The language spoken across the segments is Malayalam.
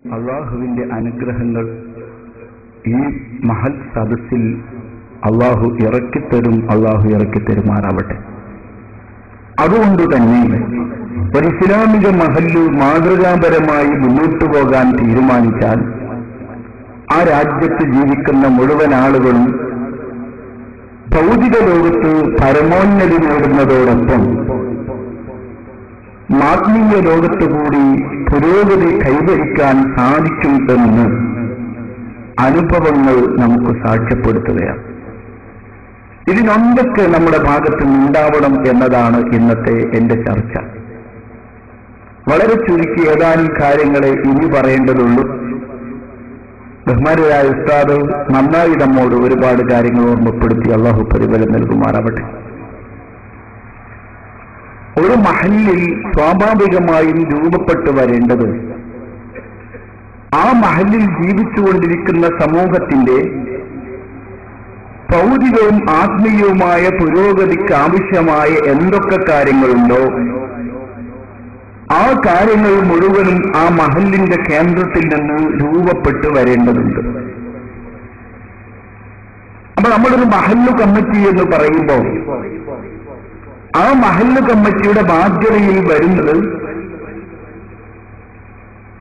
അള്ളാഹുവിന്റെ അനുഗ്രഹങ്ങൾ ഈ മഹൽ സദസ്സിൽ അള്ളാഹു ഇറക്കിത്തരുമാറാവട്ടെ. അതുകൊണ്ട് തന്നെ ഒരു ഇസ്ലാമിക മഹല്ല് മാതൃകാപരമായി മുന്നോട്ടു പോകാൻ തീരുമാനിച്ചാൽ ആ രാജ്യത്ത് ജീവിക്കുന്ന മുഴുവൻ ആളുകളും ഭൗതിക ലോകത്ത് പരമോന്നതി നേടുന്നതോടൊപ്പം ആത്മീയ ലോകത്ത് കൂടി പുരോഗതി കൈവരിക്കാൻ സാധിക്കും എന്ന് അനുഭവങ്ങൾ നമുക്ക് സാക്ഷ്യപ്പെടുത്തുകയാണ്. ഇതിനൊന്തൊക്കെ നമ്മുടെ ഭാഗത്ത് ഉണ്ടാവണം എന്നതാണ് ഇന്നത്തെ എന്റെ ചർച്ച. വളരെ ചുരുക്കി ഏതാനും കാര്യങ്ങളെ ഇനി പറയേണ്ടതുള്ളൂ. ബഹുമാനരായ ഉസ്താദ് നന്നായി നമ്മോട് ഒരുപാട് കാര്യങ്ങൾ ഓർമ്മപ്പെടുത്തി. അള്ളാഹു പ്രതിഫലം നൽകുമാറാവട്ടെ. ഒരു മഹല്ലിൽ സ്വാഭാവികമായും രൂപപ്പെട്ടു വരേണ്ടത് ആ മഹല്ലിൽ ജീവിച്ചുകൊണ്ടിരിക്കുന്ന സമൂഹത്തിന്റെ ഭൗതികവും ആത്മീയവുമായ പുരോഗതിക്ക് ആവശ്യമായ എന്തൊക്കെ കാര്യങ്ങളുണ്ടോ ആ കാര്യങ്ങൾ മുഴുവനും ആ മഹല്ലിന്റെ കേന്ദ്രത്തിൽ നിന്ന് രൂപപ്പെട്ടു വരേണ്ടതുണ്ട്. അപ്പൊ നമ്മളൊരു മഹല്ല് കമ്മിറ്റി എന്ന് പറയുമ്പോൾ ആ മഹല്ല് കമ്മിറ്റിയുടെ ബാധ്യതയിൽ വരുന്നത്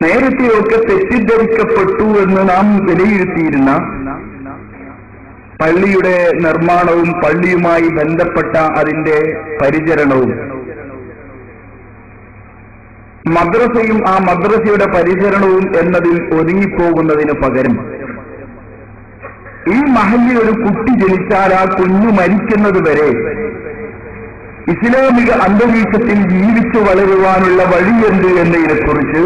നേരത്തെയൊക്കെ തെറ്റിദ്ധരിക്കപ്പെട്ടു എന്ന് നാം വിലയിരുത്തിയിരുന്ന പള്ളിയുടെ നിർമ്മാണവും പള്ളിയുമായി ബന്ധപ്പെട്ട അതിന്റെ പരിചരണവും മദ്രസയും ആ മദ്രസയുടെ പരിചരണവും എന്നതിൽ ഒതുങ്ങിപ്പോകുന്നതിന് പകരം ഈ മഹല്ലിൽ ഒരു കുട്ടി ജനിച്ചാൽ ആ കുഞ്ഞു മരിക്കുന്നത് വരെ ഇസ്ലാമിക അന്തരീക്ഷത്തിൽ ജീവിച്ചു വളരുവാനുള്ള വഴിയെന്ത് എന്നതിനെക്കുറിച്ച്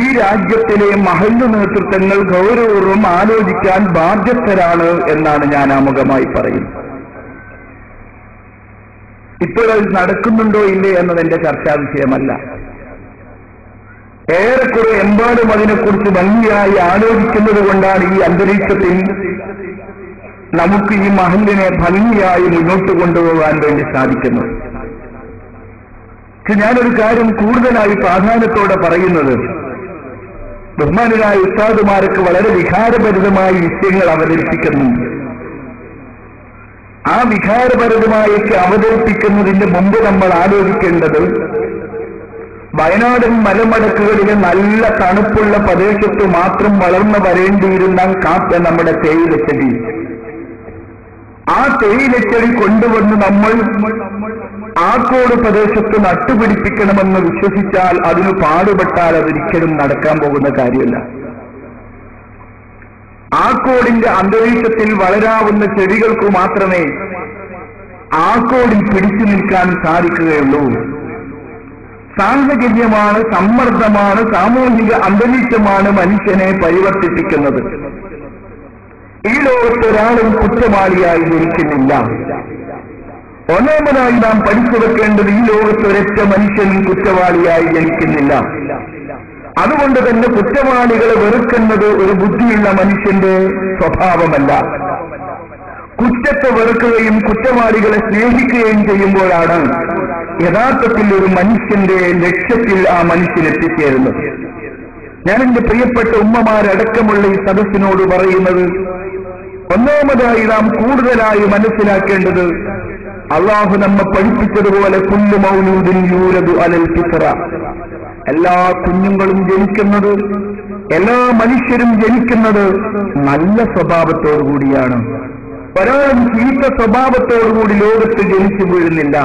ഈ രാജ്യത്തിലെ മഹല്ല് നേതൃത്വങ്ങൾ ഗൗരവപൂർവ്വം ആലോചിക്കാൻ ബാധ്യസ്ഥരാണ് എന്നാണ് ഞാൻ ആമുഖമായി പറയുന്നത്. ഇപ്പോഴത് നടക്കുന്നുണ്ടോ ഇല്ലേ എന്നതെന്റെ ചർച്ചാ വിഷയമല്ല. ഏറെക്കുറെ എമ്പാടും അതിനെക്കുറിച്ച് ഭംഗിയായി ആലോചിക്കുന്നത് കൊണ്ടാണ് ഈ അന്തരീക്ഷത്തിൽ നമുക്ക് ഈ മഹല്ലിനെ ഭംഗിയായി മുന്നോട്ട് കൊണ്ടുപോകാൻ വേണ്ടി സാധിക്കുന്നത്. പക്ഷെ ഞാനൊരു കാര്യം കൂടുതലായി പ്രാധാന്യത്തോടെ പറയുന്നത്, ബഹുമാനരായ ഉസ്താദുമാർക്ക് വളരെ വികാരഭരിതമായ വിഷയങ്ങൾ അവതരിപ്പിക്കുന്നുണ്ട്. ആ വികാരഭരിതമായൊക്കെ അവതരിപ്പിക്കുന്നതിന് മുമ്പ് നമ്മൾ ആലോചിക്കേണ്ടത് വയനാടൻ മലമടക്കുകളിലെ നല്ല തണുപ്പുള്ള പ്രദേശത്ത് മാത്രം വളർന്നു വരേണ്ടിയിരുന്ന നമ്മുടെ തേയിലച്ചെടി, ആ തേയിലച്ചെടി കൊണ്ടുവന്ന് നമ്മൾ ആക്കോട് പ്രദേശത്ത് നട്ടുപിടിപ്പിക്കണമെന്ന് വിശ്വസിച്ചാൽ, അതിന് പാടുപെട്ടാൽ അതൊരിക്കലും നടക്കാൻ പോകുന്ന കാര്യമല്ല. ആക്കോടിന്റെ അന്തരീക്ഷത്തിൽ വളരാവുന്ന ചെടികൾക്ക് മാത്രമേ ആക്കോടിൽ പിടിച്ചു നിൽക്കാൻ സാധിക്കുകയുള്ളൂ. സാഹചര്യമാണ്, സമ്മർദ്ദമാണ്, സാമൂഹിക അന്തരീക്ഷമാണ് മനുഷ്യനെ പരിവർത്തിപ്പിക്കുന്നത്. ഈ ലോകത്ത് ഒരാളും കുറ്റവാളിയായി ജനിക്കുന്നില്ല. ഒന്നാമതായി നാം പഠിച്ചു വെക്കേണ്ടത്, ഈ ലോകത്ത് ഒരൊറ്റ മനുഷ്യനും കുറ്റവാളിയായി ജനിക്കുന്നില്ല. അതുകൊണ്ട് തന്നെ കുറ്റവാളികളെ വെറുക്കുന്നത് ഒരു ബുദ്ധിയുള്ള മനുഷ്യന്റെ സ്വഭാവമല്ല. കുറ്റത്തെ വെറുക്കുകയും കുറ്റവാളികളെ സ്നേഹിക്കുകയും ചെയ്യുമ്പോഴാണ് യഥാർത്ഥത്തിൽ ഒരു മനുഷ്യന്റെ ലക്ഷ്യത്തിൽ ആ മനുഷ്യൻ എത്തിച്ചേരുന്നത്. ഞാൻ എന്റെ പ്രിയപ്പെട്ട ഉമ്മമാരടക്കമുള്ള ഈ സദസ്സിനോട് പറയുന്നത്, ഒന്നാമതായി നാം കൂടുതലായി മനസ്സിലാക്കേണ്ടത്, അള്ളാഹു നമ്മെ പഠിപ്പിച്ചതുപോലെ കുല്ലു മൗലൂദിൻ യൂലദു അലൽ ഫിത്ര, എല്ലാ കുഞ്ഞുങ്ങളും ജനിക്കുന്നത്, എല്ലാ മനുഷ്യരും ജനിക്കുന്നത് നല്ല സ്വഭാവത്തോടുകൂടിയാണ്. ഒരാളും ചീത്ത സ്വഭാവത്തോടുകൂടി ലോകത്ത് ജനിച്ചു വീഴുന്നില്ല.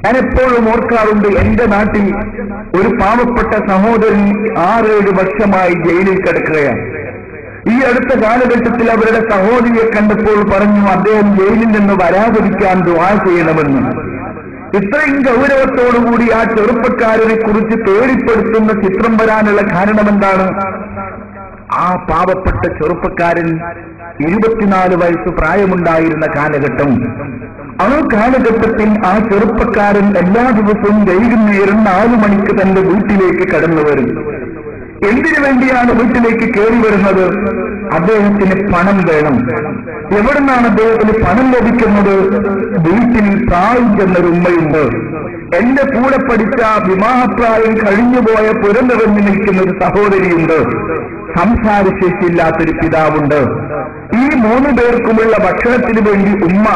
ഞാൻ എപ്പോഴും ഓർക്കാറുണ്ട്, എന്റെ നാട്ടിൽ ഒരു പാവപ്പെട്ട സഹോദരൻ 6-7 വർഷമായി ജയിലിൽ കിടക്കുകയാണ്. ഈ അടുത്ത കാലഘട്ടത്തിൽ അവരുടെ സഹോദരിയെ കണ്ടപ്പോൾ പറഞ്ഞു, അദ്ദേഹം ജയിലിൽ നിന്ന് വരാതിരിക്കാൻ ദുആ ചെയ്യണമെന്ന്. ഇത്രയും ഗൗരവത്തോടുകൂടി ആ ചെറുപ്പക്കാരനെ കുറിച്ച് പേടിപ്പെടുത്തുന്ന ചിത്രം വരാനുള്ള കാരണം എന്താണ്? ആ പാവപ്പെട്ട ചെറുപ്പക്കാരൻ 24 വയസ്സ് പ്രായമുണ്ടായിരുന്ന കാലഘട്ടം. ആ കാലഘട്ടത്തിൽ ആ ചെറുപ്പക്കാരൻ എല്ലാ ദിവസവും വൈകുന്നേരം 4 മണിക്ക് തന്റെ വീട്ടിലേക്ക് കടന്നു വരും. എന്തിനു വേണ്ടിയാണ് വീട്ടിലേക്ക് കയറി വരുന്നത്? അദ്ദേഹത്തിന് പണം വേണം. എവിടുന്നാണ് അദ്ദേഹത്തിന് പണം ലഭിക്കുന്നത്? വീട്ടിൽ പ്രായം ചെന്നൊരു ഉമ്മയുണ്ട്. എന്റെ കൂടെ പഠിച്ച വിവാഹപ്രായം കഴിഞ്ഞുപോയ പുരനിറഞ്ഞു നിൽക്കുന്ന ഒരു സഹോദരിയുണ്ട്, സംസാരശേഷിയില്ലാത്തൊരു പിതാവുണ്ട്. ഈ 3 പേർക്കുമുള്ള ഭക്ഷണത്തിന് വേണ്ടി ഉമ്മ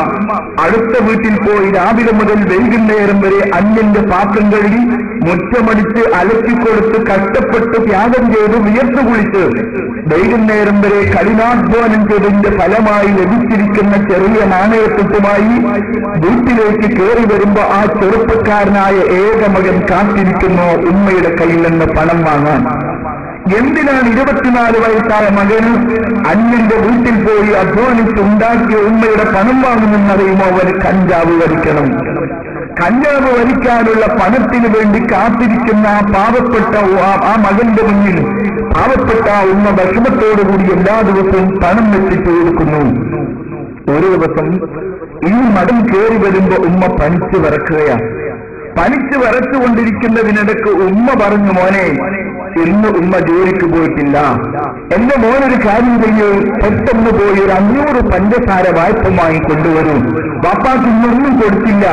അടുത്ത വീട്ടിൽ പോയി രാവിലെ മുതൽ വൈകുന്നേരം വരെ അന്യന്റെ പാത്രം കഴുകി മുറ്റമടിച്ച് അലക്കിക്കൊടുത്ത് കഷ്ടപ്പെട്ട് ത്യാഗം ചെയ്ത് വിയർത്ത് കുളിച്ച് വൈകുന്നേരം വരെ കഠിനാധ്വാനം ചെയ്തതിന്റെ ഫലമായി ലഭിച്ചിരിക്കുന്ന ചെറിയ നാണയത്തുമായി വീട്ടിലേക്ക് കയറി വരുമ്പോ ആ ചെറുപ്പക്കാരനായ ഏക മകൻ കാത്തിരിക്കുന്നു ഉമ്മയുടെ കയ്യിൽ നിന്ന് പണം വാങ്ങാൻ. എന്തിനാണ് 24 വയസ്സായ മകന് അന്യന്റെ വീട്ടിൽ പോയി അധ്വാനിച്ചുണ്ടാക്കിയ ഉമ്മയുടെ പണം വാങ്ങുമെന്നറിയുമോ? അവന് കഞ്ചാവ് വലിക്കണം. കഞ്ചാവ് വലിക്കാനുള്ള പണത്തിന് വേണ്ടി കാത്തിരിക്കുന്ന ആ പാവപ്പെട്ട ആ മകന്റെ മുന്നിൽ പാവപ്പെട്ട ഉമ്മ വിഷമത്തോടുകൂടി എല്ലാ ദിവസവും പണം വെച്ചിട്ട് കൊടുക്കുന്നു. ഒരു ദിവസം ഈ മകൻ കയറി വരുമ്പോ ഉമ്മ പനിച്ചു വിറക്കുകയാണ്. പനിച്ചു വിറച്ചുകൊണ്ടിരിക്കുന്നതിനിടക്ക് ഉമ്മ പറഞ്ഞു, മോനെ ഇന്ന് ഉമ്മ ജോലിക്ക് പോയിട്ടില്ല, എന്റെ മോനൊരു കാര്യം ചെയ്യൂ, പെട്ടെന്ന് പോയി ഒരു 500 പഞ്ചസാര വായ്പമായി കൊണ്ടുവരും. വാപ്പാക്ക് ഇന്നൊന്നും കൊടുത്തില്ല,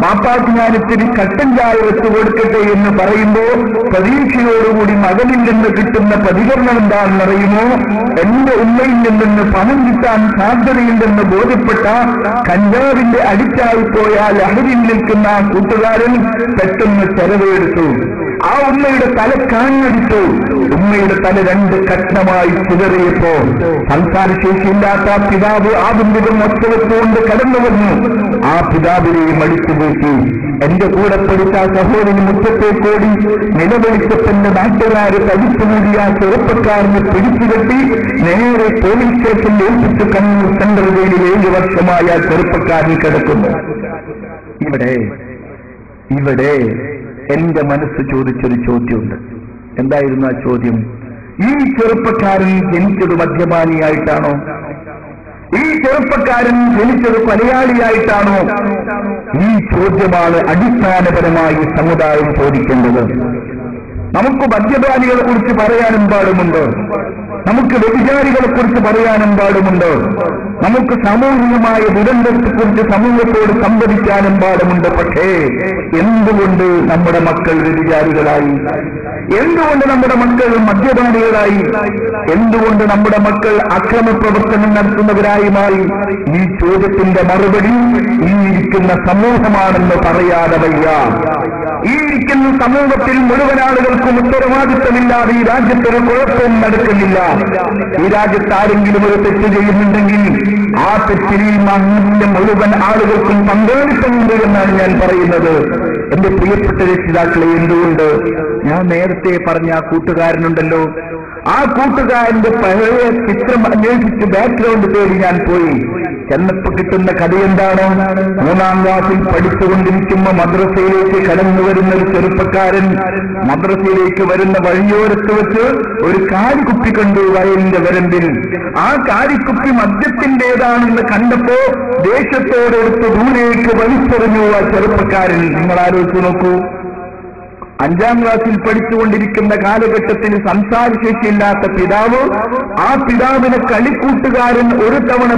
വാപ്പാക്ക് ഞാൻ ഇത്തിരി കട്ടൻ ചായ വെച്ച് കൊടുക്കട്ടെ എന്ന് പറയുമ്പോ പ്രതീക്ഷയോടുകൂടി മകനിൽ നിന്ന് കിട്ടുന്ന പ്രതികരണം എന്താണെന്നറിയുമോ? എന്റെ ഉമ്മയിൽ നിന്ന് പണം കിട്ടാൻ സാധ്യതയില്ലെന്ന് ബോധ്യപ്പെട്ട കഞ്ചാവിന്റെ അടിച്ചായി പോയ ലഹരിയിൽ നിൽക്കുന്ന ആ കൂട്ടുകാരൻ പെട്ടെന്ന് ചെലവെടുത്തു. ആ ഉമ്മയുടെ തല കാഞ്ഞടിച്ചു. ഉമ്മയുടെ തല 2 കഷ്ണമായി ചിതറിയപ്പോ സംസാരശേഷിയില്ലാത്ത പിതാവ് ആ ബന്ധുക്കൾ ഒത്തുവെച്ചുകൊണ്ട് കടന്നു വന്നു. ആ പിതാവിനെ മടിച്ചു വീഴ്ത്തി. എന്റെ കൂടെ പഠിച്ച സഹോദരി മുറ്റത്തേക്കോടി നിലവിളിച്ചപ്പന്റെ നാട്ടുകാര് തടിച്ചുകൂടി ആ ചെറുപ്പക്കാരനെ പിടിച്ചുകെട്ടി നേരെ പോലീസ് സ്റ്റേഷനിൽ ഏൽപ്പിച്ചു കണ്ണൂർ സെൻട്രൽ ജയിലിൽ 7 വർഷമായ ആ ചെറുപ്പക്കാരൻ കിടക്കുന്നു. ഇവിടെ എന്റെ മനസ്സ് ചോദിച്ചൊരു ചോദ്യമുണ്ട്. എന്തായിരുന്നു ആ ചോദ്യം? ഈ ചെറുപ്പക്കാരൻ ജനിച്ചത് മദ്യപാനിയായിട്ടാണോ? ഈ ചെറുപ്പക്കാരൻ ജനിച്ചത് കൊലയാളിയായിട്ടാണോ? ഈ ചോദ്യമാണ് അടിസ്ഥാനപരമായി സമുദായം ചോദിക്കേണ്ടത്. നമുക്ക് മദ്യപാനികളെ കുറിച്ച് പറയാനും പാടുമുണ്ട്, നമുക്ക് വ്യഭിചാരികളെ കുറിച്ച് പറയാനും പാടുമുണ്ട്, നമുക്ക് സാമൂഹികമായ ദുരന്തത്തെക്കുറിച്ച് സമൂഹത്തോട് സംവദിക്കാനും പാടുമുണ്ട്. പക്ഷേ എന്തുകൊണ്ട് നമ്മുടെ മക്കൾ വ്യഭിചാരികളായി? എന്തുകൊണ്ട് നമ്മുടെ മക്കൾ മദ്യപാനികളായി? എന്തുകൊണ്ട് നമ്മുടെ മക്കൾ അക്രമ പ്രവർത്തനം നടത്തുന്നവരായി മാറി? ഈ ചോദ്യത്തിന്റെ മറുപടി ഈ ഇരിക്കുന്ന സമൂഹമാണെന്ന് പറയാതെ വയ്യ. ഈ ഇരിക്കുന്ന സമൂഹത്തിൽ മുഴുവൻ ആളുകൾക്കും ഉത്തരവാദിത്തമില്ലാതെ ഈ രാജ്യത്തൊരു കുഴപ്പവും നടക്കുന്നില്ല. ഈ രാജ്യത്ത് ആരെങ്കിലും ഒരു തെറ്റ് ചെയ്യുന്നുണ്ടെങ്കിൽ ആ തെറ്റിൽ മുഴുവൻ ആളുകൾക്കും പങ്കാളിത്തമുണ്ട് എന്നാണ് ഞാൻ പറയുന്നത്. എന്റെ പ്രിയപ്പെട്ട രക്ഷിതാക്കളെ, എന്തുകൊണ്ട്? ഞാൻ നേരത്തെ പറഞ്ഞ ആ കൂട്ടുകാരനുണ്ടല്ലോ, ആ കൂട്ടുകാരന്റെ പഴയ ചിത്രം അന്വേഷിച്ച് ബാക്ക്ഗ്രൗണ്ട് തേടി ഞാൻ പോയി. ചെന്നപ്പോ കിട്ടുന്ന കഥ എന്താണ്? 3ാം ക്ലാസ്സിൽ പഠിച്ചുകൊണ്ടിരിക്കുമ്പോ മദ്രസയിലേക്ക് കടന്നു വരുന്ന ഒരു ചെറുപ്പക്കാരൻ മദ്രസയിലേക്ക് വരുന്ന വഴിയോരത്ത് വെച്ച് ഒരു കാരിക്കുപ്പി കണ്ടു വയലിന്റെ വരമ്പിൽ. ആ കാരിക്കുപ്പി മദ്യത്തിൻ്റെതാണെന്ന് കണ്ടപ്പോ ദേഷ്യത്തോടെടുത്ത് ദൂരേക്ക് വലിച്ചെറിഞ്ഞു ആ ചെറുപ്പക്കാരൻ. നിങ്ങൾ ആലോചിച്ചു നോക്കൂ. 5ാം ക്ലാസ്സിൽ പഠിച്ചുകൊണ്ടിരിക്കുന്ന കാലഘട്ടത്തിൽ സംസാരശേഷിയില്ലാത്ത പിതാവ്, ആ പിതാവിനെ കളിക്കൂട്ടുകാരൻ ഒരു തവണ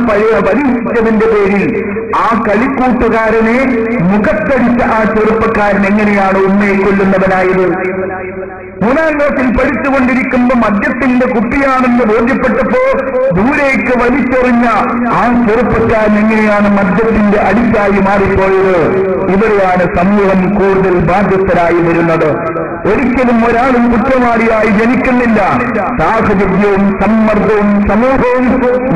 പരീക്ഷിച്ചതിന്റെ പേരിൽ ആ കളിക്കൂട്ടുകാരനെ മുഖത്തടിച്ച ആ ചെറുപ്പക്കാരൻ എങ്ങനെയാണ് ഉമ്മയെ കൊല്ലുന്നവനായത്? 3ാം ക്ലാസ്സിൽ പഠിച്ചുകൊണ്ടിരിക്കുമ്പോൾ മദ്യത്തിന്റെ കുപ്പിയാണെന്ന് ബോധ്യപ്പെട്ടപ്പോ ദൂരേക്ക് വലിച്ചെറിഞ്ഞ ആ ചെറുപ്പക്കാരൻ എങ്ങനെയാണ് മദ്യത്തിന്റെ അടിച്ചായി മാറിപ്പോയത്? ഇവിടെയാണ് സമൂഹം കൂടുതൽ ബാധ്യസ്ഥരായി വരുന്നത്. ഒരിക്കലും ഒരാളും കുറ്റവാളിയായി ജനിക്കുന്നില്ല. സാഹചര്യവും സമ്മർദ്ദവും സമൂഹവും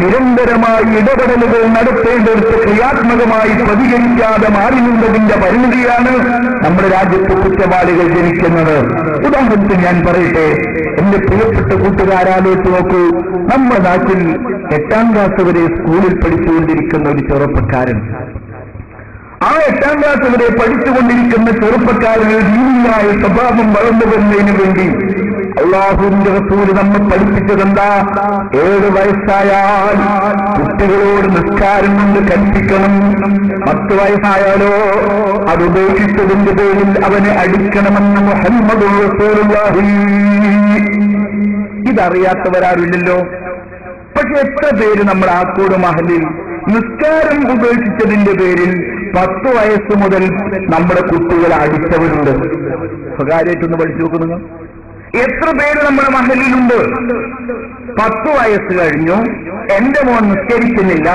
നിരന്തരമായി ഇടപെടലുകൾ നടത്തേണ്ടടുത്ത് ക്രിയാത്മകമായി പ്രതികരിക്കാതെ മാറി നിന്നതിന്റെ പരിമിതിയാണ് നമ്മുടെ രാജ്യത്ത് കുറ്റവാളികൾ ജനിക്കുന്നത്. ഉദാഹരണത്തിന് ഞാൻ പറയട്ടെ, എന്റെ പ്രിയപ്പെട്ട കൂട്ടുകാരാലോചിച്ച് നോക്കൂ. നമ്മുടെ നാട്ടിൽ 8ാം ക്ലാസ് വരെ സ്കൂളിൽ പഠിച്ചുകൊണ്ടിരിക്കുന്ന ഒരു ചെറുപ്പക്കാരൻ, ആ 8ാം ക്ലാസ് വരെ പഠിച്ചുകൊണ്ടിരിക്കുന്ന ചെറുപ്പക്കാരന് ദീനിയായ സ്വഭാവം വളർന്നു വരുന്നതിന് വേണ്ടി അല്ലാഹുവിന്റെ റസൂൽ നമ്മെ പഠിപ്പിച്ചതെന്താ? 7 വയസ്സായാൽ കുട്ടികളോട് നിസ്കാരം കൊണ്ട് കൽപ്പിക്കണം. 10 വയസ്സായാലോ അത് ഉപേക്ഷിച്ചതിന്റെ പേരിൽ അവനെ അടിക്കണമെന്ന് മുഹമ്മദ് റസൂലുള്ളാഹി. ഇതറിയാത്തവരാരില്ലല്ലോ. പക്ഷെ എത്ര പേര് നമ്മുടെ ആക്കോട് മഹലിൽ നിസ്കാരം ഉപേക്ഷിച്ചതിന്റെ പേരിൽ 10 വയസ്സ് മുതൽ നമ്മുടെ കുട്ടികളെ അടിച്ചവരുണ്ട്. സ്വകാര്യമായിട്ടൊന്ന് പഠിച്ചു നോക്കുന്നു. എത്ര പേര് നമ്മുടെ മഹലിലുണ്ട്? 10 വയസ്സ് കഴിഞ്ഞു, എന്റെ മോൻ നിസ്കരിക്കുന്നില്ല,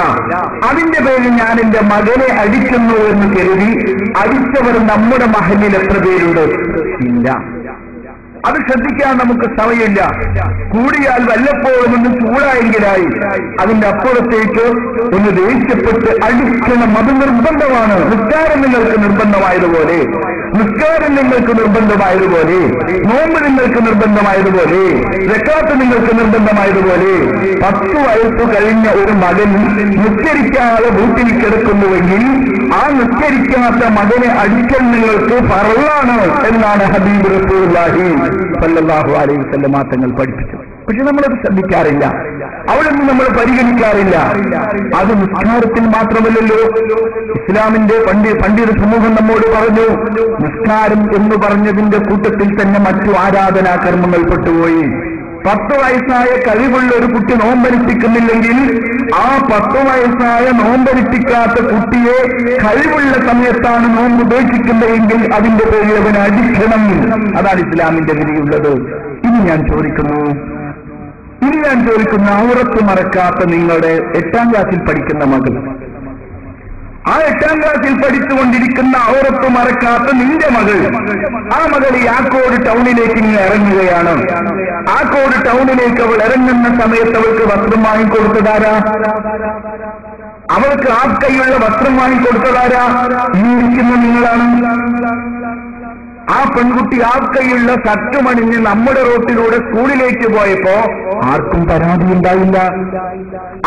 അതിന്റെ പേരിൽ ഞാൻ എന്റെ മകനെ അടിക്കുന്നു എന്ന് കരുതി അടിച്ചവർ നമ്മുടെ മഹലിൽ എത്ര പേരുണ്ട്? ഇല്ല. അത് ശ്രദ്ധിക്കാൻ നമുക്ക് സമയമില്ല. കൂടിയാൽ വല്ലപ്പോഴും ഒന്ന് ചൂടായെങ്കിലായി. അതിന്റെ അപ്പുറത്തേക്ക് ഒന്ന് ദേഷ്യപ്പെട്ട് അടിക്കണം. അത് നിർബന്ധമാണ്. നിസ്കാരം നിങ്ങൾക്ക് നിർബന്ധമായതുപോലെ, നോമ്പ് നിങ്ങൾക്ക് നിർബന്ധമായതുപോലെ, സക്കാത്ത് നിങ്ങൾക്ക് നിർബന്ധമായതുപോലെ 10 വയസ്സ് കഴിഞ്ഞ ഒരു മകൻ നിസ്കരിക്കാതെ വീട്ടിൽ കിടക്കുന്നുവെങ്കിൽ ആ നിസ്കരിക്കാത്ത മകനെ അടിക്കൽ നിങ്ങൾക്ക് ഫർളാണ് എന്നാണ് ഹബീബ് റസൂലുള്ളാഹി സല്ലല്ലാഹു അലൈഹി വസല്ലം തങ്ങൾ പഠിപ്പിച്ചു. പക്ഷെ നമ്മളത് ശ്രദ്ധിക്കാറില്ല, അവിടൊന്നും നമ്മൾ പരിഗണിക്കാറില്ല. അത് നിസ്കാരത്തിൽ മാത്രമല്ലല്ലോ. ഇസ്ലാമിന്റെ പണ്ഡിത സമൂഹം നമ്മോട് പറഞ്ഞു, നിസ്കാരം എന്ന് പറഞ്ഞതിന്റെ കൂട്ടത്തിൽ തന്നെ മറ്റു ആരാധനാ കർമ്മങ്ങൾ പെട്ടുപോയി. 10 വയസ്സായ കഴിവുള്ള ഒരു കുട്ടി നോമ്പനുഷ്ഠിക്കുന്നില്ലെങ്കിൽ ആ 10 വയസ്സായ നോമ്പനുഷ്ഠിക്കാത്ത കുട്ടിയെ കഴിവുള്ള സമയത്താണ് നോമ്പ് ഉപേക്ഷിക്കുന്നതെങ്കിൽ അതിന്റെ പേരിൽ അവൻ അടിക്കണം. അതാണ് ഇസ്ലാമിന്റെ വിധിയുള്ളത്. ഇനി ഞാൻ ചോദിക്കുന്നു, ഔറത്ത് മറക്കാത്ത നിങ്ങളുടെ 8ാം ക്ലാസ്സിൽ പഠിക്കുന്ന മകൾ, ആ 8ാം ക്ലാസ്സിൽ പഠിച്ചുകൊണ്ടിരിക്കുന്ന ഔറത്ത് മറക്കാത്ത നിന്റെ മകൾ, ആ മകൾ ആക്കോട് ടൗണിലേക്ക് ഇങ്ങനെ ഇറങ്ങുകയാണ്. ആക്കോട് ടൗണിലേക്ക് അവൾ ഇറങ്ങുന്ന സമയത്ത് അവൾക്ക് വസ്ത്രം വാങ്ങിക്കൊടുത്തതാരാ? അവൾക്ക് ആ കൈയുള്ള വസ്ത്രം വാങ്ങിക്കൊടുത്തതാരാ? ഈ ഇരിക്കുന്ന നിങ്ങളാണ്. ആ പെൺകുട്ടി ആ കൈയുള്ള ഷർട്ടുമണിഞ്ഞ് നമ്മുടെ റോട്ടിലൂടെ സ്കൂളിലേക്ക് പോയപ്പോ ആർക്കും പരാതിയുണ്ടായില്ല,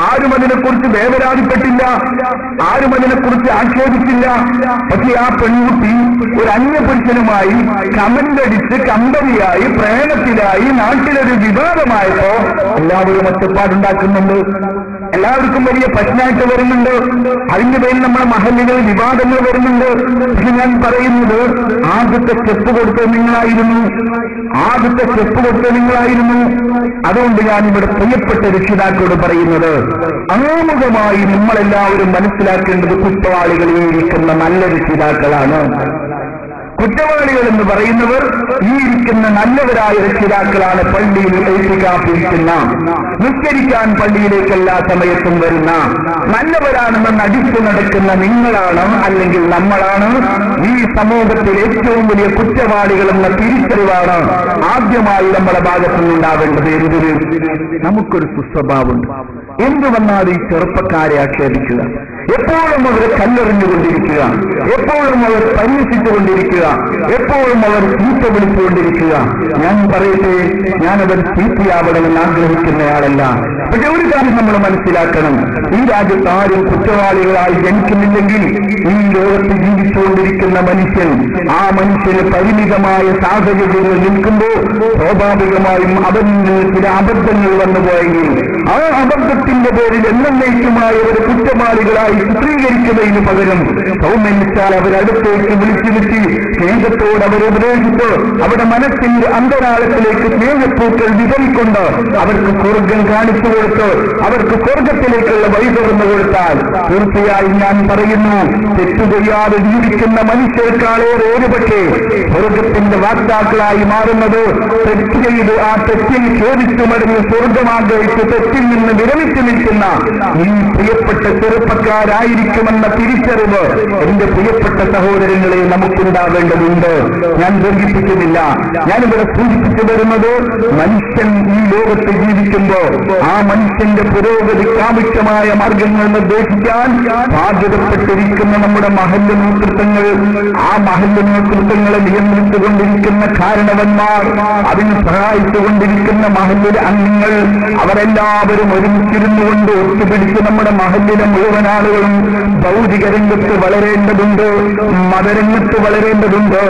ആരും അതിനെക്കുറിച്ച് വേവരാതിപ്പെട്ടില്ല, ആരും അതിനെക്കുറിച്ച് ആക്ഷേപിച്ചില്ല. പക്ഷെ ആ പെൺകുട്ടി ഒരു അന്യപുരുഷനുമായി കമന്റടിച്ച് കമ്പനിയായി പ്രേമത്തിലായി നാട്ടിലൊരു വിവാദമായപ്പോ എല്ലാവരും ഒറ്റപ്പാടുണ്ടാക്കുന്നുണ്ട്, എല്ലാവർക്കും വലിയ പ്രശ്നമായിട്ട് വരുന്നുണ്ട്. അതിന്റെ പേരിൽ നമ്മുടെ മഹല്ലുകൾ വിവാദങ്ങൾ വരുന്നുണ്ട്. പക്ഷെ ഞാൻ പറയുന്നത് ആദ്യത്തെ സ്റ്റെപ്പ് കൊടുത്തത് നിങ്ങളായിരുന്നു. അതുകൊണ്ട് ഞാൻ ഇവിടെ പ്രിയപ്പെട്ട രക്ഷിതാക്കളോട് പറയുന്നത്, ആമുഖമായി നമ്മളെല്ലാവരും മനസ്സിലാക്കേണ്ടത് കുറ്റവാളികളിൽ ഇരിക്കുന്ന നല്ല രക്ഷിതാക്കളാണ്. കുറ്റവാളികൾ എന്ന് പറയുന്നവർ ഈ ഇരിക്കുന്ന നല്ലവരായ രക്ഷിതാക്കളാണ്. പള്ളിയിൽ എഴുത്തിക്കാപ്പിരിക്കുന്ന, നിസ്കരിക്കാൻ പള്ളിയിലേക്ക് എല്ലാ സമയത്തും വരുന്ന, നല്ലവരാണെന്ന് നടിച്ചു നടക്കുന്ന നിങ്ങളാണ്, അല്ലെങ്കിൽ നമ്മളാണ് ഈ സമൂഹത്തിൽ ഏറ്റവും വലിയ കുറ്റവാളികളെന്ന തിരിച്ചറിവാണ് ആദ്യമായി നമ്മുടെ ഭാഗത്തുനിന്നുണ്ടാവേണ്ടത്. എന്തിന്? നമുക്കൊരു സുസ്വഭാവമുണ്ട്. എന്തു വന്നാൽ ഈ ചെറുപ്പക്കാരെ ആക്ഷേപിക്കുക, എപ്പോഴും അവരെ കല്ലെറിഞ്ഞുകൊണ്ടിരിക്കുക, എപ്പോഴും അവർ പരിഹസിച്ചുകൊണ്ടിരിക്കുക, എപ്പോഴും അവർ ചീത്ത വിളിച്ചുകൊണ്ടിരിക്കുക. ഞാൻ പറയട്ടെ, ഞാനവർ ചീത്തയാവണമെന്ന് ആഗ്രഹിക്കുന്നയാളല്ല. പക്ഷെ ഒരു കാര്യം നമ്മൾ മനസ്സിലാക്കണം, ഈ രാജ്യത്ത് ആരും കുറ്റവാളികളായി ജനിക്കുന്നില്ലെങ്കിൽ ഈ ലോകത്ത് ജീവിച്ചുകൊണ്ടിരിക്കുന്ന മനുഷ്യൻ, ആ മനുഷ്യന് പരിമിതമായ സാഹചര്യങ്ങൾ നിൽക്കുമ്പോൾ സ്വാഭാവികമായും അവരിൽ ചില അബദ്ധങ്ങൾ വന്നുപോയെങ്കിൽ ആ അബദ്ധത്തിന്റെ പേരിൽ എന്നേക്കുമായ ഒരു കുറ്റവാളികളായി ചിത്രീകരിക്കുന്നതിന് പകരം സൗമ്യനിച്ചാൽ അവരടുത്തേക്ക് വിളിച്ചു വെച്ച് സ്നേഹത്തോട് അവരെ ഉപദേശിച്ച് അവരുടെ മനസ്സിന്റെ അന്തരാളത്തിലേക്ക് സ്നേഹപ്പൂക്കൾ വിതറിക്കൊണ്ട് അവർക്ക് സ്വർഗം കാണിച്ചു കൊടുത്ത് അവർക്ക് സ്വർഗത്തിലേക്കുള്ള വഴി തുറന്നു കൊടുത്താൽ തീർച്ചയായും ഞാൻ പറയുന്നു, തെറ്റു ചെയ്യാതെ ജീവിക്കുന്ന മനുഷ്യർക്കാളേറെ ഒരുപക്ഷെ സ്വർഗത്തിന്റെ വാക്താക്കളായി മാറുന്നത് തെറ്റ് ചെയ്ത് ആ തെറ്റിൽ ചോദിച്ചു മടങ്ങി സ്വർഗമാഗ്രഹിച്ച് തെറ്റിൽ നിന്ന് വിരമിച്ചു നിൽക്കുന്ന ഈ പ്രിയപ്പെട്ട ചെറുപ്പക്കാരായിരിക്കുമെന്ന തിരിച്ചറിവ് എന്റെ പ്രിയപ്പെട്ട സഹോദരങ്ങളെ നമുക്കുണ്ടാവേണ്ടതുണ്ട്. ഞാൻ ദീർഘിപ്പിക്കുന്നില്ല. ഞാനിവിടെ സൂചിപ്പിച്ചു വരുന്നത്, മനുഷ്യൻ ഈ ലോകത്ത് ജീവിക്കുമ്പോ ആ മനുഷ്യന്റെ പുരോഗതിക്ക് ആവശ്യമായ മാർഗങ്ങൾ നിർദ്ദേശിക്കാൻ ബാധ്യതപ്പെട്ടിരിക്കുന്ന നമ്മുടെ മഹല്ല് നേതൃത്വങ്ങൾ, ആ മഹല്ല് നേതൃത്വങ്ങളെ നിയന്ത്രിച്ചുകൊണ്ടിരിക്കുന്ന കാരണവന്മാർ, അതിന് സഹായിച്ചുകൊണ്ടിരിക്കുന്ന മഹല്ലിലെ അംഗങ്ങൾ, അവരെല്ലാവരും ഒരുമിച്ചിരുന്നുകൊണ്ട് ഒത്തുപിടിച്ച് നമ്മുടെ മഹല്ലിലെ മുഴുവൻ ആളുകളും ഭൗതിക രംഗത്ത് വളരേണ്ടതുണ്ട്, മതരംഗത്ത് വളരേണ്ടതുണ്ട്.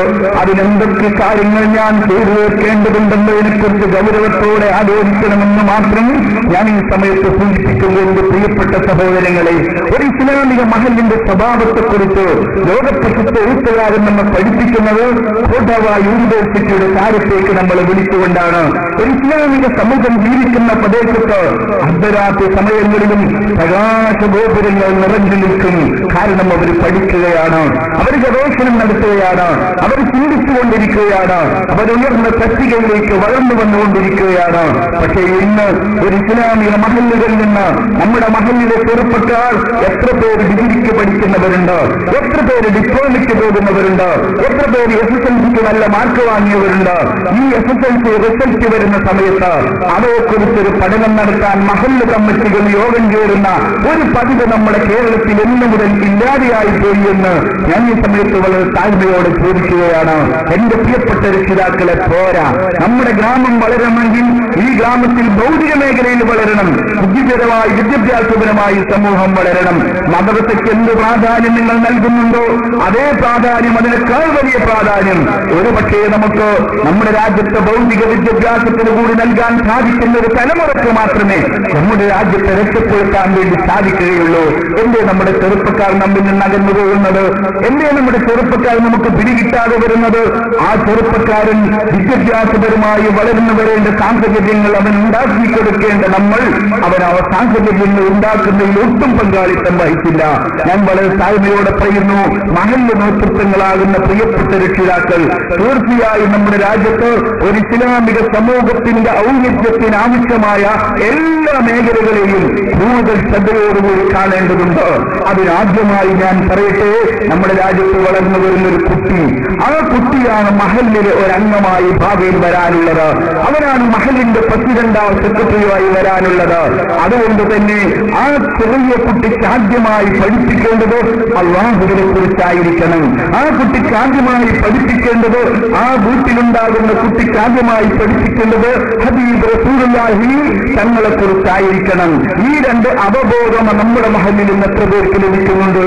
അതിനെന്തൊക്കെ കാര്യങ്ങൾ ഞാൻ ചെയ്തു വെക്കേണ്ടതുണ്ടെന്നതിനെക്കുറിച്ച് ഗൗരവത്തോടെ ആലോചിക്കണമെന്ന് മാത്രം മാത്രം ഞാൻ ഈ സമയത്ത് സൂചിപ്പിക്കുന്ന എന്റെ പ്രിയപ്പെട്ട സഹോദരങ്ങളെ, ഒരു ഇസ്ലാമിക മഹലിന്റെ സ്വഭാവത്തെക്കുറിച്ച് ലോകപ്രശസ്ത എഴുത്തുകാരൻ നമ്മൾ പഠിപ്പിക്കുന്നത് കോട്ടവ യൂണിവേഴ്സിറ്റിയുടെ കാര്യത്തേക്ക് നമ്മൾ വിളിച്ചുകൊണ്ടാണ്. ഒരു ഇസ്ലാമിക സമൂഹം ജീവിക്കുന്ന പ്രദേശത്ത് അർദ്ധരാത്രി സമയങ്ങളിലും പ്രകാശഗോപുരങ്ങൾ നിറഞ്ഞു നിൽക്കും. കാരണം അവർ പഠിക്കുകയാണ്, അവർ ഗവേഷണം നടത്തുകയാണ്, അവർ ചിന്തിച്ചുകൊണ്ടിരിക്കുകയാണ്, അവരുയർന്ന തസ്തികയിലേക്ക് വളർന്നു വന്നുകൊണ്ടിരിക്കുകയാണ്. പക്ഷേ ഇന്ന് ഒരു ഇസ്ലാമിക മഹല്ലുകളിൽ നിന്ന് നമ്മുടെ മഹല്ലിലെ ചെറുപ്പക്കാർ എത്ര പേര് ഡിഗ്രിക്ക് പഠിക്കുന്നവരുണ്ട്, എത്ര പേര് ഡിപ്ലോമയ്ക്ക് പോകുന്നവരുണ്ട്, എത്ര പേര് SSLCക്ക് നല്ല മാർക്ക് വാങ്ങിയവരുണ്ട്. ഈ SSLC റിസൾട്ട് വരുന്ന സമയത്ത് അവയെക്കുറിച്ചൊരു പഠനം നടത്താൻ മഹല്ല് കമ്മിറ്റികൾ യോഗം ചേരുന്ന ഒരു പതിവ് നമ്മുടെ കേരളത്തിൽ എന്നു മുതൽ ഇല്ലാതെയായി പോയി എന്ന് ഞാൻ ഈ സമയത്ത് വളരെ താഴ്മയോടെ ചോദിക്കുകയാണ്. എന്റെ പ്രിയപ്പെട്ട രക്ഷിതാക്കളെ, പോരാ, നമ്മുടെ ഗ്രാമം വളരണമെങ്കിൽ ഈ ഗ്രാമത്തിൽ ഭൗതിക മേഖലയിൽ വളരണം, ബുദ്ധിപരമായി വിദ്യാഭ്യാസപരമായി സമൂഹം വളരണം. മദ്രസയ്ക്ക് എന്ത് പ്രാധാന്യം നിങ്ങൾ നൽകുന്നുണ്ടോ അതേ പ്രാധാന്യം, അതിനേക്കാൾ വലിയ പ്രാധാന്യം ഒരുപക്ഷേ നമുക്ക് നമ്മുടെ രാജ്യത്തെ ഭൗതിക വിദ്യാഭ്യാസത്തിന് കൂടി നൽകാൻ സാധിക്കുന്ന ഒരു തലമുറയ്ക്ക് മാത്രമേ നമ്മുടെ രാജ്യത്തെ രക്ഷപ്പെടുത്താൻ വേണ്ടി സാധിക്കുകയുള്ളൂ. എന്തേ നമ്മുടെ ചെറുപ്പക്കാർ നമ്മിൽ നിന്ന് അകന്നു പോകുന്നത്? എന്തേ നമ്മുടെ ചെറുപ്പക്കാർ നമുക്ക് പിടികിട്ടാതെ വരുന്നത്? ആ ചെറുപ്പക്കാരൻ വിദ്യാഭ്യാസപരമായി വളർന്നു വരേണ്ട സാഹചര്യങ്ങൾ അവൻ ഉണ്ടാക്കി കൊടുക്കേണ്ട നമ്മൾ അവൻ ആ സാഹചര്യങ്ങൾ ഉണ്ടാക്കുന്നതിൽ ഒട്ടും പങ്കാളിത്തം വഹിച്ചില്ല. ഞാൻ വളരെ താഴ്മയോടെ പറയുന്നു, മഹല്ല് നേതൃത്വങ്ങളാകുന്ന പ്രിയപ്പെട്ട രക്ഷിതാക്കൾ, തീർച്ചയായും നമ്മുടെ രാജ്യത്ത് ഒരു ഇസ്ലാമിക സമൂഹത്തിന്റെ ഔന്നത്യത്തിന് ആവശ്യമായ എല്ലാ മേഖലകളെയും കൂടുതൽ ശ്രദ്ധയോടുകൂടി കാണേണ്ടതുണ്ട്. അതിനാദ്യമായി ഞാൻ പറയട്ടെ, നമ്മുടെ രാജ്യത്ത് വളർന്നു വരുന്ന ഒരു കുട്ടി, ആ കുട്ടിയാണ് മഹല്ലിലെ ഒരംഗമായി ഭാവിയിൽ വരാനുള്ളത്. അവനാണ് മഹല്ലിന്റെ പ്രസിഡന്റോ സെക്രട്ടറിയായി വരാനുള്ളത്. അതുകൊണ്ട് തന്നെ ആ ചെറിയ കുട്ടിക്ക് ആദ്യമായി പഠിപ്പിക്കേണ്ടത് അല്ലാഹുവിനെ കുറിച്ചായിരിക്കണം. ആ കുട്ടിക്ക് ആദ്യമായി പഠിപ്പിക്കേണ്ടത്, ആ വീട്ടിലുണ്ടാകുന്ന കുട്ടിക്ക് ആദ്യമായി പഠിപ്പിക്കേണ്ടത് ഹബീബ് റസൂലുള്ളാഹി തങ്ങളെ കുറിച്ചായിരിക്കണം. ഈ രണ്ട് അവബോധം നമ്മുടെ മഹല്ലിൽ നിന്ന് എത്ര പേർക്ക് ലഭിക്കുന്നുണ്ട്?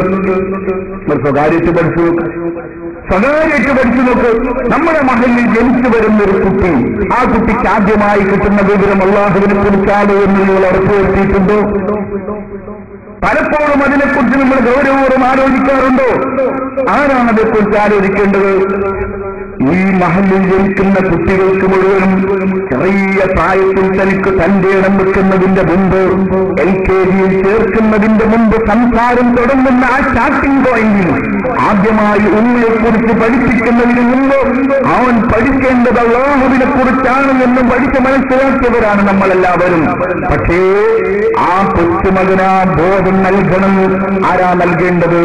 സ്വകാര്യത്ത് പഠിച്ചു നോക്ക്. നമ്മുടെ മഹല്ലിൽ ജനിച്ചു വരുന്ന ഒരു കുട്ടി, ആ കുട്ടിക്ക് ആദ്യമായി കിട്ടുന്ന വിവരം അല്ലാഹുവിനെ കുറിച്ചാണ് എന്ന് നിങ്ങൾ ഉറപ്പുവരുത്തിയിട്ടുണ്ടോ? പലപ്പോഴും അതിനെക്കുറിച്ച് നമ്മൾ ഗൗരവപൂർവ്വം ആലോചിക്കാറുണ്ടോ? ആരാണ് അതേക്കുറിച്ച് ആലോചിക്കേണ്ടത്? ഈ മഹല്ലിൽ ജനിക്കുന്ന കുട്ടികൾക്ക് മുഴുവനും ചെറിയ പ്രായത്തിൽ തനിക്ക് തന്റെ ഇടം വെക്കുന്നതിന്റെ മുമ്പ്, LKGയിൽ ചേർക്കുന്നതിന്റെ മുമ്പ് സംസാരം തുടങ്ങുന്ന ആ സ്റ്റാർട്ടിംഗ് പോയിന്റിൽ ആദ്യമായി ഉമ്മയെക്കുറിച്ച് പഠിപ്പിക്കുന്നതിന് മുമ്പ് അവൻ പഠിക്കേണ്ടത് അല്ലാഹുവിനെ കുറിച്ചാണ് എന്നും പഠിച്ച് മനസ്സിലാക്കിയവരാണ് നമ്മളെല്ലാവരും. പക്ഷേ ആ കൊച്ചുമകനാ ബോധം നൽകണം. ആരാ നൽകേണ്ടത്?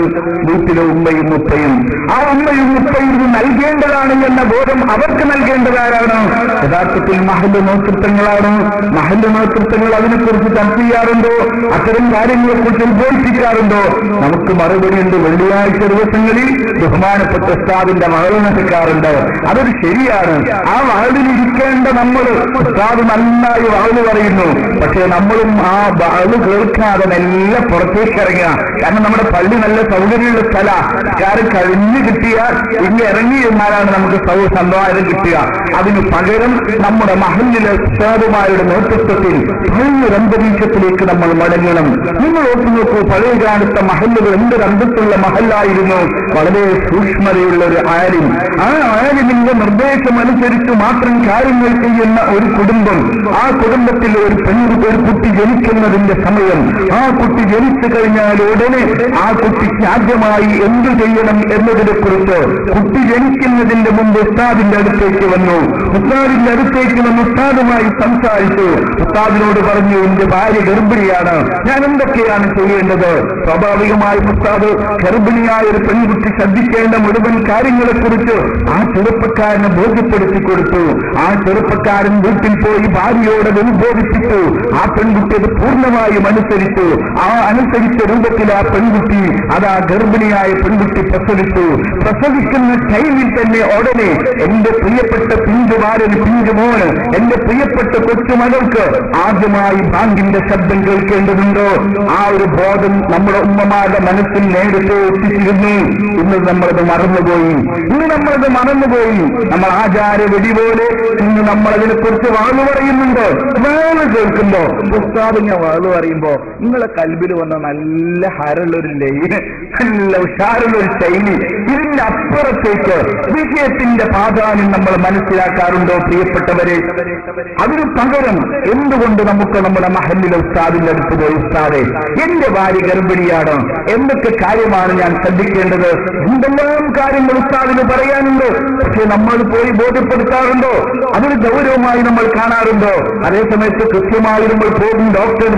വീട്ടിലെ ഉമ്മയും ഉപ്പയും. ആ ഉമ്മയും ഉപ്പയും നൽകേണ്ടതാണ് എന്ന ബോധം അവർക്ക് നൽകേണ്ടതാരാണ്? യഥാർത്ഥത്തിൽ മഹല്ല് നേതൃത്വങ്ങളാണ്. മഹല്ല് നേതൃത്വങ്ങൾ അതിനെക്കുറിച്ച് ചർച്ച ചെയ്യാറുണ്ടോ? അത്തരം കാര്യങ്ങളെക്കുറിച്ച് ഉദ്ബോധിപ്പിക്കാറുണ്ടോ? നമുക്ക് മറുപടിയുണ്ട്. വെള്ളിയാഴ്ച ദിവസങ്ങളിൽ ബഹുമാനപ്പെട്ട ഉസ്താദിന്റെ മഹൽ നടക്കാറുണ്ട്. അതൊരു ശരിയാണ്. ആ മഹലിലിരിക്കേണ്ട നമ്മൾ, ഉസ്താദ് നന്നായി വാള് പറയുന്നു, പക്ഷേ നമ്മളും ആ വാള് കേൾക്കാതെ നല്ല പുറത്തേക്ക് ഇറങ്ങുക. കാരണം നമ്മുടെ പള്ളി നല്ല സൗകര്യമുള്ള സ്ഥല, കാര്യം കഴിഞ്ഞു കിട്ടിയാൽ ഇനി ഇറങ്ങി എന്നാലാണ് നമുക്ക് സമ്പാദനം കിട്ടുക. അതിന് പകരം നമ്മുടെ മഹല്ലിലെ ഉസ്താദുമാരുടെ നേതൃത്വത്തിൽ വലിയൊരു അന്തരീക്ഷത്തിലേക്ക് നമ്മൾ മടങ്ങണം. നിങ്ങൾ ഓർത്തു നോക്കൂ, പഴയ കാലത്തെ മഹല്ലുകൾ എന്തൊരു അന്തസ്സുള്ള മഹല്ലായിരുന്നു. വളരെ സൂക്ഷ്മതയുള്ള ഒരു ആലിം, ആ ആലിമിന്റെ നിർദ്ദേശം അനുസരിച്ച് മാത്രം കാര്യങ്ങൾ ചെയ്യുന്ന ഒരു കുടുംബം. ആ കുടുംബത്തിൽ ഒരു കുട്ടി ജനിക്കുന്നതിന്റെ സമയം, ആ കുട്ടി ജനിച്ചു കഴിഞ്ഞാൽ ഉടനെ ആ കുട്ടിക്ക് ആദ്യമായി എന്തു ചെയ്യണം എന്നതിനെ കുറിച്ച് കുട്ടി ജനിക്കുന്നതിന്റെ മുമ്പ് ഉസ്താദിന്റെ അടുത്തേക്ക് വന്നു. ഉസ്താദുമായി സംസാരിച്ചു. ഉസ്താദിനോട് പറഞ്ഞു, എന്റെ ഭാര്യ ഗർഭിണിയാണ്, ഞാൻ എന്തൊക്കെയാണ് ചെയ്യേണ്ടത്? സ്വാഭാവികമായി ഉസ്താദ് ഗർഭിണിയായ ഒരു പെൺകുട്ടി ശ്രദ്ധിക്കേണ്ട മുഴുവൻ കാര്യങ്ങളെക്കുറിച്ച് ആ ചെറുപ്പക്കാരനെ ബോധ്യപ്പെടുത്തി കൊടുത്തു. ആ ചെറുപ്പക്കാരൻ വീട്ടിൽ പോയി ഭാര്യയോട് ബോധിപ്പിച്ചു. ആ പെൺകുട്ടി അത് പൂർണ്ണമായും അനുസരിച്ചു. ആ അനുസരിച്ച രൂപത്തിൽ ആ പെൺകുട്ടി, അതാ ഗർഭിണിയായ പെൺകുട്ടി പ്രസവിച്ചു. പ്രസവിക്കുന്ന ടൈമിൽ തന്നെ ഉടനെ എന്റെ പ്രിയപ്പെട്ട പിഞ്ചുമാരന്, പിഞ്ചുമോന്, എന്റെ പ്രിയപ്പെട്ട കൊച്ചുമകൾക്ക് ആദ്യമായി ബാങ്കിന്റെ ശബ്ദം കേൾക്കേണ്ടതുണ്ടോ? ആ ഒരു ബോധം നമ്മുടെ ഉമ്മമാരുടെ മനസ്സിൽ നേരത്തെ എത്തിച്ചിരുന്നു. ഇന്ന് നമ്മളത് മറന്നുപോയി. നമ്മൾ ആചാര വെടി പോലെ ഇന്ന് നമ്മൾ അതിനെക്കുറിച്ച് വാള് പറയുന്നുണ്ട്. വാള് കേൾക്കുമ്പോ ഉസ്താദിനെ വാള് പറയുമ്പോ നിങ്ങളെ കൽബിൽ വന്ന നല്ല ഹരമുള്ളൊരു ലൈന്, നല്ല ഉഷാറുള്ളൊരു ശൈലി, ഇതിന്റെ അപ്പുറത്തേക്ക് വിഷയത്തിന്റെ പ്രാധാന്യം നമ്മൾ മനസ്സിലാക്കാറുണ്ടോ പ്രിയപ്പെട്ടവരെ? അതിനു പകരം എന്തുകൊണ്ട് നമുക്ക് നമ്മുടെ മഹല്ലിലെ ഉസ്താദിന്റെ അടുത്ത് പോയി, ഉസ്താദെ എന്റെ ഭാര്യ ഗർഭിണിയാണ്, എന്തൊക്കെ കാര്യമാണ് ഞാൻ ശ്രദ്ധിക്കേണ്ടത്, എന്തെല്ലാം കാര്യങ്ങൾ ഉസ്താദിന് പറയാനുണ്ട്, പക്ഷെ നമ്മൾ പോയി ബോധ്യപ്പെടുത്താറുണ്ടോ? അതൊരു ഗൗരവമായി നമ്മൾ കാണാറുണ്ടോ? അതേസമയത്ത് കൃത്യമായി നമ്മൾ പോകും ഡോക്ടറെ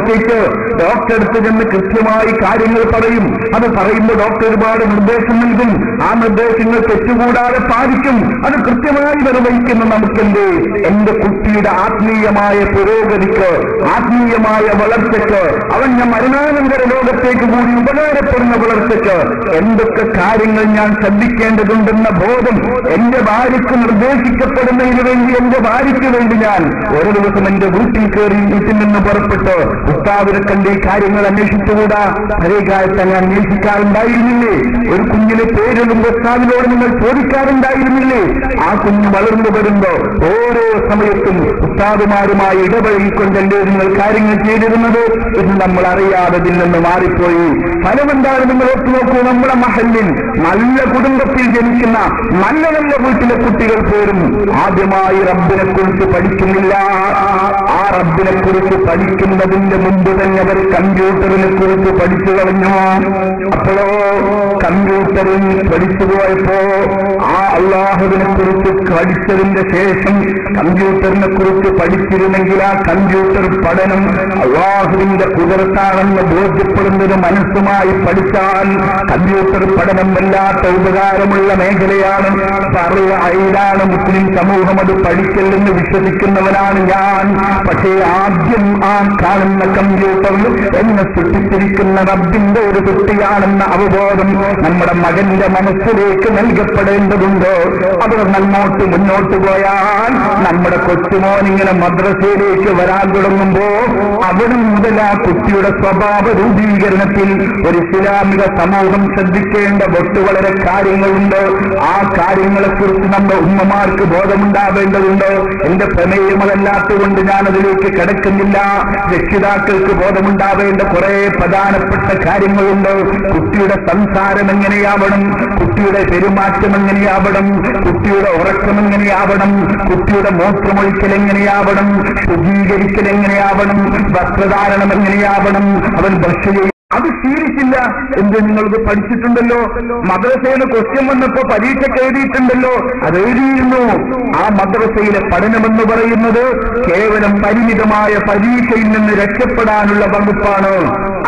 അടുത്ത് ചെന്ന് കൃത്യമായി കാര്യങ്ങൾ പറയും. അത് പറയുമ്പോൾ ഡോക്ടർ ഒരുപാട് നിർദ്ദേശം നൽകും. ആ നിർദ്ദേശങ്ങൾ തെറ്റുകൂടാതെ പാലിക്കും. അത് കൃത്യമായി നിർവഹിക്കുന്ന നമുക്കെന്ത്? എന്റെ കുട്ടിയുടെ ആത്മീയമായ പുരോഗതിക്ക്, ആത്മീയമായ വളർച്ചയ്ക്ക്, അവന്റെ മരണാനന്തര ലോകത്തേക്ക് കൂടി ഉപകാരപ്പെടുന്ന വളർച്ചയ്ക്ക് എന്തൊക്കെ കാര്യങ്ങൾ ഞാൻ ശ്രദ്ധിക്കേണ്ടതുണ്ടെന്ന ബോധം എന്റെ ഭാര്യയ്ക്ക് നിർദ്ദേശിക്കപ്പെടുന്നതിന് വേണ്ടി, എന്റെ ഭാര്യയ്ക്ക് വേണ്ടി ഞാൻ ഒരു ദിവസം എന്റെ വീട്ടിൽ കയറി വീട്ടിൽ നിന്ന് പുറപ്പെട്ട് ഉസ്താദിനെ കണ്ട് ഈ കാര്യങ്ങൾ അന്വേഷിച്ചുകൂടാ? പഴയ കാലത്ത് ഞാൻ അന്വേഷിക്കാറുണ്ടായിരുന്നില്ലേ? ഒരു കുഞ്ഞിന് പേരെഴുതുമ്പോൾ ഉസ്താദിനോട് നിങ്ങൾ ചോദിക്കാറുണ്ടായിരുന്നില്ലേ? ആ കുഞ്ഞ് വളർന്നു വരുമ്പോ ഓരോ സമയത്തും ഉസ്താദുമാരുമായി ഇടപഴകിക്കൊണ്ടല്ലേ നിങ്ങൾ കാര്യങ്ങൾ ചെയ്തിരുന്നത്? എന്ന് നമ്മൾ അറിയാതെ നിന്ന് മാറിപ്പോയി. ഫലമെന്താണ്? നിങ്ങൾ ഒത്തുനോക്കൂ. നമ്മുടെ മഹല്ലിൽ നല്ല കുടുംബത്തിൽ ജനിക്കുന്ന നല്ല നല്ല വീട്ടിലെ കുട്ടികൾ പോലും ആദ്യമായി റബ്ബിനെ കുറിച്ച് പഠിക്കുന്നില്ല. ആ റബ്ബിനെ കുറിച്ച് പഠിക്കുന്നതിന്റെ മുമ്പ് തന്നെ അവർ കമ്പ്യൂട്ടറിനെ കുറിച്ച് പഠിച്ചു കളഞ്ഞു. അപ്പോഴോ കമ്പ്യൂട്ടറിൽ പഠിച്ചു പോയപ്പോ ആ അള്ളാഹുവിനെ കുറിച്ച് പഠിച്ചതിന്റെ ശേഷം കമ്പ്യൂട്ടറിനെ കുറിച്ച് പഠിച്ചിരുന്നെങ്കിൽ ആ കമ്പ്യൂട്ടർ പഠനം അള്ളാഹുവിന്റെ കുതിർത്താണെന്ന് ബോധ്യപ്പെടുന്നൊരു മനസ്സുമായി പഠിച്ചാൽ കമ്പ്യൂട്ടർ പഠനം വല്ലാത്ത ഉപകാരമുള്ള മേഖലയാണ്. പറയാണ് മുസ്ലിം സമൂഹം അത് പഠിക്കല്ലെന്ന് വിശ്വസിക്കുന്നവനാണ് ഞാൻ. പക്ഷേ ആദ്യം ആ കാണുന്ന കമ്പ്യൂട്ടർ എന്നെ സൃഷ്ടിച്ചിരിക്കുന്ന റബ്ബിന്റെ ഒരു കുട്ടിയാണെന്ന അവബോധം നമ്മുടെ മകന്റെ മനസ്സിലേക്ക് നൽകപ്പെടേണ്ടതുണ്ട്. അവർ മുന്നോട്ട് പോയാൽ നമ്മുടെ കൊച്ചുമോൻ ഇങ്ങനെ മദ്രസയിലേക്ക് വരാൻ തുടങ്ങുമ്പോ അവിടെ മുതൽ ആ കുട്ടിയുടെ സ്വഭാവ രൂപീകരണത്തിൽ ഒരു ഇസ്ലാമിക സമൂഹം ശ്രദ്ധിക്കേണ്ട വളരെ കാര്യങ്ങളുണ്ട്. ആ കാര്യങ്ങളെക്കുറിച്ച് നമ്മുടെ ഉമ്മമാർക്ക് ബോധമുണ്ടാവേണ്ടതുണ്ട്. എന്റെ പ്രമേയം അതല്ലാത്തതുകൊണ്ട് ഞാൻ അതിലേക്ക് കിടക്കുന്നില്ല. രക്ഷിതാക്കൾക്ക് ബോധമുണ്ടാവേണ്ട കുറെ പ്രധാനപ്പെട്ട കാര്യങ്ങളുണ്ട്. കുട്ടിയുടെ സംസാരം എങ്ങനെയാവണം, കുട്ടിയുടെ പെരുമാറ്റം എങ്ങനെയാവണം, കുട്ടിയുടെ ഉറക്കം എങ്ങനെയാവണം, കുട്ടിയുടെ മൂത്രമൊഴിക്കൽ എങ്ങനെയാവണം, ശുചീകരിക്കൽ എങ്ങനെയാവണം, വസ്ത്രധാരണം എങ്ങനെയാവണം, അവൻ ബ്രഷ് ചെയ്യും. അത് ശീലിച്ചില്ല. എന്ത് നിങ്ങൾക്ക് പഠിച്ചിട്ടുണ്ടല്ലോ? മദ്രസയിലെ ക്വസ്റ്റ്യൻ വന്നപ്പോ പരീക്ഷയ്ക്ക് എഴുതിയിട്ടുണ്ടല്ലോ, അത് എഴുതിയിരുന്നു. ആ മദ്രസയിലെ പഠനമെന്ന് പറയുന്നത് കേവലം പരിമിതമായ പരീക്ഷയിൽ നിന്ന് രക്ഷപ്പെടാനുള്ള വകുപ്പാണ്.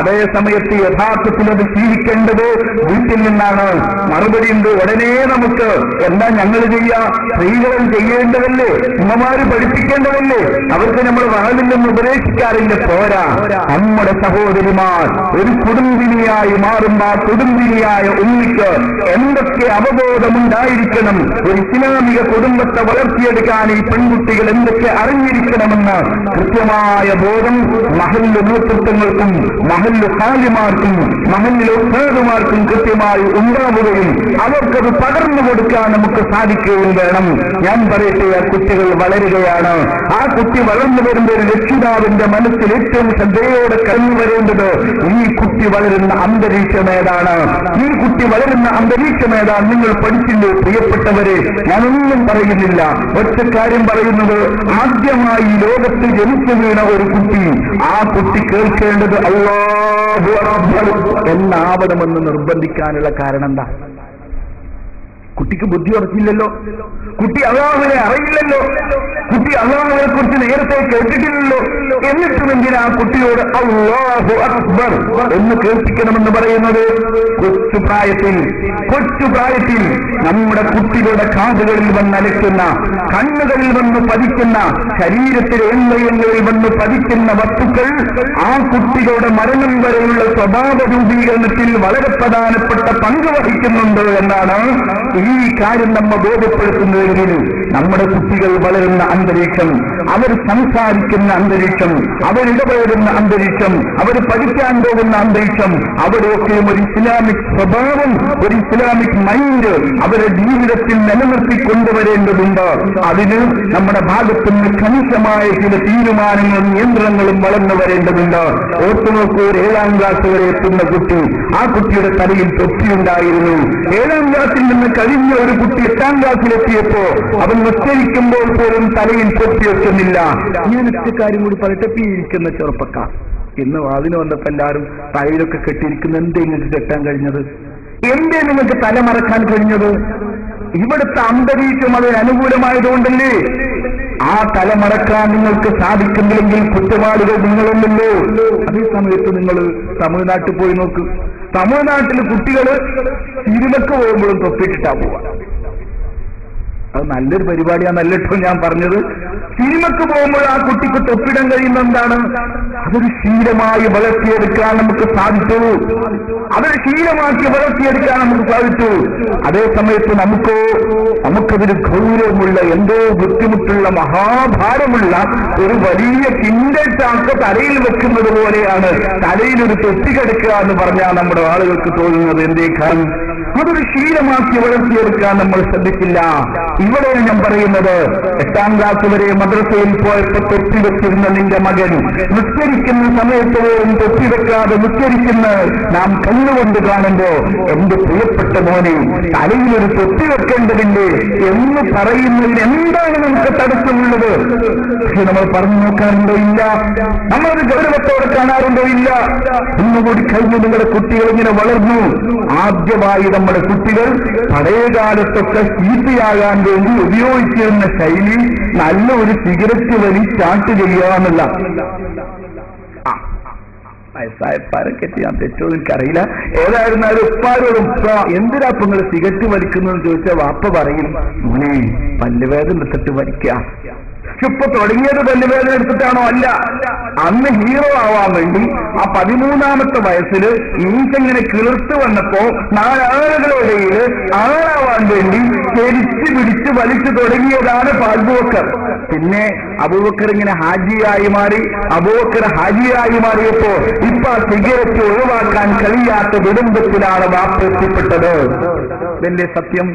അതേ സമയത്ത് യഥാർത്ഥത്തിൽ അത് ശീലിക്കേണ്ടത് വീട്ടിൽ നിന്നാണ്. മറുപടി ഉണ്ട്, ഉടനെ നമുക്ക് എന്താ ഞങ്ങൾ ചെയ്യാ? സ്ത്രീകളും ചെയ്യേണ്ടതല്ലേ, ഉമ്മമാര് പഠിപ്പിക്കേണ്ടതല്ലേ, അവർക്ക് നമ്മൾ വാളിൽ നിന്ന് ഉപദേശിക്കാറില്ല. പോരാ, നമ്മുടെ സഹോദരിമാർ ഒരു കുടുംബിനിയായി മാറുന്ന കുടുംബിനിയായ ഉമ്മിക്ക് എന്തൊക്കെ അവബോധമുണ്ടായിരിക്കണം, ഒരു ഇസ്ലാമിക കുടുംബത്തെ വളർത്തിയെടുക്കാൻ ഈ പെൺകുട്ടികൾ എന്തൊക്കെ അറിഞ്ഞിരിക്കണമെന്ന് കൃത്യമായ ബോധം മഹല്ല് നേതൃത്വങ്ങൾക്കും മഹല്ല് ഹാലിമാർക്കും മഹല്ലിലെ ഉസ്താദുമാർക്കും കൃത്യമായി ഉണ്ടാവുകയും അവർക്കത് പകർന്നു കൊടുക്കാൻ നമുക്ക് സാധിക്കുകയും വേണം. ഞാൻ പറയട്ടെ, ആ കുട്ടികൾ വളരുകയാണ്. ആ കുട്ടി വളർന്നു വരുന്ന ഒരു രക്ഷിതാവിന്റെ മനസ്സിൽ ഏറ്റവും ശ്രദ്ധയോടെ കടന്നു വരേണ്ടത് ഈ കുട്ടി വളരുന്ന അന്തരീക്ഷം ഏതാണ്, ഈ കുട്ടി വളരുന്ന അന്തരീക്ഷം ഏതാണ്? നിങ്ങൾ പഠിച്ചില്ലേ പ്രിയപ്പെട്ടവരെ? ഞാനൊന്നും പറയുന്നില്ല, ഒറ്റ കാര്യം പറയുന്നത്, ആദ്യമായി ലോകത്ത് ജനിച്ചു വീണ ഒരു കുട്ടി, ആ കുട്ടി കേൾക്കേണ്ടത് അല്ലാഹു അക്ബർ എന്നാവണമെന്ന് നിർബന്ധിക്കാനുള്ള കാരണം എന്താ? കുട്ടിക്ക് ബുദ്ധി ഉറച്ചില്ലല്ലോ, കുട്ടി അല്ലാഹുവിനെ അറിയില്ലല്ലോ, കുട്ടി അല്ലാഹുവിനെ കുറിച്ച് നേരത്തെ കേട്ടിട്ടില്ലല്ലോ. എന്നിട്ടും എന്തിനാ കുട്ടിയോട് അല്ലാഹു അക്ബർ എന്ന് കേൾപ്പിക്കണമെന്ന് പറയുന്നത്? കൊച്ചുപ്രായത്തിൽ നമ്മുടെ കുട്ടികളുടെ കാതുകളിൽ വന്നലയ്ക്കുന്ന, കണ്ണുകളിൽ വന്ന് പതിക്കുന്ന, ശരീരത്തിലെ ഇന്ദ്രിയങ്ങളിൽ വന്ന് പതിക്കുന്ന വസ്തുക്കൾ ആ കുട്ടികളുടെ മരണം വരെയുള്ള സ്വഭാവ രൂപീകരണത്തിൽ വളരെ പ്രധാനപ്പെട്ട പങ്ക് വഹിക്കുന്നുണ്ട് എന്നാണ് ഈ കാര്യം നമ്മെ ബോധ്യപ്പെടുത്തുന്നതെങ്കിൽ നമ്മുടെ കുട്ടികൾ വളരുന്ന അന്തരീക്ഷം, അവർ സംസാരിക്കുന്ന അന്തരീക്ഷം, അവരിടപഴകുന്ന അന്തരീക്ഷം, അവർ പഠിക്കാൻ പോകുന്ന അന്തരീക്ഷം, അവിടെയൊക്കെയും ഒരു ഇസ്ലാമിക് സ്വഭാവം, ഒരു ഇസ്ലാമിക് മൈൻഡ് അവരുടെ ജീവിതത്തിൽ നിലനിർത്തിക്കൊണ്ടുവരേണ്ടതുണ്ട്. അതിന് നമ്മുടെ ഭാഗത്തുനിന്ന് കണിശമായ ചില തീരുമാനങ്ങളും നിയന്ത്രണങ്ങളും വളർന്നു വരേണ്ടതുണ്ട്. ഓർത്തുനോക്കൂ, ഒരു 7ാം ക്ലാസ് വരെ എത്തുന്ന കുട്ടി, ആ കുട്ടിയുടെ തലയിൽ തൊപ്പിയുണ്ടായിരുന്നു. 7ാം ക്ലാസ്സിൽ നിന്ന് കഴിഞ്ഞ ഒരു കുട്ടി 8ാം ക്ലാസ്സിലെത്തിയപ്പോ അവൻ നിസ്കരിക്കുമ്പോൾ പോലും തലയിൽ തൊപ്പി വെക്കുന്നില്ല. ഞാൻ ഒറ്റ കാര്യം കൂടി പറയട്ടെ, ഇരിക്കുന്ന ചെറുപ്പക്കാർ ഇന്ന് അതിന് വന്നപ്പോ എല്ലാവരും തലയിലൊക്കെ കെട്ടിയിരിക്കുന്ന എന്തേ നിങ്ങൾക്ക് കെട്ടാൻ കഴിഞ്ഞത്? എന്തേ നിങ്ങൾക്ക് തല മറക്കാൻ കഴിഞ്ഞത്? ഇവിടുത്തെ അന്തരീക്ഷം അതിന് അനുകൂലമായതുകൊണ്ടല്ലേ. ആ തല മറക്കാൻ നിങ്ങൾക്ക് സാധിക്കുന്നില്ലെങ്കിൽ കുറ്റവാളികൾ നിങ്ങളൊന്നല്ലോ. അതേ സമയത്ത് നിങ്ങൾ തമിഴ്നാട്ടിൽ പോയി നോക്ക്. തമിഴ്നാട്ടിൽ കുട്ടികൾ സിനിമക്ക് പോകുമ്പോഴും തൊപ്പിട്ടിട്ടാ പോവാ. അത് നല്ലൊരു പരിപാടിയാണെന്നല്ലോ ഞാൻ പറഞ്ഞത്. സിനിമക്ക് പോകുമ്പോൾ ആ കുട്ടിക്ക് തൊപ്പിടാൻ കഴിയുന്ന എന്താണ്? അതൊരു ശീലമായി വളർത്തിയെടുക്കാൻ നമുക്ക് സാധിച്ചു. അതൊരു ശീലമാക്കി വളർത്തിയെടുക്കാൻ നമുക്ക് സാധിച്ചു. അതേ സമയത്ത് നമുക്കതൊരു ഗൗരവമുള്ള, എന്തോ ബുദ്ധിമുട്ടുള്ള, മഹാഭാരമുള്ള ഒരു വലിയ കിൻഡൽചാക്ക് തലയിൽ വെക്കുന്നത് പോലെയാണ് തലയിലൊരു തൊപ്പി കിടക്കുക എന്ന് പറഞ്ഞാൽ നമ്മുടെ ആളുകൾക്ക് തോന്നുന്നത്. എന്തേക്കാൻ അതൊരു ശീലമാക്കി വളർത്തിയെടുക്കാൻ നമ്മൾ ശ്രദ്ധിക്കില്ല. ഇവിടെയാണ് ഞാൻ പറയുന്നത്, 8ാം ക്ലാസ് വരെ മദ്രസയിൽ പോയപ്പോ തൊപ്പി വെച്ചിരുന്ന നിന്റെ മകൻ നിസ്കരിക്കുന്ന സമയത്ത് പോലും തൊപ്പി വെക്കാതെ നിസ്കരിക്കുന്ന നാം കണ്ണുകൊണ്ട് കാണുമ്പോ എന്റെ പ്രിയപ്പെട്ട മോനെ തലയിലൊരു തൊപ്പി വെക്കേണ്ടതില്ലേ എന്ന് പറയുന്നതിന് എന്താണ് നമുക്ക് തടസ്സമുള്ളത്? പക്ഷെ നമ്മൾ പറഞ്ഞു നോക്കാറുണ്ടോ? ഇല്ല. നമ്മളത് ഗൗരവത്തോടെ കാണാറുണ്ടോ? ഇല്ല. ഒന്നുകൂടി കഴിഞ്ഞ് നിങ്ങളുടെ കുട്ടികൾ ഇങ്ങനെ വളർന്നു. ആദ്യമായി നമ്മുടെ കുട്ടികൾ പഴയകാലത്തൊക്കെ ചീത്തയാകാൻ വേണ്ടി ഉപയോഗിച്ചിരുന്ന ശൈലി നല്ല ഒരു സിഗരറ്റ് വലി സ്റ്റാർട്ട് ചെയ്യാമെന്നല്ല. വയസ്സായപ്പാരൊക്കെ ഞാൻ തെറ്റോ എനിക്കറിയില്ല. ഏതായിരുന്നാലും ഉപ്പാരോടും എന്തിനാ ഇപ്പൊ നിങ്ങൾ സിഗരറ്റ് വലിക്കുന്നതെന്ന് ചോദിച്ചാൽ വാപ്പ പറയും, മോനെ പല്ലുവേദന എടുത്തിട്ട് വലിക്കുക. ഇപ്പൊ തുടങ്ങിയത് പല്ലുവേദന എടുത്തിട്ടാണോ? അല്ല. അന്ന് ഹീറോ ആവാൻ വേണ്ടി ആ 13ാമത്തെ വയസ്സിൽ ഈച്ചങ്ങനെ കിളിർത്ത് വന്നപ്പോ 4 ആളുകളുടെ ആളാവാൻ വേണ്ടി ചെരിച്ച് പിടിച്ച് വലിച്ചു തുടങ്ങിയതാണ് അബൂബക്കർ. പിന്നെ അബൂബക്കർ ഇങ്ങനെ ഹാജിയായി മാറി. അബൂബക്കർ ഹാജിയായി മാറിയപ്പോ ഇപ്പൊ സിഗരറ്റ് ഒഴിവാക്കാൻ കഴിയാത്ത ദുരന്തത്തിലാണ് വാപ്പ എത്തിപ്പെട്ടത്. ഇതല്ലേ സത്യം?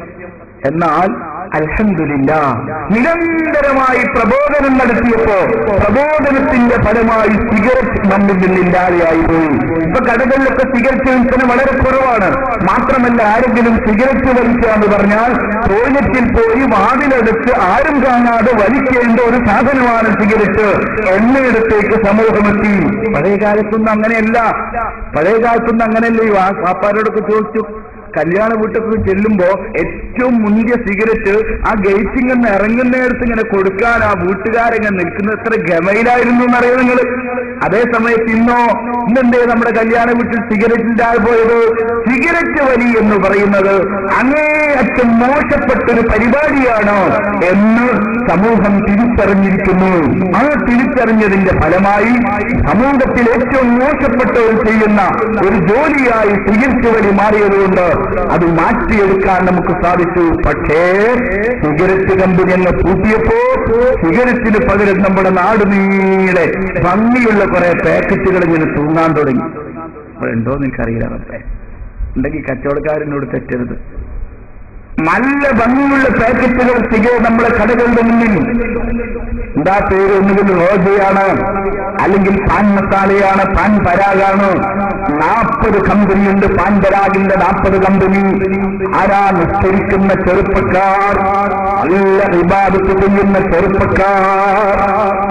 എന്നാൽ അൽഹംദുലില്ലാഹ് നിരന്തരമായി പ്രബോധനം നടത്തിയപ്പോ പ്രബോധനത്തിന്റെ ഫലമായി സിഗരറ്റ് നമ്മിൽ നിന്നില്ലാതെയായി പോയി. ഇപ്പൊ കടകളിലൊക്കെ സിഗരറ്റ് വിൽപ്പന വളരെ കുറവാണ്. മാത്രമല്ല, ആരെങ്കിലും സിഗരറ്റ് വലിക്കുക എന്ന് പറഞ്ഞാൽ ടോയ്ലറ്റിൽ പോയി വാതിലടച്ച് ആരും കാണാതെ വലിക്കേണ്ട ഒരു സാധനമാണ് സിഗരറ്റ് എന്നയിടത്തേക്ക് സമൂഹമെത്തി. പഴയ കാലത്തൊന്നും അങ്ങനെയല്ല. ഈ വാപ്പാരോടൊക്കെ ചോദിച്ചു, കല്യാണ വീട്ടൊക്കെ ചെല്ലുമ്പോ ഏറ്റവും മുന്തിയ സിഗരറ്റ് ആ ഗേറ്റിംഗ് എന്ന് ഇറങ്ങുന്നിടത്ത് ഇങ്ങനെ കൊടുക്കാൻ ആ വീട്ടുകാരെങ്ങനെ നിൽക്കുന്നത് എത്ര ഗമയിലായിരുന്നു എന്നറിയാം നിങ്ങൾ. അതേ സമയത്ത് ഇന്നെന്തേ നമ്മുടെ കല്യാണ വീട്ടിൽ സിഗരറ്റിന്റെ ആൾ പോയത്? സിഗരറ്റ് വലി എന്ന് പറയുന്നത് അങ്ങേയറ്റം മോശപ്പെട്ടൊരു പരിപാടിയാണ് എന്ന് സമൂഹം തിരിച്ചറിഞ്ഞിരിക്കുന്നു. ആ തിരിച്ചറിഞ്ഞതിന്റെ ഫലമായി സമൂഹത്തിൽ ഏറ്റവും മോശപ്പെട്ടവർ ചെയ്യുന്ന ഒരു ജോലിയായി സിഗരറ്റ് വലി മാറിയതുകൊണ്ട് അത് മാറ്റിയെടുക്കാൻ നമുക്ക് സാധിച്ചു. പക്ഷേ സിഗരറ്റ് കമ്പനി അങ്ങ് പൂട്ടിയപ്പോ സിഗരറ്റിന് പകരം നമ്മുടെ നാട് നീളെ ഭംഗിയുള്ള കുറെ പാക്കറ്റുകൾ ഇങ്ങനെ തൂങ്ങാൻ തുടങ്ങി. ഉണ്ടോ എനിക്കറിയില്ല. ഉണ്ടെങ്കിൽ കച്ചവടക്കാരനോട് തെറ്റരുത്. നല്ല ഭംഗിയുള്ള പാക്കറ്റുകൾ സിഗരറ്റ് നമ്മളെ കടകളുടെ മുന്നിൽ. എന്താ പേര്? ഒന്നുകിൽ റോജയാണ്, അല്ലെങ്കിൽ പാൻ മസാലയാണ്, പാൻ പരാഗാണ്. 40 കമ്പനിയുണ്ട്. പാൻ പരാഗിന്റെ 40 കമ്പനി. ആരാ? നിസ്കരിക്കുന്ന ചെറുപ്പക്കാർ, നല്ല ഇബാദത്ത് ചെയ്യുന്ന ചെറുപ്പക്കാർ.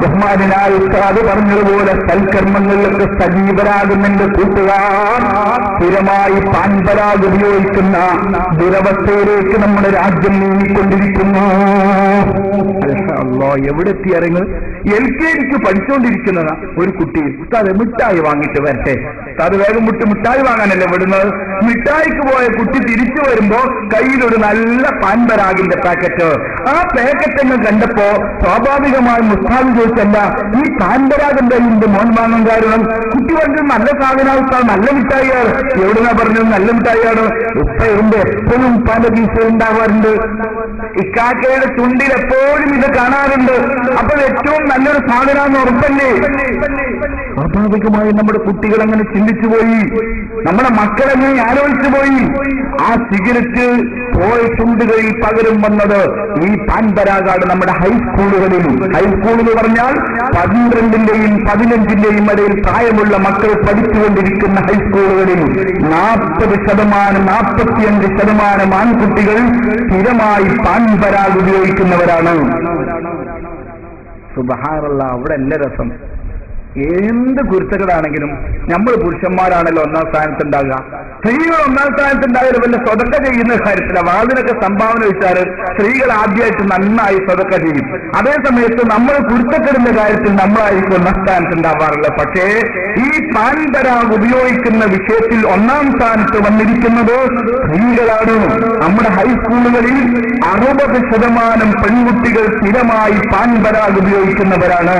ബഹുമാനായ ഉസ്താദ് പറഞ്ഞതുപോലെ സൽക്കർമ്മങ്ങളിലൊക്കെ സജീവരാകുന്നുണ്ട് കൂട്ടുകാർ. സ്ഥിരമായി പാൻ പരാഗ് ഉപയോഗിക്കുന്ന ദുരവസ്ഥയിലേക്ക് നമ്മുടെ രാജ്യം നീങ്ങിക്കൊണ്ടിരിക്കുന്നു. എവിടെ എത്തിയറിങ്ങൾ? LKGക്ക് പഠിച്ചുകൊണ്ടിരിക്കുന്നതാ ഒരു കുട്ടി. ഉസ്താദ് മിഠായി വാങ്ങിട്ട് വരട്ടെ. ഉസ്താദ് വേഗം മിഠായി വാങ്ങാനല്ലേ വിടുന്നത്. മിഠായിക്ക് പോയ കുട്ടി തിരിച്ചു വരുമ്പോ കയ്യിലൊരു നല്ല പാൻ പരാഗിന്റെ പാക്കറ്റ്. ആ പാക്കറ്റ് എന്ന് കണ്ടപ്പോ സ്വാഭാവികമായും ഉസ്താദ് ചോദിച്ചല്ല, ഈ പാൻ പരാഗിന്റെ ഇതിന്റെ മോൻ വാങ്ങാൻ കാരണം? കുട്ടി പറഞ്ഞത് നല്ല സാധനം ഉസ്താദ്, നല്ല മിഠായിയാണ്. എവിടുന്നാ പറഞ്ഞത് നല്ല മിഠായിയാണ്? ഉപ്പ ഇരുമ്പ് എപ്പോഴും ഉപ്പാന്റെ പീസ് ഉണ്ടാവാറുണ്ട്. ഇക്കാക്കയുടെ ചുണ്ടിൽ എപ്പോഴും ഇത് കാണാറുണ്ട്. അപ്പോൾ ഏറ്റവും നല്ലൊരു സാധനമെന്ന് ഉറപ്പല്ലേ? സ്വാഭാവികമായി നമ്മുടെ കുട്ടികൾ അങ്ങനെ ചിന്തിച്ചുപോയി, നമ്മുടെ മക്കളെങ്ങനെ ആലോചിച്ചു പോയി. ആ സിഗരറ്റ് പോയ ചുണ്ടുകളിൽ പകരം വന്നത് ഈ പാൻപരാഗാണ് നമ്മുടെ ഹൈസ്കൂളുകളിലും. ഹൈസ്കൂൾ എന്ന് പറഞ്ഞാൽ 12ന്റെയും 15ന്റെയും ഇടയിൽ പ്രായമുള്ള മക്കൾ പഠിച്ചുകൊണ്ടിരിക്കുന്ന ഹൈസ്കൂളുകളിൽ 40%, 45% ആൺകുട്ടികൾ സ്ഥിരമായി പാൻപരാഗ് ഉപയോഗിക്കുന്നവരാണ്. സുബ്ഹാനല്ലാഹ്, അവിടെ അല്ല രസം. എന്ത് കുരുത്തകളാണെങ്കിലും നമ്മൾ പുരുഷന്മാരാണല്ലോ ഒന്നാം സ്ഥാനത്തുണ്ടാകുക. സ്ത്രീകൾ ഒന്നാം സ്ഥാനത്തുണ്ടായാലും വല്ല സ്വതക്ക ചെയ്യുന്ന കാര്യത്തില വാതിലൊക്കെ സംഭാവന വെച്ചാൽ സ്ത്രീകൾ ആദ്യമായിട്ട് നന്നായി സ്വതക്ക ചെയ്യും. അതേ സമയത്ത് നമ്മൾ കുരുത്തക്കെടുന്ന കാര്യത്തിൽ നമ്മളായിരിക്കും ഒന്നാം സ്ഥാനത്തുണ്ടാവാറുള്ളത്. പക്ഷേ ഈ പാൻപരാഗ് ഉപയോഗിക്കുന്ന വിഷയത്തിൽ ഒന്നാം സ്ഥാനത്ത് വന്നിരിക്കുന്നത് സ്ത്രീകളാണ്. നമ്മുടെ ഹൈസ്കൂളുകളിൽ 60% പെൺകുട്ടികൾ സ്ഥിരമായി പാൻപരാഗ് ഉപയോഗിക്കുന്നവരാണ്.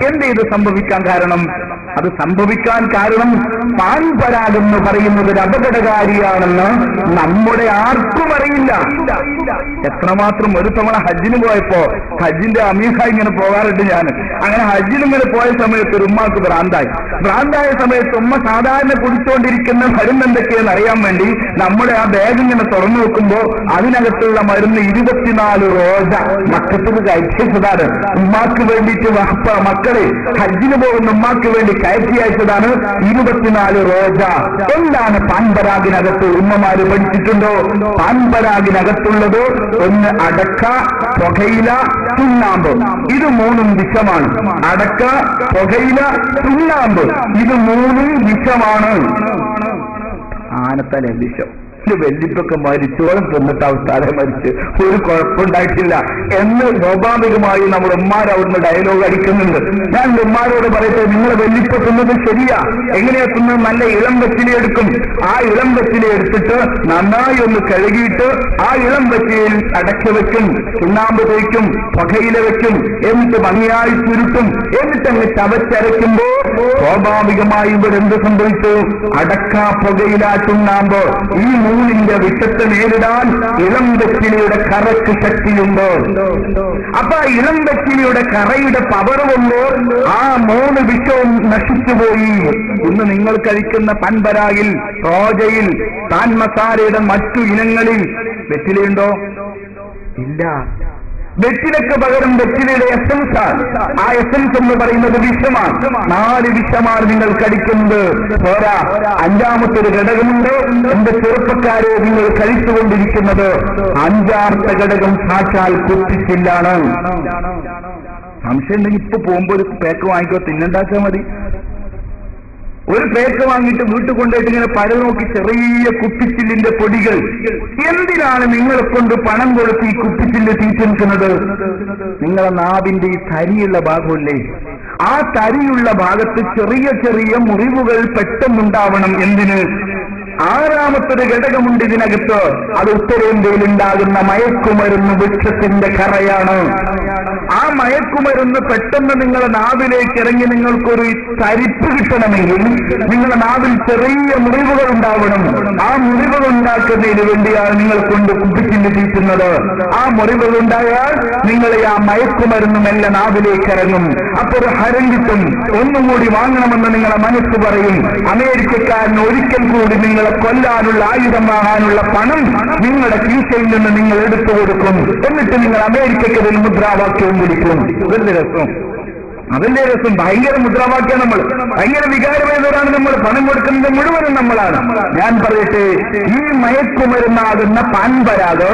എന്ത് ഇത് സംഭവിക്കാൻ കാരണം? അത് സംഭവിക്കാൻ കാരണം പാൻപരാഗ് എന്ന് പറയുന്നത് ഒരു അപകടകാരിയാണെന്ന് നമ്മുടെ ആർക്കും അറിയില്ല. എത്രമാത്രം ഒരു തവണ ഹജ്ജിന് പോയപ്പോ, ഹജ്ജിന്റെ അമീഖ ഇങ്ങനെ പോകാറുണ്ട് ഞാൻ. അങ്ങനെ ഹജ്ജിന് ഇങ്ങനെ പോയ സമയത്ത് ഒരു ഉമ്മാക്ക് ഭ്രാന്തായ സമയത്ത് ഉമ്മ സാധാരണ കുടിച്ചുകൊണ്ടിരിക്കുന്ന മരുന്ന് എന്തൊക്കെയെന്ന് അറിയാൻ വേണ്ടി നമ്മുടെ ആ ബാഗ് ഇങ്ങനെ തുറന്നു വെക്കുമ്പോ അതിനകത്തുള്ള മരുന്ന് 24 റോജ മക്കത്തിന് കയറ്റിയതാണ്. ഉമ്മാക്ക് വേണ്ടിയിട്ട് മക്കളെ ഹജ്ജിന് പോകുന്ന ഉമ്മാക്ക് വേണ്ടി കയറ്റി അയച്ചതാണ് 24 റോജ. എന്താണ് പാൻപരാഗിനകത്ത്? ഉമ്മമാര് പഠിച്ചിട്ടുണ്ടോ? പാൻപരാഗിനകത്തുള്ളത് ഒന്ന് അടക്ക, പുകയില, ചുണ്ണാമ്പ്. ഇത് 3 വിഷമാണ്. അടക്ക, പുകയില, ചുണ്ണാമ്പ്, ഇത് 3 വിഷമാണ്. ആനത്തല വിഷം. വെല്ലിപ്പൊക്കെ മരിച്ചോളം തിന്നിട്ട് അവസ്ഥാനം മരിച്ച് ഒരു കുഴപ്പമുണ്ടായിട്ടില്ല എന്ന് സ്വാഭാവികമായി നമ്മുടെ ഉമ്മാരവിടുന്ന് ഡയലോഗ് അടിക്കുന്നുണ്ട്. ഞാൻ ഉമ്മാരോട് പറയട്ടെ, നിങ്ങൾ വെല്ലിപ്പ തിന്നത് ശരിയാ. എങ്ങനെയാ തിന്നത്? നല്ല ഇളം വെച്ചില എടുക്കും. ആ ഇളം വെച്ചില എടുത്തിട്ട് നന്നായി ഒന്ന് കഴുകിയിട്ട് ആ ഇളം വെച്ചിലയിൽ അടച്ചു വെക്കും, ചുണ്ണാമ്പ് തേക്കും, പുകയില വെക്കും, എന്നിട്ട് ഭംഗിയായി ചുരുട്ടും, എന്നിട്ട് അങ്ങ് ചവച്ചരയ്ക്കുമ്പോ സ്വാഭാവികമായി ഇവിടെ എന്ത് സംഭവിച്ചു? അടക്ക, പുകയില, ചുണ്ണാമ്പ്, ഈ 3ന്റെ വിഷത്തെ നേരിടാൻ ഇളം വെച്ചിലയുടെ കറയ്ക്ക് ശക്തിയുണ്ട്. അപ്പൊ ഇളം വെച്ചിലയുടെ കറയുടെ പവർ കൊണ്ട് ആ 3 വിഷവും നശിച്ചുപോയി. ഇന്ന് നിങ്ങൾ കഴിക്കുന്ന പാൻപരാഗിൽ, റോജയിൽ, പാൻ മസാലയുടെ മറ്റു ഇനങ്ങളിൽ വെറ്റിലയുണ്ടോ? ഇല്ല. വെറ്റിലയ്ക്ക് പകരം വെറ്റിലയുടെ എസൻസ് ആണ്. ആ എസൻസ് എന്ന് പറയുന്നത് വിഷമാണ്. 4 വിഷമാണ് നിങ്ങൾ കടിക്കുന്നത്. പോരാ, 5ാമത്തൊരു ഘടകമുണ്ട്. എന്റെ ചെറുപ്പക്കാരെ, നിങ്ങൾ കഴിച്ചുകൊണ്ടിരിക്കുന്നത് 5ാമത്തെ ഘടകം സാക്ഷാൽ കുത്തിച്ചില്ലാണ്. സംശയം ഉണ്ടെങ്കിൽ ഇപ്പൊ പോകുമ്പോ ഒരു പേക്ക് വാങ്ങിക്കോ, തിന്നുണ്ടാച്ചാൽ മതി. ഒരു പേക്ക് വാങ്ങിയിട്ട് വീട്ടിൽ കൊണ്ടുപോയിട്ട് ഇങ്ങനെ പഴ നോക്കി ചെറിയ കുപ്പിച്ചില്ലിന്റെ പൊടികൾ. എന്തിനാണ് നിങ്ങളെ കൊണ്ട് പണം കൊടുത്ത് ഈ കുപ്പിച്ചില്ല് തീറ്റിക്കുന്നത്? നിങ്ങളെ നാവിന്റെ ഈ തരിയുള്ള ഭാഗമല്ലേ, ആ തരിയുള്ള ഭാഗത്ത് ചെറിയ ചെറിയ മുറിവുകൾ പെട്ടെന്നുണ്ടാവണം. എന്തിന്? 6ാമത്തൊരു ഘടകമുണ്ട് ഇതിനകത്ത്. അത് ഉത്തരേന്ത്യയിൽ ഉണ്ടാകുന്ന മയക്കുമരുന്ന് വൃക്ഷത്തിന്റെ കറയാണ്. ആ മയക്കുമരുന്ന് പെട്ടെന്ന് നിങ്ങളുടെ നാവിലേക്ക് ഇറങ്ങി നിങ്ങൾക്കൊരു തരിപ്പ് കിട്ടണമെങ്കിൽ നിങ്ങളുടെ നാവിൽ ചെറിയ മുറിവുകൾ ഉണ്ടാവണം. ആ മുറിവുകൾ ഉണ്ടാക്കുന്നതിന് വേണ്ടിയാണ് നിങ്ങൾ കൊണ്ട് കുപ്പിച്ചില്ല് തീറ്റുന്നത്. ആ മുറിവുകൾ ഉണ്ടായാൽ നിങ്ങളെ ആ മയക്കുമരുന്ന് മെല്ലെ നാവിലേക്ക് ഇറങ്ങും. അപ്പൊ ഒരു ഹരം കിട്ടും. ഒന്നുകൂടി വാങ്ങണമെന്ന് നിങ്ങളെ മനസ്സ് പറയും. അമേരിക്കക്കാരന് ഒരിക്കൽ കൂടി നിങ്ങളെ കൊല്ലാനുള്ള, ആയുധം വാങ്ങാനുള്ള പണം നിങ്ങളുടെ കീശയിൽ നിന്ന് നിങ്ങൾ എടുത്തു കൊടുക്കും. എന്നിട്ട് നിങ്ങൾ അമേരിക്കയ്ക്കെതിൽ മുദ്രാവാക്യവും വിളിക്കും. വലിയ രസം. അതിന്റെ രസം. ഭയങ്കര മുദ്രാവാക്യം. നമ്മൾ ഭയങ്കര വികാരമായവരാണ്. നമ്മൾ പണം കൊടുക്കുന്നത് മുഴുവനും നമ്മളാണ്. ഞാൻ പറയട്ടെ, ഈ മയക്കുമരുന്നാകുന്ന പാൻപരാഗ്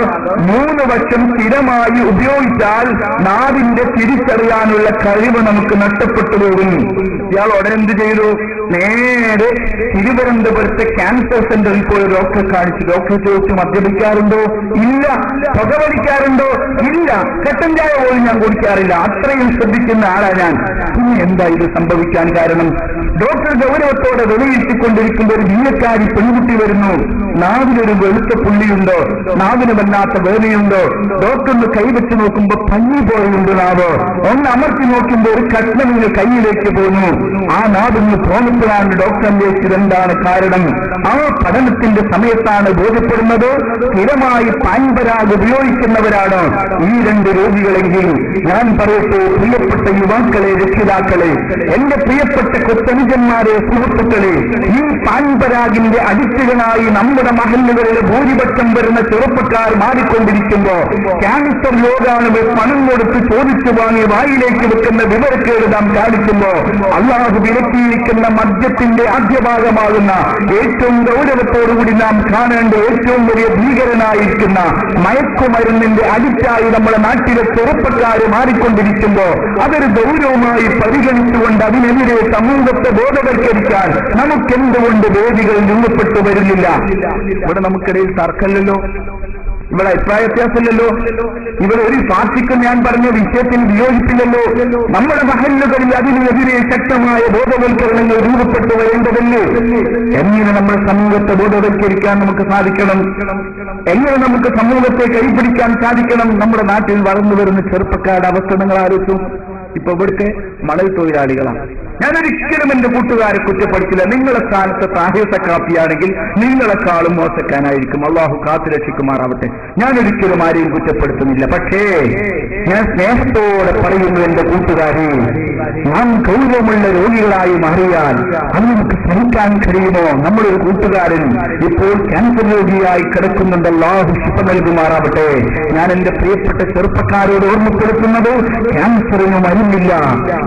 3 വർഷം സ്ഥിരമായി ഉപയോഗിച്ചാൽ നാവിന്റെ തിരിച്ചറിയാനുള്ള കഴിവ് നമുക്ക് നഷ്ടപ്പെട്ടു പോകും. ഇയാൾ ഉടനെ എന്ത് ചെയ്തു? നേരെ തിരുവനന്തപുരത്തെ ക്യാൻസർ സെന്ററിൽ പോയി ഡോക്ടറെ കാണിച്ചു. ഡോക്ടറെ ചോദിച്ചു, മദ്യപിക്കാറുണ്ടോ? ഇല്ല. പുകവലിക്കാറുണ്ടോ? ഇല്ല. കട്ടൻ ചായ പോലും ഞാൻ കുടിക്കാറില്ല. അത്രയും ശ്രദ്ധിക്കുന്ന ആളാ ഞാൻ. പിന്നെ എന്താ ഇത് സംഭവിക്കാൻ കാരണം? ഡോക്ടർ ഗൗരവത്തോടെ വിലയിരുത്തിക്കൊണ്ടിരിക്കുമ്പോൾ ഒരു ബിഎക്കാരി പെൺകുട്ടി വരുന്നു. നാവിനൊരു വെളുത്ത പുള്ളിയുണ്ടോ, നാവിന് വല്ലാത്ത വേദനയുണ്ടോ, ഡോക്ടറിന് കൈവച്ച് നോക്കുമ്പോ പഞ്ഞി പോയുണ്ട് നാവ്, ഒന്ന് അമർത്തി നോക്കുമ്പോ ഒരു കഷ്ണമിന് കയ്യിലേക്ക് പോന്നു. ആ നാവിന് പോന്നപ്പോഴാണ് ഡോക്ടർ അന്വേഷിച്ചത് എന്താണ് കാരണം. ആ പഠനത്തിന്റെ സമയത്താണ് ബോധ്യപ്പെടുന്നത് സ്ഥിരമായി പാൻപരാഗ് ഉപയോഗിക്കുന്നവരാണ് ഈ രണ്ട് രോഗികളെങ്കിൽ. ഞാൻ പറയട്ടെ പ്രിയപ്പെട്ട യുവാക്കളെ, രക്ഷിതാക്കളെ, എന്റെ പ്രിയപ്പെട്ട കൊത്തനുജന്മാരെ, സുഹൃത്തുക്കളെ, ഈ പാൻപരാഗിന്റെ അഡിക്റ്റുകളായി നമ്മുടെ മഹല്ലുകളിലെ ഭൂരിപക്ഷം വരുന്ന ചെറുപ്പക്കാർ മാറിക്കൊണ്ടിരിക്കുമ്പോ ക്യാൻസർ രോഗാണുകൾ പണം കൊടുത്ത് ചോദിച്ചു വാങ്ങി വായിലേക്ക് വെക്കുന്ന വിവരക്കേട് നാം കാണിക്കുമ്പോ അള്ളാഹു വിലക്കിയിരിക്കുന്ന മദ്യത്തിന്റെ ആദ്യഭാഗമാകുന്ന ഏറ്റവും ഗൗരവത്തോടുകൂടി നാം കാണേണ്ട ഏറ്റവും വലിയ ഭീകരനായിരിക്കുന്ന മയക്കുമരുന്നിന്റെ അഡിക്റ്റായി നമ്മുടെ നാട്ടിലെ ചെറുപ്പക്കാര് മാറിക്കൊണ്ടിരിക്കുമ്പോ അതൊരു ഗൗരവമായി പരിഗണിച്ചുകൊണ്ട് അതിനെതിരെ സമൂഹത്തെ ബോധവൽക്കരിക്കാൻ നമുക്കെന്തുകൊണ്ട് വേദികൾ രൂപപ്പെട്ടു വരുന്നില്ല? ഇവിടെ നമുക്കിടയിൽ തർക്കമല്ലല്ലോ, ഇവിടെ അഭിപ്രായ വ്യത്യാസമില്ലല്ലോ, ഇവിടെ ഒരു പാർട്ടിക്കും ഞാൻ പറഞ്ഞ വിഷയത്തിന് വിയോജിപ്പില്ലല്ലോ. നമ്മുടെ മഹല്ലുകളിൽ അതിനെതിരെ ശക്തമായ ബോധവൽക്കരണങ്ങൾ രൂപപ്പെട്ടു വരേണ്ടതല്ലേ? എങ്ങനെ നമ്മൾ സമൂഹത്തെ ബോധവൽക്കരിക്കാൻ നമുക്ക് സാധിക്കണം? എങ്ങനെ നമുക്ക് സമൂഹത്തെ കൈപിടിക്കാൻ സാധിക്കണം? നമ്മുടെ നാട്ടിൽ വളർന്നു വരുന്ന ചെറുപ്പക്കാരുടെ അവസ്ഥ നിങ്ങൾ ആലോചിച്ചു. ഇപ്പൊ ഇവിടുത്തെ മണൽ തൊഴിലാളികളാണ്. ഞാനൊരിക്കലും എന്റെ കൂട്ടുകാരെ കുറ്റപ്പെടുത്തില്ല. നിങ്ങളെ സ്ഥാനത്ത് താഹ്യത്തെ കാപ്പിയാണെങ്കിൽ നിങ്ങളെക്കാളും മോശക്കാനായിരിക്കും. അള്ളാഹു കാത്തുരക്ഷിക്കുമാറാവട്ടെ. ഞാനൊരിക്കലും ആരെയും കുറ്റപ്പെടുത്തുന്നില്ല. പക്ഷേ ഞാൻ സ്നേഹത്തോടെ പറയുന്നു, എന്റെ കൂട്ടുകാരെ, നാം ഗൗരവമുള്ള രോഗികളായി മാറിയാൽ അത് നമുക്ക് സഹിക്കാൻ കഴിയുമോ? നമ്മളൊരു കൂട്ടുകാരൻ ഇപ്പോൾ ക്യാൻസർ രോഗിയായി കിടക്കുന്നുണ്ട്. അല്ലാഹു ശിഫ നൽകുമാറാവട്ടെ. ഞാൻ എന്റെ പ്രിയപ്പെട്ട ചെറുപ്പക്കാരോട് ഓർമ്മപ്പെടുത്തുന്നത്, ക്യാൻസറിന് മരുന്നില്ല,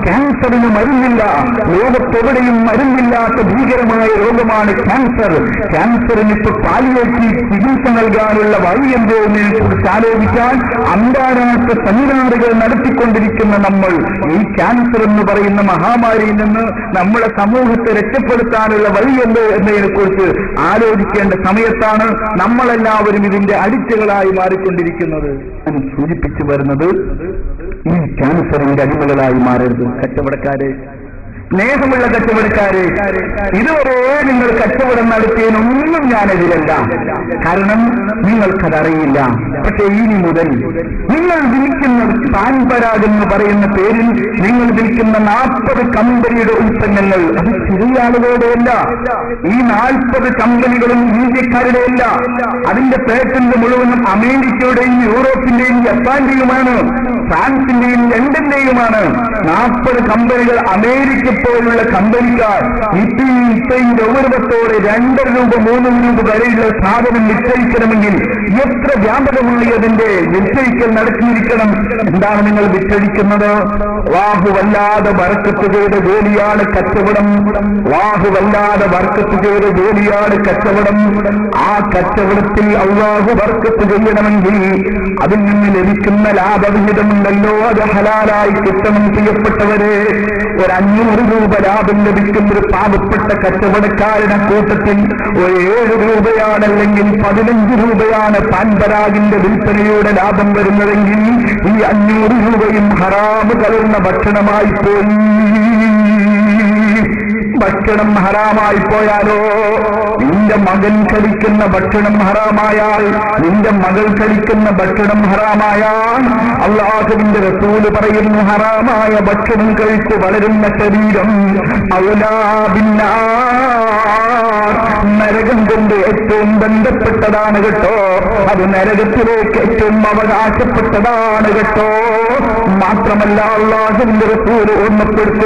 ക്യാൻസറിന് മരുന്നില്ല. ലോകത്തെവിടെയും മരുന്നില്ലാത്ത ഭീകരമായ രോഗമാണ് ക്യാൻസർ. ക്യാൻസറിന് ഇപ്പൊ പാലിയേറ്റീവ് ചികിത്സ നൽകാനുള്ള വഴി എന്തോന്നതിനെ കുറിച്ച് ആലോചിക്കാൻ അന്താരാഷ്ട്ര സെമിനാറുകൾ നടത്തിക്കൊണ്ടിരിക്കുന്ന നമ്മൾ ഈ ക്യാൻസർ എന്ന് പറയുന്ന മഹാമാരിയിൽ നിന്ന് നമ്മളെ സമൂഹത്തെ രക്ഷപ്പെടുത്താനുള്ള വഴി എന്തോ എന്നതിനെ കുറിച്ച് ആലോചിക്കേണ്ട സമയത്താണ് നമ്മളെല്ലാവരും ഇതിന്റെ അടിച്ചുകളായി മാറിക്കൊണ്ടിരിക്കുന്നത്. ഞാൻ സൂചിപ്പിച്ചു വരുന്നത്, ഈ ക്യാൻസറിന്റെ അടിമകളായി മാറരുത് കച്ചവടക്കാരെ, സ്നേഹമുള്ള കച്ചവടക്കാരെ. ഇതുവരെ നിങ്ങൾ കച്ചവടം നടത്തിയതിനൊന്നും ഞാനെതിരല്ല, കാരണം നിങ്ങൾക്കതറിയില്ല. പക്ഷേ ഇനി മുതൽ നിങ്ങൾ വിൽക്കുന്ന പാൻപരാഗ് എന്ന് പറയുന്ന പേരിൽ നിങ്ങൾ വിൽക്കുന്ന 40 കമ്പനിയുടെ ഉൽപ്പന്നങ്ങൾ അത് ചെറിയ ആളുകളുടെയല്ല. ഈ 40 കമ്പനികളും ഇന്ത്യക്കാരുടെയല്ല. അതിന്റെ പേറ്റന്റ് മുഴുവനും അമേരിക്കയുടെയും യൂറോപ്പിന്റെയും ജപ്പാന്റെയുമാണ്, ഫ്രാൻസിന്റെയും ലണ്ടന്റെയുമാണ്. 40 കമ്പനികൾ അമേരിക്ക പോലുള്ള കമ്പനിക്കാർ ഇത്രയും ഗൗരവത്തോടെ 2 രൂപ 3 രൂപ വരെയുള്ള സാധനം നിശ്ചയിക്കണമെങ്കിൽ എത്ര വ്യാപകമായി അതിന്റെ നിശ്ചയിക്കൽ നടത്തിയിരിക്കണം. എന്താണ് നിങ്ങൾ നിശ്ചയിക്കുന്നത്? വാഹുവല്ലാതെ ബർക്കത്ത് ചെയ്ത ജോലിയാണ് കച്ചവടം. വാഹുവല്ലാതെ ബർക്കത്ത് ചെയ്ത ജോലിയാണ് കച്ചവടം. ആ കച്ചവടത്തിൽ അള്ളാഹു ബർക്കത്ത് ചെയ്യണമെങ്കിൽ അതിൽ നിന്ന് ലഭിക്കുന്ന ലാഭവിഹിതമുണ്ടല്ലോ, അത് ഹലാലായി കിട്ടണം. ചെയ്യപ്പെട്ടവരെ, ഒരു 500 രൂപ ലാഭം ലഭിക്കുന്ന ഒരു പാവപ്പെട്ട കച്ചവടക്കാരുടെ കൂട്ടത്തിൽ 7 രൂപയാണല്ലെങ്കിൽ 15 രൂപയാണ് പാൻപരാഗിന്റെ വിൽപ്പനയുടെ ലാഭം വരുന്നതെങ്കിൽ ഈ 500 രൂപയും ഹറാമ് കലർന്ന ഭക്ഷണമായി പോയി. ഭക്ഷണം ഹറാമായി പോയാലോ? നിന്റെ മകൻ കഴിക്കുന്ന ഭക്ഷണം ഹറാമായാൽ, നിന്റെ മകൾ കഴിക്കുന്ന ഭക്ഷണം ഹറാമായാൽ, അല്ലാഹുവിന്റെ റസൂല് പറയുന്നു, ഹറാമായ ഭക്ഷണം കഴിച്ച് വളരുന്ന ശരീരം ഔലാ ബിന്നാർ, നരകം കൊണ്ട് ഏറ്റവും ബന്ധപ്പെട്ടതാണ് കേട്ടോ. അത് നരകത്തിലേക്ക് ഏറ്റവും അവകാശപ്പെട്ടതാണ് കേട്ടോ. മാത്രമല്ല അല്ലാഹുവിന്റെ റസൂല് ഓർമ്മപ്പെടുത്തി,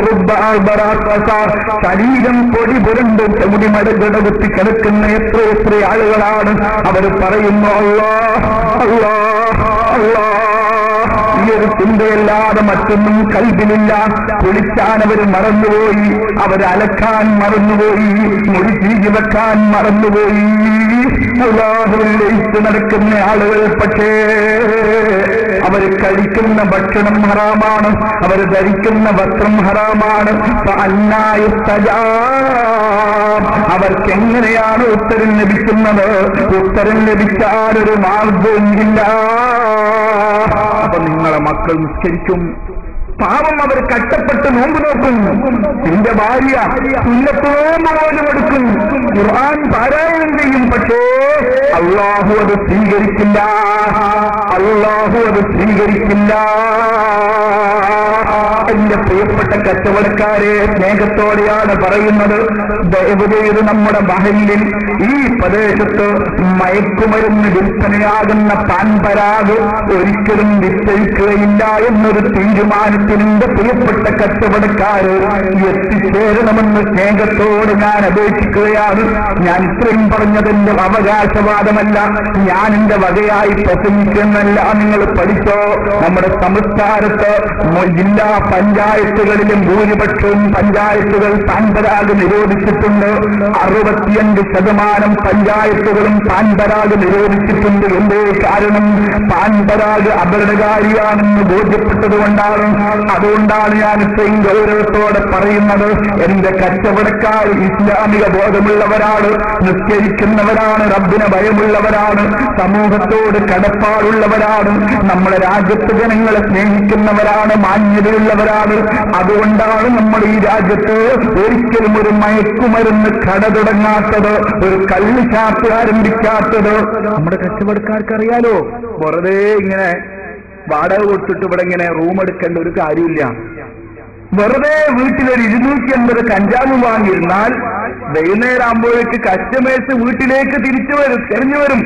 ശരീരം പൊടി പുരണ്ട് മുടി മടകുത്തി കിടക്കുന്ന എത്ര ആളുകളാണ്. അവർ പറയുന്നു, അല്ലാഹ് അല്ലാഹ് അല്ലാഹ്. ഈ ഒരു ചിന്തയല്ലാതെ മറ്റൊന്നും കൽബിലില്ല. കുളിക്കാൻ അവർ മറന്നുപോയി, അവർ അലക്കാൻ മറന്നുപോയി, മുടി ചീകി വെക്കാൻ മറന്നുപോയി. അല്ലാഹുവിൽ ലയിച്ച് നടക്കുന്ന ആളുകൾ, പക്ഷേ അവർ കഴിക്കുന്ന ഭക്ഷണം ഹറാമാണ്, അവർ ധരിക്കുന്ന വസ്ത്രം ഹറാമാണ്. അവർക്ക് എങ്ങനെയാണ് ഉത്തരം ലഭിക്കുന്നത്? ഉത്തരം ലഭിക്കാൻ ഒരു മാർഗവും ഇല്ല. അപ്പൊ നിങ്ങളെ മക്കൾ നിസ്കരിക്കും, പാവം അവർ കഷ്ടപ്പെട്ട് നോമ്പ് നോക്കും. നിന്റെ ഭാര്യ സുന്നത്തോമ്പ് പോലും എടുക്കും, ഖുർആൻ പാരായണം ചെയ്യും. പക്ഷേ അല്ലാഹു അത് സ്വീകരിക്കില്ല, അല്ലാഹു അത് സ്വീകരിക്കില്ല. എന്റെ പ്രിയപ്പെട്ട കച്ചവടക്കാരെ, സ്നേഹത്തോടെയാണ് പറയുന്നത്, ദയവ് ചെയ്ത് നമ്മുടെ മഹല്ലിൽ ഈ പ്രദേശത്ത് മയക്കുമരുന്ന് വിൽപ്പനയാകുന്ന പാൻപരാഗ് ഒരിക്കലും വിറ്റഴിക്കുകയില്ല എന്നൊരു തീരുമാനത്തിൻ്റെ പ്രിയപ്പെട്ട കച്ചവടക്കാര് എത്തിച്ചേരണമെന്ന് സ്നേഹത്തോടെ ഞാൻ അപേക്ഷിക്കുകയാണ്. ഞാൻ ഇത്രയും പറഞ്ഞതിന്റെ അവകാശവാദമല്ല, ഞാൻ എന്റെ വകയായി പ്രസംഗിക്കുന്നല്ല. നിങ്ങൾ പഠിച്ചോ, നമ്മുടെ സംസ്ഥാനത്ത് ജില്ലാ പഞ്ചായത്തുകളിലും ഭൂരിപക്ഷവും പഞ്ചായത്തുകൾ പാൻപരാഗ് നിരോധിച്ചിട്ടുണ്ട്. 65% പഞ്ചായത്തുകളും പാൻപരാഗ് നിരോധിച്ചിട്ടുണ്ട്. എന്തേ കാരണം? പാൻപരാഗ് അപകടകാരിയാണെന്ന് ബോധ്യപ്പെട്ടതുകൊണ്ടാണ്. അതുകൊണ്ടാണ് ഞാൻ ഇത്രയും ഗൗരവത്തോടെ പറയുന്നത്. എന്റെ കച്ചവടക്കാർ ഇസ്ലാമിക ബോധമുള്ളവരാണ്, നിസ്കരിക്കുന്നവരാണ്, റബ്ബിനെ ഭയമുള്ളവരാണ്, സമൂഹത്തോട് കടപ്പാടുള്ളവരാണ്, നമ്മുടെ രാജ്യത്ത് ജനങ്ങളെ സ്നേഹിക്കുന്നവരാണ്, മാന്യതയുള്ളവരാണ്. അതുകൊണ്ടാണ് നമ്മൾ ഈ രാജ്യത്ത് ഒരിക്കലും ഒരു മയക്കുമരുന്ന് കട തുടങ്ങാത്തത്, ഒരു കള്ള് ഷാപ്പ് ആരംഭിക്കാത്തത്. നമ്മുടെ കച്ചവടക്കാർക്കറിയാലോ, വെറുതെ ഇങ്ങനെ വാടക കൊടുത്തിട്ട് ഇവിടെ ഇങ്ങനെ റൂം എടുക്കേണ്ട ഒരു കാര്യമില്ല. വെറുതെ വീട്ടിലൊരു 250 കഞ്ചാവ് വാങ്ങിയിരുന്നാൽ വൈകുന്നേരം ആകുമ്പോഴേക്ക് കസ്റ്റമേഴ്സ് വീട്ടിലേക്ക് തിരിച്ചു വരും, തെരഞ്ഞു വരും,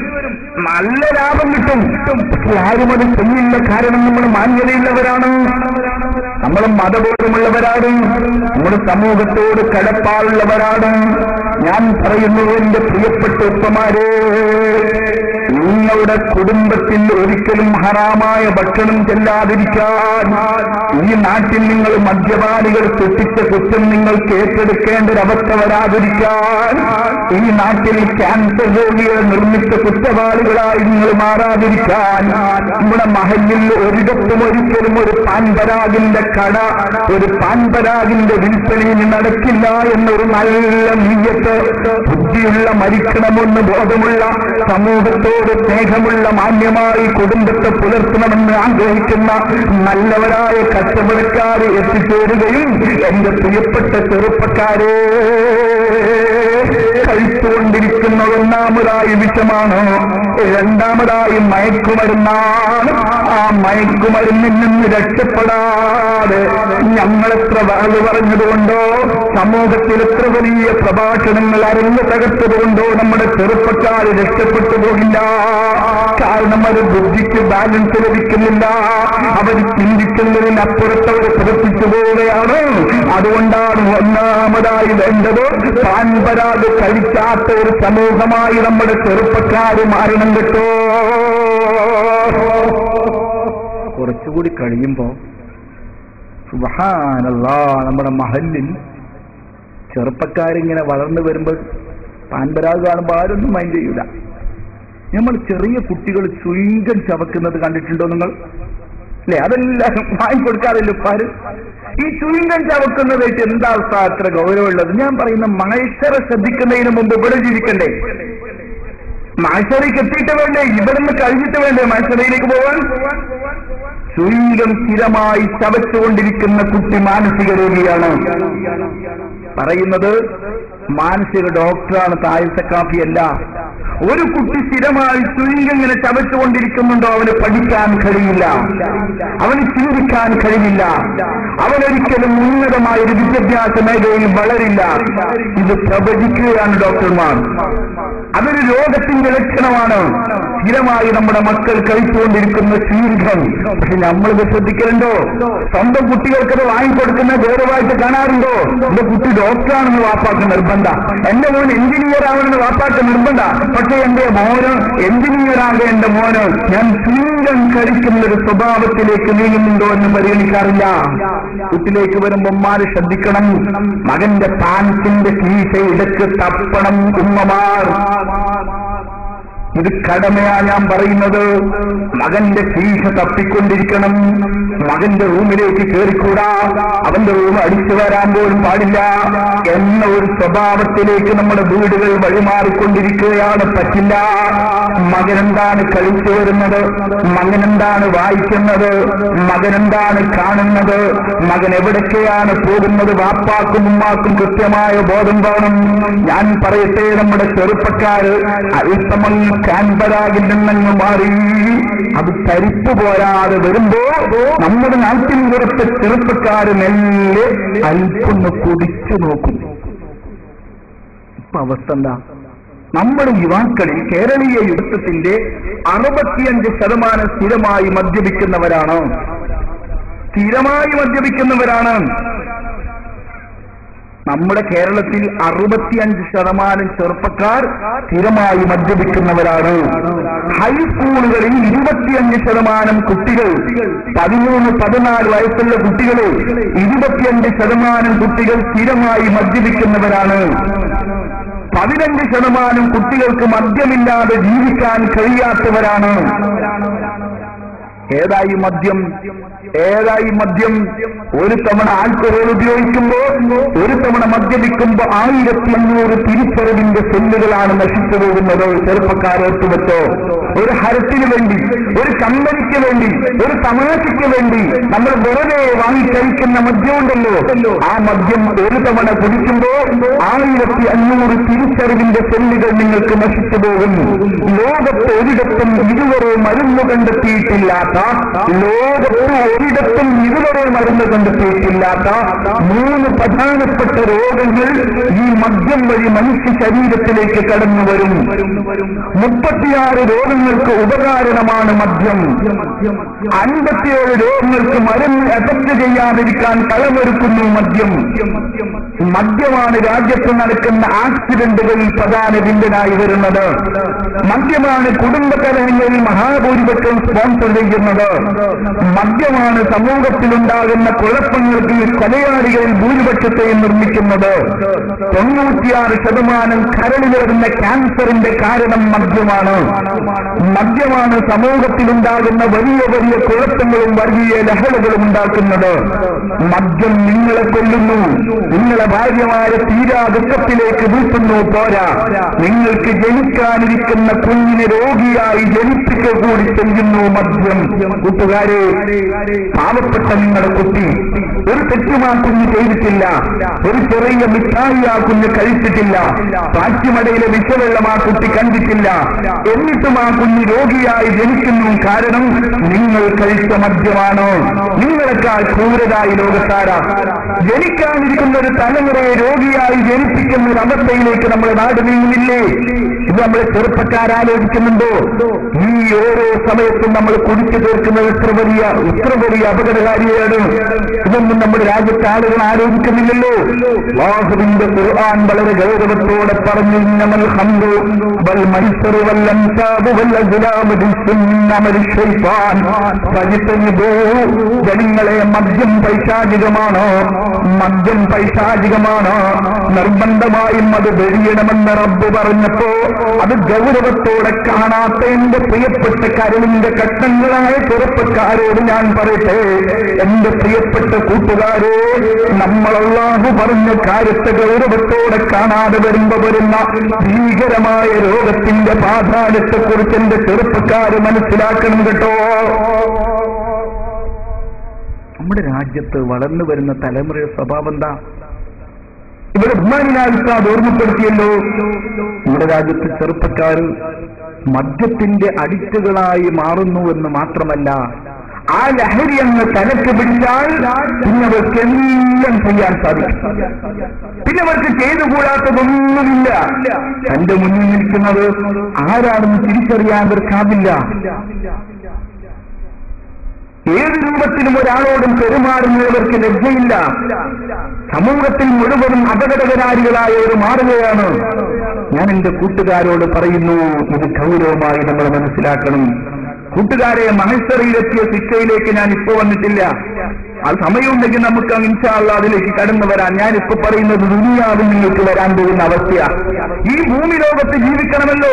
നല്ല ലാഭം കിട്ടും. പക്ഷെ ആരും അത് ചെയ്യില്ല. കാരണം നമ്മൾ മാന്യതയുള്ളവരാണ്, നമ്മൾ മതബോധമുള്ളവരാണ്, നമ്മുടെ സമൂഹത്തോട് കടപ്പാടുള്ളവരാണ്. ഞാൻ പറയുന്നു, എന്റെ പ്രിയപ്പെട്ട ഉപ്പമാരെ, നിങ്ങളുടെ കുടുംബത്തിൽ ഒരിക്കലും ഹറാമായ ഭക്ഷണം ചെല്ലാതിരിക്കാൻ, ഈ നാട്ടിൽ നിങ്ങൾ മദ്യപാനികൾ സൃഷ്ടിച്ച കുറ്റം നിങ്ങൾക്ക് ഏറ്റെടുക്കേണ്ട ഒരവസ്ഥ വരാതിരിക്കാൻ, ഈ നാട്ടിൽ ക്യാൻസർ രോഗികളെ നിർമ്മിച്ച കുറ്റവാളികളായി നിങ്ങൾ മാറാതിരിക്കാൻ, നമ്മുടെ മഹല്ലിൽ ഒരിടത്തും ഒരിക്കലും ഒരു പാൻപരാഗിന്റെ കട, ഒരു പാൻപരാഗിന്റെ വിൽപ്പനയിൽ നടക്കില്ല എന്നൊരു നല്ല നീയത്ത്, ബുദ്ധിയുള്ള മരിക്കണമെന്ന് ബോധമുള്ള, സമൂഹത്തോട് സ്നേഹമുള്ള, മാന്യമായി കുടുംബത്തെ പുലർത്തണമെന്ന് ആഗ്രഹിക്കുന്ന നല്ലവരായ കച്ചവടക്കാരെ എത്തിച്ചേരുകയും, എന്റെ പ്രിയപ്പെട്ട ചെറുപ്പക്കാരെ, കഴിച്ചുകൊണ്ടിരിക്കുന്ന ഒന്നാമതായി വിഷമാണ്, രണ്ടാമതായി മയക്കുമരുന്നാണ്. ആ മയക്കുമരുന്നിൽ നിന്ന് രക്ഷപ്പെടാതെ ഞങ്ങളെത്ര വാഴ് പറഞ്ഞതുകൊണ്ടോ, സമൂഹത്തിൽ എത്ര വലിയ പ്രഭാഷണങ്ങൾ അരങ്ങ് തകർത്തതുകൊണ്ടോ നമ്മുടെ ചെറുപ്പക്കാർ രക്ഷപ്പെട്ടു പോകില്ല. കാരണം അത് ബുദ്ധിക്ക് ബാലൻസ് ലഭിക്കുന്നില്ല, അവർ ചിന്തിക്കുന്നതിനപ്പുറത്ത് അവർ പ്രവർത്തിച്ചു പോവുകയാണ്. അതുകൊണ്ടാണ് ഒന്നാമതായി വേണ്ടത്, പാൻപരാഗ് കഴിക്കാത്ത ഒരു സമൂഹമായി നമ്മുടെ ചെറുപ്പക്കാർ മാറണം കേട്ടോ. കുറച്ചുകൂടി കഴിയുമ്പോ സുബ്ഹാനല്ലാഹ്, നമ്മുടെ മഹല്ലിൽ ചെറുപ്പക്കാരിങ്ങനെ വളർന്നു വരുമ്പോൾ പാൻപരാഗ് കാണുമ്പോൾ ആരൊന്നും മൈൻഡ് ചെയ്യൂല. നമ്മൾ ചെറിയ കുട്ടികൾ ചുയിങ്കം ചവക്കുന്നത് കണ്ടിട്ടുണ്ടോ നിങ്ങൾ? അല്ലെ, അതെല്ലാം വാങ്ങിക്കൊടുക്കാറില്ല ഉപ്പാര്. ഈ ചുയിങ്കം ചവക്കുന്നത് എന്താ അവസ്ഥ അത്ര ഗൗരവമുള്ളത്? ഞാൻ പറയുന്ന മഹേശ്വര ശ്രദ്ധിക്കുന്നതിന് മുമ്പ് ഇവിടെ ജീവിക്കണ്ടേ? മഹേശ്വരയ്ക്ക് എത്തിയിട്ട് വേണ്ടേ? ഇവിടുന്ന് കഴിഞ്ഞിട്ട് വേണ്ടേ മഹേശ്വരയിലേക്ക് പോവാൻ? ചുയിങ്കം സ്ഥിരമായി ചവച്ചുകൊണ്ടിരിക്കുന്ന കുട്ടി മാനസിക രോഗിയാണ്. പറയുന്നത് മാനസിക ഡോക്ടറാണ്, താഴത്തെ കാഫിയല്ല. ഒരു കുട്ടി സ്ഥിരമായി ചുയിങ്ങനെ ചവച്ചുകൊണ്ടിരിക്കുന്നുണ്ടോ, അവന് പഠിക്കാൻ കഴിയില്ല, അവന് ചിന്തിക്കാൻ കഴിയില്ല, അവനൊരിക്കലും ഉന്നതമായ ഒരു വിദ്യാഭ്യാസ മേഖലയിൽ വളരില്ല. ഇത് പ്രവചിക്കുകയാണ് ഡോക്ടർമാർ. അതൊരു രോഗത്തിന്റെ ലക്ഷണമാണ്. സ്ഥിരമായി നമ്മുടെ മക്കൾ കഴിച്ചുകൊണ്ടിരിക്കുന്ന ചുയിങ്കം. പക്ഷെ നമ്മളിത് ശ്രദ്ധിക്കലുണ്ടോ? സ്വന്തം കുട്ടികൾക്കത് വാങ്ങിക്കൊടുക്കുന്ന ഗൗരവമായിട്ട് കാണാറുണ്ടോ? എന്റെ കുട്ടി ഡോക്ടറാണെന്ന് വാപ്പാക്ക് നിർബന്ധ, എന്റെ മോൻ എഞ്ചിനീയർ ആവണമെന്ന് വാപ്പാക്ക് നിർബന്ധ. പക്ഷെ എന്റെ മോന് എഞ്ചിനീയർ ആകേണ്ട മോന് ഞാൻ ചുയിങ്കം കഴിക്കുന്നൊരു സ്വഭാവത്തിലേക്ക് നീങ്ങുന്നുണ്ടോ എന്ന് പരിഗണിക്കാറില്ല. കുട്ടിലേക്ക് വരുമ്പോൾ ഉമ്മാര് ശ്രദ്ധിക്കണം, മകന്റെ പാൻസിന്റെ കീശ ഇടക്ക് തപ്പണം ഉമ്മമാർ. ഇത് കടമയാ ഞാൻ പറയുന്നത്. മകന്റെ ശീശ തപ്പിക്കൊണ്ടിരിക്കണം, മകന്റെ റൂമിലേക്ക് കയറിക്കൂടാ, അവന്റെ റൂം അടിച്ചു വരാൻ പോലും പാടില്ല എന്ന ഒരു സ്വഭാവത്തിലേക്ക് നമ്മുടെ വീടുകൾ വഴിമാറിക്കൊണ്ടിരിക്കുകയാണ്. പറ്റില്ല. മകനെന്താണ് കളിച്ചു വരുന്നത്, മകനെന്താണ് വായിക്കുന്നത്, മകനെന്താണ് കാണുന്നത്, മകൻ എവിടൊക്കെയാണ് പോകുന്നത്, വാപ്പാക്കും ഉമ്മാക്കും കൃത്യമായ ബോധം വേണം. ഞാൻ പറയട്ടെ, നമ്മുടെ ചെറുപ്പക്കാര് അല്പമങ്ങ് കാൻബരാഗിൽ നിന്നങ്ങ് മാറി അത് തരിപ്പ് പോരാതെ വരുമ്പോ നമ്മുടെ നാട്ടിൽ പുറത്തെ ചെറുപ്പക്കാര് മെല്ലെ അല്പൊന്ന് കുടിച്ചു നോക്കും. ഇപ്പൊ അവസ്ഥ എന്താ? നമ്മുടെ യുവാക്കളിൽ കേരളീയ യുവത്വത്തിന്റെ 65% സ്ഥിരമായി മദ്യപിക്കുന്നവരാണ്. നമ്മുടെ കേരളത്തിൽ 65% ചെറുപ്പക്കാർ സ്ഥിരമായി മദ്യപിക്കുന്നവരാണ്. ഹൈസ്കൂളുകളിൽ 25% കുട്ടികൾ, 13-14 വയസ്സുള്ള കുട്ടികളെ 25% കുട്ടികൾ സ്ഥിരമായി മദ്യപിക്കുന്നവരാണ്. 15% കുട്ടികൾക്ക് മദ്യമില്ലാതെ ജീവിക്കാൻ കഴിയാത്തവരാണ്. ഏതായി മദ്യം? ഒരു തവണ ആൽക്കഹോൾ ഉപയോഗിക്കുമ്പോ, ഒരു തവണ മദ്യപിക്കുമ്പോ 1500 തിരിച്ചറിവിന്റെ സെല്ലുകളാണ് നശിച്ചു പോകുന്നത്. ചെറുപ്പക്കാരോട്ട് വെച്ചോ, ഒരു ഹരത്തിന് വേണ്ടി, ഒരു കമ്പനിക്ക് വേണ്ടി, ഒരു തമാശയ്ക്ക് വേണ്ടി നമ്മൾ വെറുതെ വാങ്ങിക്കഴിക്കുന്ന മദ്യമുണ്ടല്ലോ, ആ മദ്യം ഒരു തവണ കുടിക്കുമ്പോ 1500 തിരിച്ചറിവിന്റെ സെല്ലുകൾ നിങ്ങൾക്ക് നശിച്ചു പോകുന്നു. ലോകത്ത് ഒരിടത്തും ഇതുവരെ മരുന്ന് കണ്ടെത്തിയിട്ടില്ലാത്ത, മരുന്ന് കണ്ടെത്തിയിട്ടില്ലാത്ത 3 പ്രധാനപ്പെട്ട രോഗങ്ങൾ ഈ മദ്യം വഴി മനുഷ്യ ശരീരത്തിലേക്ക് കടന്നു വരും. 36 രോഗങ്ങൾക്ക് ഉപകാരണമാണ് മദ്യം. 57 രോഗങ്ങൾക്ക് മരുന്ന് എഫക്ട് ചെയ്യാതിരിക്കാൻ കളമൊരുക്കുന്നു മദ്യം. മദ്യമാണ് രാജ്യത്ത് നടക്കുന്ന ആക്സിഡന്റുകളിൽ പ്രധാന വില്ലനായി വരുന്നത്. മദ്യമാണ് കുടുംബകലഹങ്ങളിൽ മഹാഭൂരിപക്ഷം സ്പോൺസർ ചെയ്യുന്നത്. മദ്യമാണ് സമൂഹത്തിലുണ്ടാകുന്ന കുഴപ്പങ്ങൾക്ക് കൊലയാളികളിൽ ഭൂരിപക്ഷത്തെയും നിർമ്മിക്കുന്നത്. 96% കരളിൽ വരുന്ന ക്യാൻസറിന്റെ കാരണം മദ്യമാണ്. മദ്യമാണ് സമൂഹത്തിലുണ്ടാകുന്ന വലിയ വലിയ കുഴപ്പങ്ങളും വർഗീയ ലഹളകളും ഉണ്ടാക്കുന്നത്. മദ്യം നിങ്ങളെ കൊല്ലുന്നു, നിങ്ങളെ ഭാര്യമാരെ തീരാ ദുഃഖത്തിലേക്ക് വീഴ്ത്തുന്നു. പോരാ, നിങ്ങൾക്ക് ജനിക്കാനിരിക്കുന്ന കുഞ്ഞിനെ രോഗിയായി ജനിപ്പിക്കുക കൂടി ചെയ്യുന്നു മദ്യം. കൂട്ടുകാരെ, പാവപ്പെട്ട നിങ്ങളുടെ കുട്ടി ഒരു തെറ്റും ആ കുഞ്ഞ് ചെയ്തിട്ടില്ല, ഒരു ചെറിയ മിഠായി ആ കുഞ്ഞ് കഴിച്ചിട്ടില്ല, പാച്ചിമടയിലെ വിഷവെള്ളം ആ കുട്ടി കണ്ടിട്ടില്ല, എന്നിട്ടും ആ കുഞ്ഞ് രോഗിയായി ജനിക്കുന്നു. കാരണം നിങ്ങൾ കഴിച്ച മദ്യമാണ്. നിങ്ങളെക്കാൾ ക്രൂരരായി ലോകത്താരാ? ജനിക്കാനിരിക്കുന്ന ഒരു തലമുറയെ രോഗിയായി ജനിപ്പിക്കുന്ന ഒരു അവസ്ഥയിലേക്ക് നമ്മുടെ നാട് നീങ്ങുന്നില്ലേ? ഇത് നമ്മളെ ചെറുപ്പക്കാരാലോചിക്കുന്നുണ്ടോ? ഈ ഓരോ സമയത്തും നമ്മൾ കുടിച്ചു തീർക്കുന്നത് ഇത്ര വലിയ അപകടകാരിയാണ്. ഇതൊന്നും നമ്മുടെ രാജ്യത്തെ ആളുകൾ ആലോചിക്കുന്നില്ലല്ലോ. അല്ലാഹുവിന്റെ ഖുർആൻ വളരെ ഗൗരവത്തോടെ പറഞ്ഞു, ഇന്നമൽ ഖംറു വൽ മൈസറു വൽ അൻസാബു വൽ അസ്ലാമു റിജ്സുൻ മിൻ അമലി ശൈത്താൻ ഫജ്തനിബൂ. ജനങ്ങളെ, മദ്യം പൈശാചികമാണ്, മദ്യം പൈശാചികമാണ്. നിർബന്ധമായും അത് വെടിയണമെന്ന് റബ്ബ് പറഞ്ഞപ്പോ അത് ഗൗരവത്തോടെ കാണാത്ത എന്റെ പ്രിയപ്പെട്ട കരളിന്റെ കഷ്ണങ്ങളായ ചെറുപ്പക്കാരോട് ഞാൻ പറയട്ടെ, എന്റെ പ്രിയപ്പെട്ട കൂട്ടുകാരെ, നമ്മൾ അല്ലാഹു പറഞ്ഞ കാര്യത്തെ ഗൗരവത്തോടെ കാണാതെ വരുമ്പോ വരുന്ന ഭീകരമായ രോഗത്തിന്റെ പ്രാധാന്യത്തെക്കുറിച്ച് എന്റെ ചെറുപ്പക്കാര് മനസ്സിലാക്കണം കേട്ടോ. നമ്മുടെ രാജ്യത്ത് വളർന്നു വരുന്ന തലമുറയുടെ സ്വഭാവം എന്താ? ഇവിടെ ബഹുമാനിയാൽ ഓർമ്മപ്പെടുത്തിയല്ലോ, നമ്മുടെ രാജ്യത്ത് ചെറുപ്പക്കാർ മദ്യത്തിന്റെ അഡിക്റ്റുകളായി മാറുന്നുവെന്ന് മാത്രമല്ല, ആ ലഹരി അങ്ങ് തലക്ക് പിടിച്ചാൽ പിന്നെ അവർക്ക് എല്ലാം ചെയ്യാൻ സാധിക്കും. പിന്നെ അവർക്ക് ചെയ്തുകൂടാത്തതൊന്നുമില്ല. തന്റെ മുന്നിൽ നിൽക്കുന്നത് ആരാണെന്ന് തിരിച്ചറിയാൻ അവർക്കാവില്ല. ഏത് രൂപത്തിലും ഒരാളോടും പെരുമാറുന്നവർക്ക് ലജ്ജയില്ല. സമൂഹത്തിൽ മുഴുവനും അപകടകാരികളായവർ മാറുകയാണ്. ഞാൻ എന്റെ കൂട്ടുകാരോട് പറയുന്നു, ഇത് ഗൗരവമായി നമ്മൾ മനസ്സിലാക്കണം. കൂട്ടുകാരെ, മഹേശ്വരയിലെത്തിയ ശിക്ഷയിലേക്ക് ഞാൻ ഇപ്പോൾ വന്നിട്ടില്ല. അത് സമയമുണ്ടെങ്കിൽ നമുക്ക് ഇൻഷാ അല്ലാഹ് അതിലേക്ക് കടന്നു വരാൻ. ഞാനിപ്പോ പറയുന്നത് ദുനിയാവിൽ നിങ്ങൾക്ക് വരാൻ പോകുന്ന അവസ്ഥയാണ്. ഈ ഭൂമി ലോകത്ത് ജീവിക്കണമല്ലോ.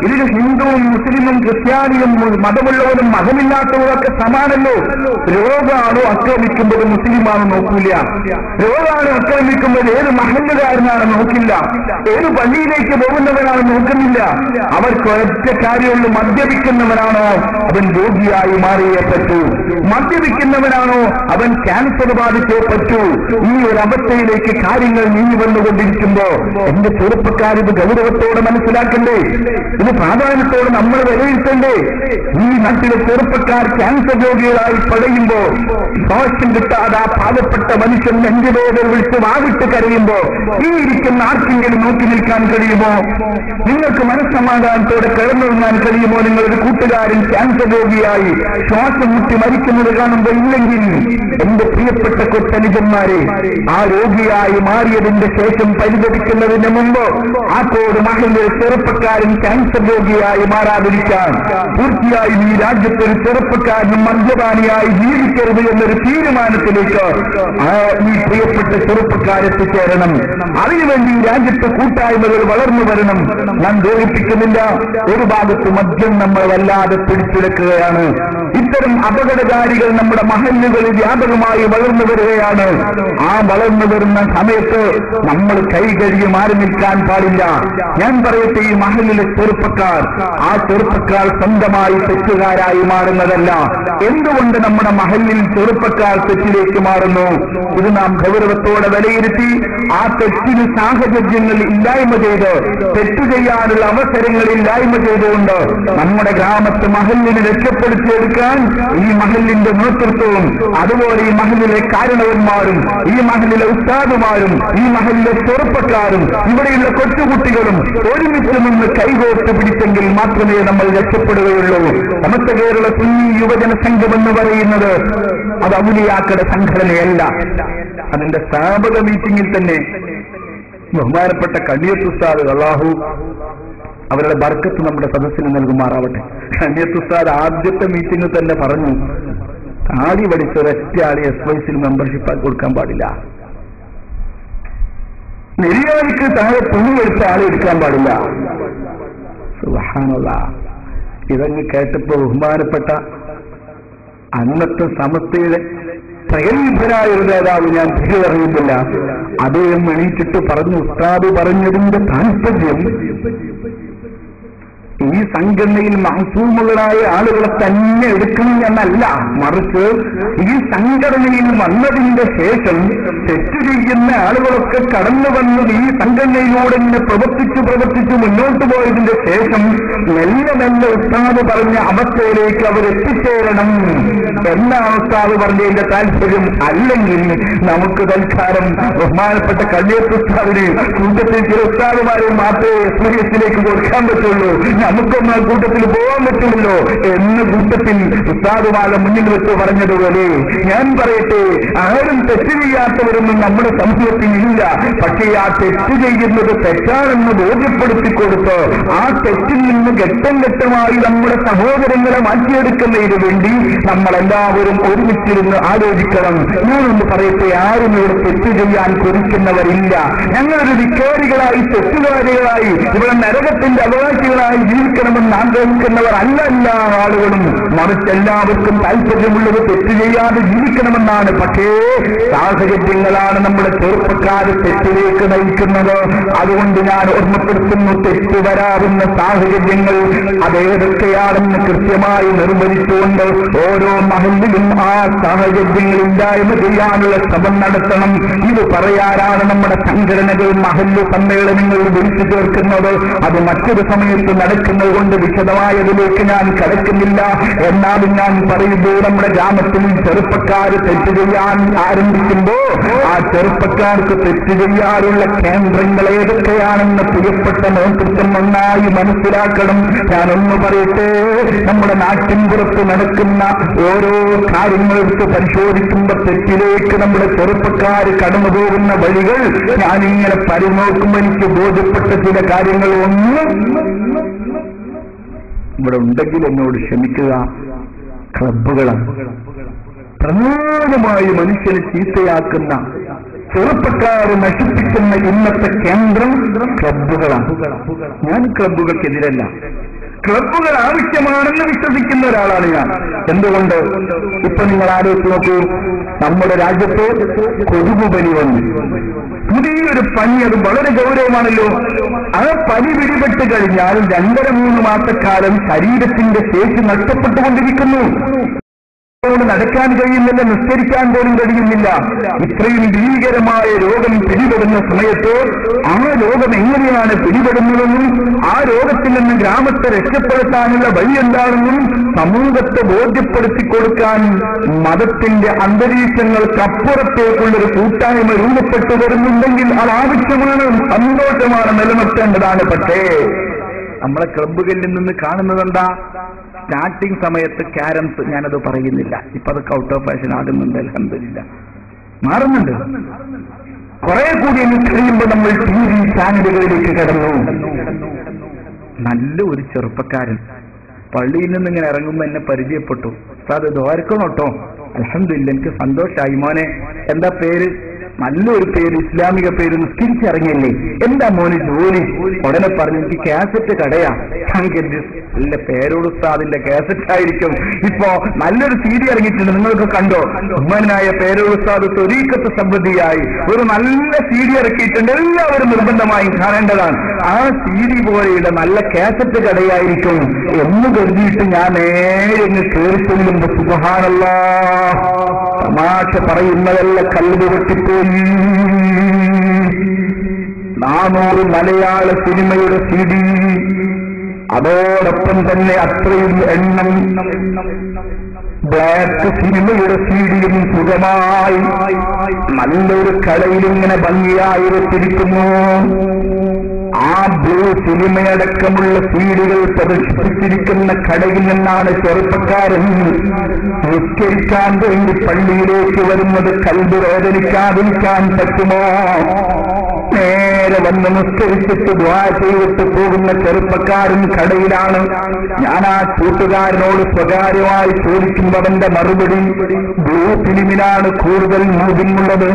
ഇതിൽ ഹിന്ദുവും മുസ്ലിമും ക്രിസ്ത്യാനിയും മതമുള്ളവരും മതമില്ലാത്തവരും ഒക്കെ സമാനല്ലോ. രോഗമാണോ ആക്രമിക്കുമ്പോൾ മുസ്ലിമാണോ നോക്കില്ല, രോഗമാണോ ആക്രമിക്കുമ്പോൾ ഏത് മഹല്ലുകാരനാണ് നോക്കില്ല, ഏത് പള്ളിയിലേക്ക് പോകുന്നവനാണ് നോക്കുന്നില്ല. അവർക്ക് ഒരൊറ്റ കാര്യമുള്ളൂ, മദ്യപിക്കുന്നവനാണോ അവൻ രോഗിയായി മാറിയേ പറ്റൂ, മദ്യപിക്കുന്നവനാണോ അവൻ ക്യാൻസർ ബാധിച്ചേ പറ്റൂ. ഈ ഒരു അവസ്ഥയിലേക്ക് കാര്യങ്ങൾ നീങ്ങി വന്നുകൊണ്ടിരിക്കുമ്പോ എന്റെ ചെറുപ്പക്കാരിത് ഗൗരവത്തോടെ മനസ്സിലാക്കണ്ടേ, ഇത് പ്രാധാന്യത്തോടെ നമ്മൾ വിലയിരുത്തണ്ടേ. ഈ നാട്ടിലെ ചെറുപ്പക്കാർ ക്യാൻസർ രോഗികളായി പടയുമ്പോ ശ്വാസം കിട്ടാതെ ആ പാവപ്പെട്ട മനുഷ്യൻ നെഞ്ചുവേദന വിളിച്ച് വാവിട്ട് കരയുമ്പോ ഈ ഇരിക്കുന്ന ആർക്കെങ്കിലും നോക്കി നിൽക്കാൻ കഴിയുമോ? നിങ്ങൾക്ക് മനസ്സമാധാനത്തോടെ കിടന്നുറങ്ങാൻ കഴിയുമോ? നിങ്ങളൊരു കൂട്ടുകാരൻ ക്യാൻസർ രോഗിയായി ശ്വാസം മുട്ടി മരിക്കുന്നത് കാണുമ്പോൾ ഇല്ലെങ്കിൽ എന്റെ പ്രിയപ്പെട്ട കൊച്ചനുജന്മാരെ, ആ രോഗിയായി മാറിയതിന്റെ ശേഷം പരിതപിക്കുന്നതിന് മുമ്പ് ആ കോട് മഹലിലെ ചെറുപ്പക്കാരൻ ക്യാൻസർ രോഗിയായി മാറാതിരിക്കാൻ തീർച്ചയായും ഈ രാജ്യത്തൊരു ചെറുപ്പക്കാരനും മദ്യപാനിയായി ജീവിക്കരുത് എന്നൊരു തീരുമാനത്തിലേക്ക് ഈ പ്രിയപ്പെട്ട ചെറുപ്പക്കാരെത്തിച്ചേരണം. അതിനുവേണ്ടി ഈ രാജ്യത്തെ കൂട്ടായ്മകൾ വളർന്നു വരണം. ഞാൻ ദ്രോഹിപ്പിക്കുന്നില്ല. ഒരു ഭാഗത്ത് മദ്യം നമ്മൾ വല്ലാതെ പിടിച്ചെടുക്കുകയാണ്. ഇത്തരം അപകടകാരികൾ നമ്മുടെ മഹല്ലുകളിൽ വ്യാപകമായി വളർന്നു വരികയാണ്. ആ വളർന്നു വരുന്ന സമയത്ത് നമ്മൾ കൈകഴുകി മാറി നിൽക്കാൻ പാടില്ല. ഞാൻ പറയട്ടെ, ഈ മഹല്ലിലെ ചെറുപ്പക്കാർ, ആ ചെറുപ്പക്കാർ സ്വന്തമായി തെറ്റുകാരായി മാറുന്നതല്ല. എന്തുകൊണ്ട് നമ്മുടെ മഹല്ലിൽ ചെറുപ്പക്കാർ തെറ്റിലേക്ക് മാറുന്നു? ഇത് നാം ഗൗരവത്തോടെ വിലയിരുത്തി ആ തെറ്റിന് സാഹചര്യങ്ങൾ ഇല്ലായ്മ ചെയ്ത്, തെറ്റു ചെയ്യാനുള്ള അവസരങ്ങൾ ഇല്ലായ്മ ചെയ്തുകൊണ്ട് നമ്മുടെ ഗ്രാമത്തെ മഹല്ലിനെ രക്ഷപ്പെടുത്തിയെടുക്കാൻ ഈ മഹല്ലിന്റെ നേതൃത്വവും അതുപോലെ ഈ മഹല്ലിലെ കാരണവന്മാരും ഈ മഹല്ലിലെ ഉസ്താദുമാരും ഈ മഹല്ലിലെ ചെറുപ്പക്കാരും ഇവിടെയുള്ള കൊച്ചുകുട്ടികളും ഒരുമിച്ച് നിന്ന് കൈകോർത്ത് പിടിച്ചെങ്കിൽ മാത്രമേ നമ്മൾ രക്ഷപ്പെടുകയുള്ളൂ. സമസ്ത കേരള സുന്നി യുവജന സംഘം എന്ന് പറയുന്നത് അത് ഔലിയാക്കളുടെ സംഘടനയല്ല. അതിന്റെ സ്ഥാപക മീറ്റിംഗിൽ തന്നെ ബഹുമാനപ്പെട്ട കണ്ണിയത്ത് ഉസ്താദ്, അല്ലാഹു അവരുടെ ബർക്കത്ത് നമ്മുടെ സദസ്സിന് നൽകുമാറാവട്ടെ, കണ്ണിയത്ത് ഉസ്താദ് ആദ്യത്തെ മീറ്റിംഗിൽ തന്നെ പറഞ്ഞു, താടി പഠിച്ച ഒരൊറ്റ ആളെ SYC മെമ്പർഷിപ്പ് കൊടുക്കാൻ പാടില്ല, നെരിയാളിക്ക് താഴെ തുണി എടുത്ത ആളെ എടുക്കാൻ പാടില്ല. സുബ്ഹാനല്ലാഹ്. ഇതങ്ങ് കേട്ടപ്പോ ബഹുമാനപ്പെട്ട അന്നത്തെ സമസ്തയുടെ പ്രഗത്ഭനായ ഒരു നേതാവ്, ഞാൻ പേര് പറയുന്നില്ല, അദ്ദേഹം എണീറ്റിട്ട് പറഞ്ഞു, ഉസ്താദ് പറഞ്ഞതിന്റെ താല്പര്യം ഈ സംഘടനയിൽ മഹസൂമുകളായ ആളുകളെ തന്നെ എടുക്കണം എന്നല്ല, മറിച്ച് ഈ സംഘടനയിൽ വന്നതിന്റെ ശേഷം തെറ്റ് ചെയ്യുന്ന ആളുകളൊക്കെ കടന്നു വന്നത് ഈ സംഘടനയിലൂടെ ഇങ്ങനെ പ്രവർത്തിച്ചു മുന്നോട്ട് പോയതിന്റെ ശേഷം മെല്ലെ മെല്ലെ ഉസ്താദ് പറഞ്ഞ അവസ്ഥയിലേക്ക് അവർ എത്തിച്ചേരണം എന്നാണ് ഉസ്താദ് പറഞ്ഞതിന്റെ താല്പര്യം. അല്ലെങ്കിൽ നമുക്ക് തൽക്കാലം ബഹുമാനപ്പെട്ട കണ്ണിയത്ത് ഉസ്താദിന് കൂട്ടത്തിൽ ചില ഉസ്താദുമാരെ മാത്രമേ SYC കൊടുക്കാൻ പറ്റുള്ളൂ, നമുക്കൊന്നും ആ കൂട്ടത്തിൽ പോകാൻ പറ്റുമല്ലോ എന്ന് കൂട്ടത്തിൽ ഉസ്താദുമാരെ മുന്നിൽ വെച്ച് പറഞ്ഞതുപോലെ ഞാൻ പറയട്ടെ, ആരും തെറ്റ് ചെയ്യാത്തവരൊന്നും നമ്മുടെ സമൂഹത്തിൽ ഇല്ല. പക്ഷേ ആ തെറ്റ് ചെയ്യുന്നത് തെറ്റാണെന്ന് ബോധ്യപ്പെടുത്തി കൊടുത്ത് ആ തെറ്റിൽ നിന്ന് ഘട്ടം ഘട്ടമായി നമ്മുടെ സഹോദരങ്ങളെ മാറ്റിയെടുക്കുന്നതിന് വേണ്ടി നമ്മളെല്ലാവരും ഒരുമിച്ചിരുന്ന് ആലോചിക്കണം. ഞാനൊന്ന് പറയട്ടെ, ആരും ഇവിടെ തെറ്റ് ചെയ്യാൻ കൊതിക്കുന്നവരില്ല. ഞങ്ങളൊരു ധിക്കാരികളായി തെറ്റുകാരികളായി ഇവിടെ നരകത്തിന്റെ അവകാശികളായി ജീവിക്കണമെന്ന് ആഗ്രഹിക്കുന്നവർ അല്ല എല്ലാ ആളുകളും, മറിച്ച് എല്ലാവർക്കും താല്പര്യമുള്ളത് തെറ്റ് ചെയ്യാതെ ജീവിക്കണമെന്നാണ്. പക്ഷേ സാഹചര്യങ്ങളാണ് നമ്മുടെ ചെറുപ്പക്കാരെ തെറ്റിലേക്ക് നയിക്കുന്നത്. അതുകൊണ്ട് ഞാൻ ഓർമ്മപ്പെടുത്തുന്നു, തെറ്റ് വരാവുന്ന സാഹചര്യങ്ങൾ അതേതൊക്കെയാണെന്ന് കൃത്യമായി നിർവഹിച്ചുകൊണ്ട് ഓരോ മഹല്ലിലും ആ സാഹചര്യങ്ങൾ ഇല്ലായ്മ ചെയ്യാനുള്ള ശ്രമം നടത്തണം. ഇത് പറയാനാണ് നമ്മുടെ സംഘടനകൾ മഹല്ല് സമ്മേളനങ്ങൾ വിളിച്ചു ചേർക്കുന്നത്. അത് മറ്റൊരു സമയത്ത് നടക്കുന്നത് കൊണ്ട് വിശദമായതിലേക്ക് ഞാൻ കടക്കുന്നില്ല. എന്നാലും ഞാൻ പറയുമ്പോൾ നമ്മുടെ ഗ്രാമത്തിൽ ചെറുപ്പക്കാർ തെറ്റ് ചെയ്യാൻ ആരംഭിക്കുമ്പോ ആ ചെറുപ്പക്കാർക്ക് തെറ്റ് ചെയ്യാനുള്ള കേന്ദ്രങ്ങൾ ഏതൊക്കെയാണെന്ന് പ്രിയപ്പെട്ട നേതൃത്വം നന്നായി മനസ്സിലാക്കണം. ഞാനൊന്ന് പറയട്ടെ, നമ്മുടെ നാട്ടിൻ പുറത്ത് നടക്കുന്ന ഓരോ കാര്യങ്ങളെടുത്ത് പരിശോധിക്കുമ്പോ തെറ്റിലേക്ക് നമ്മുടെ ചെറുപ്പക്കാർ കടന്നു പോകുന്ന വഴികൾ ഞാനിങ്ങനെ പരിനോക്കുമ്പോൾ എനിക്ക് ബോധ്യപ്പെട്ട ചില കാര്യങ്ങൾ ഒന്നും ഇവിടെ ഉണ്ടെങ്കിൽ എന്നോട് ക്ഷമിക്കുക. ക്ലബ്ബുകളാണ്. പ്രധാനമായി മനുഷ്യനെ ചീത്തയാക്കുന്ന, ചെറുപ്പക്കാരെ നശിപ്പിക്കുന്ന ഇന്നത്തെ കേന്ദ്രം ക്ലബ്ബുകളാണ്. ഞാൻ ക്ലബ്ബുകൾക്കെതിരല്ല, ക്ലബ്ബുകൾ ആവശ്യമാണെന്ന് വിശ്വസിക്കുന്ന ഒരാളാണ് ഞാൻ. എന്തുകൊണ്ട്? ഇപ്പൊ നിങ്ങൾ ആലോചിച്ച് നോക്കൂ, നമ്മുടെ രാജ്യത്ത് കൊതുകുപനി വന്നു, പുതിയൊരു പനി. അത് വളരെ ഗൗരവമാണല്ലോ. ആ പനി പിടിപെട്ട് കഴിഞ്ഞാൽ 2-3 മാസക്കാലം ശരീരത്തിന്റെ ശേഷി നഷ്ടപ്പെട്ടുകൊണ്ടിരിക്കുന്നു. നടക്കാൻ കഴിയുന്നില്ല, നിസ്കരിക്കാൻ പോലും കഴിയുന്നില്ല. ഇത്രയും ഭീകരമായ രോഗം പിടിപെടുന്ന സമയത്ത് ആ രോഗം എങ്ങനെയാണ് പിടിപെടുന്നതെന്നും ആ രോഗത്തിൽ നിന്ന് ഗ്രാമത്തെ രക്ഷപ്പെടുത്താനുള്ള വഴി എന്താണെന്നും സമൂഹത്തെ ബോധ്യപ്പെടുത്തി കൊടുക്കാൻ മതത്തിന്റെ അന്തരീക്ഷങ്ങൾക്കപ്പുറത്തേക്കുള്ളൊരു കൂട്ടായ്മ രൂപപ്പെട്ടു വരുന്നുണ്ടെങ്കിൽ അത് ആവശ്യമാണ്, സന്തോഷമാണ്, നിലനിർത്തേണ്ടതാണ്. പക്ഷേ നമ്മളെ ക്ലബ്ബുകളിൽ നിന്ന് കാണുന്നതെന്താ? സ്റ്റാർട്ടിംഗ് സമയത്ത് ക്യാരംസ്, ഞാനത് പറയുന്നില്ല, ഇപ്പൊ അതൊക്കെ ഔട്ട് ഓഫ് ഫാഷൻ ആകുന്നുണ്ട്, അൽഹംദുലില്ലാ മാറുന്നുണ്ട്. കുറെ കൂടി കഴിയുമ്പോൾ നമ്മൾ TV ചാനലുകളിലേക്ക് കടന്നു. നല്ല ഒരു ചെറുപ്പക്കാരൻ പള്ളിയിൽ നിന്ന് ഇങ്ങനെ ഇറങ്ങുമ്പോൾ എന്നെ പരിചയപ്പെട്ടു. അത് ദ്വാരക്കണം കേട്ടോ, അൽഹംദുലില്ലാ എനിക്ക് സന്തോഷമായി. മോനെ എന്താ പേര്? നല്ലൊരു പേര്, ഇസ്ലാമിക പേര്. നിസ്കരിച്ചിറങ്ങിയല്ലേ, എന്താ മോന് ജോലി? ഉടനെ പറഞ്ഞു എനിക്ക് കാസറ്റ് കടയാ. നല്ല പേരോട് ഉസ്താദിന്റെ കാസറ്റ് ആയിരിക്കും. ഇപ്പോ നല്ലൊരു CD ഇറങ്ങിയിട്ടുണ്ട്, നിങ്ങൾക്ക് കണ്ടോ? ഉമ്മനായ പേരോട് ഉസ്താദ് ത്വരീഖത്ത് സംബന്ധിയായി ഒരു നല്ല CD ഇറക്കിയിട്ടുണ്ട്, എല്ലാവരും നിർബന്ധമായും കാണേണ്ടതാണ്. ആ CD പോലെയുള്ള നല്ല കാസറ്റ് കടയായിരിക്കും എന്ന് കരുതിയിട്ട് ഞാൻ നേരെ കയറി ചെല്ലുമ്പോ സുബ്ഹാനല്ലാഹ്, തമാശ പറയുന്നതല്ല, കല്ല് പൊട്ടിപ്പോയി. 400 മലയാള സിനിമയുടെ CD, അതോടൊപ്പം തന്നെ അത്രയും എണ്ണം ബ്ലാക്ക് സിനിമയുടെ CD-യും സുഖമായി നല്ലൊരു കടയിൽ ഇങ്ങനെ ഭംഗിയായി വെച്ചിരിക്കുന്നു. ആ ബ്ലൂ സിനിമയടക്കമുള്ള CD-കൾ പ്രദർശിപ്പിച്ചിരിക്കുന്ന കടയിൽ നിന്നാണ് ചെറുപ്പക്കാരൻ നിസ്കരിക്കാൻ വേണ്ടി പള്ളിയിലേക്ക് വരുന്നത്. കൽബ് വേദനിക്കാതിരിക്കാൻ പറ്റുമോ? നേരെ വന്ന് നിസ്കരിച്ചിട്ട് ദുആ ചെയ്തിട്ട് പോകുന്ന ചെറുപ്പക്കാരൻ കടയിലാണ്. ഞാൻ ആ കൂട്ടുകാരനോട് സ്വകാര്യമായി ചോദിക്കുമ്പോൾ അവന്റെ മറുപടി ബ്ലൂ ഫിലിമിനാണ് കൂടുതൽ മൂവിങ്ങുള്ളത്,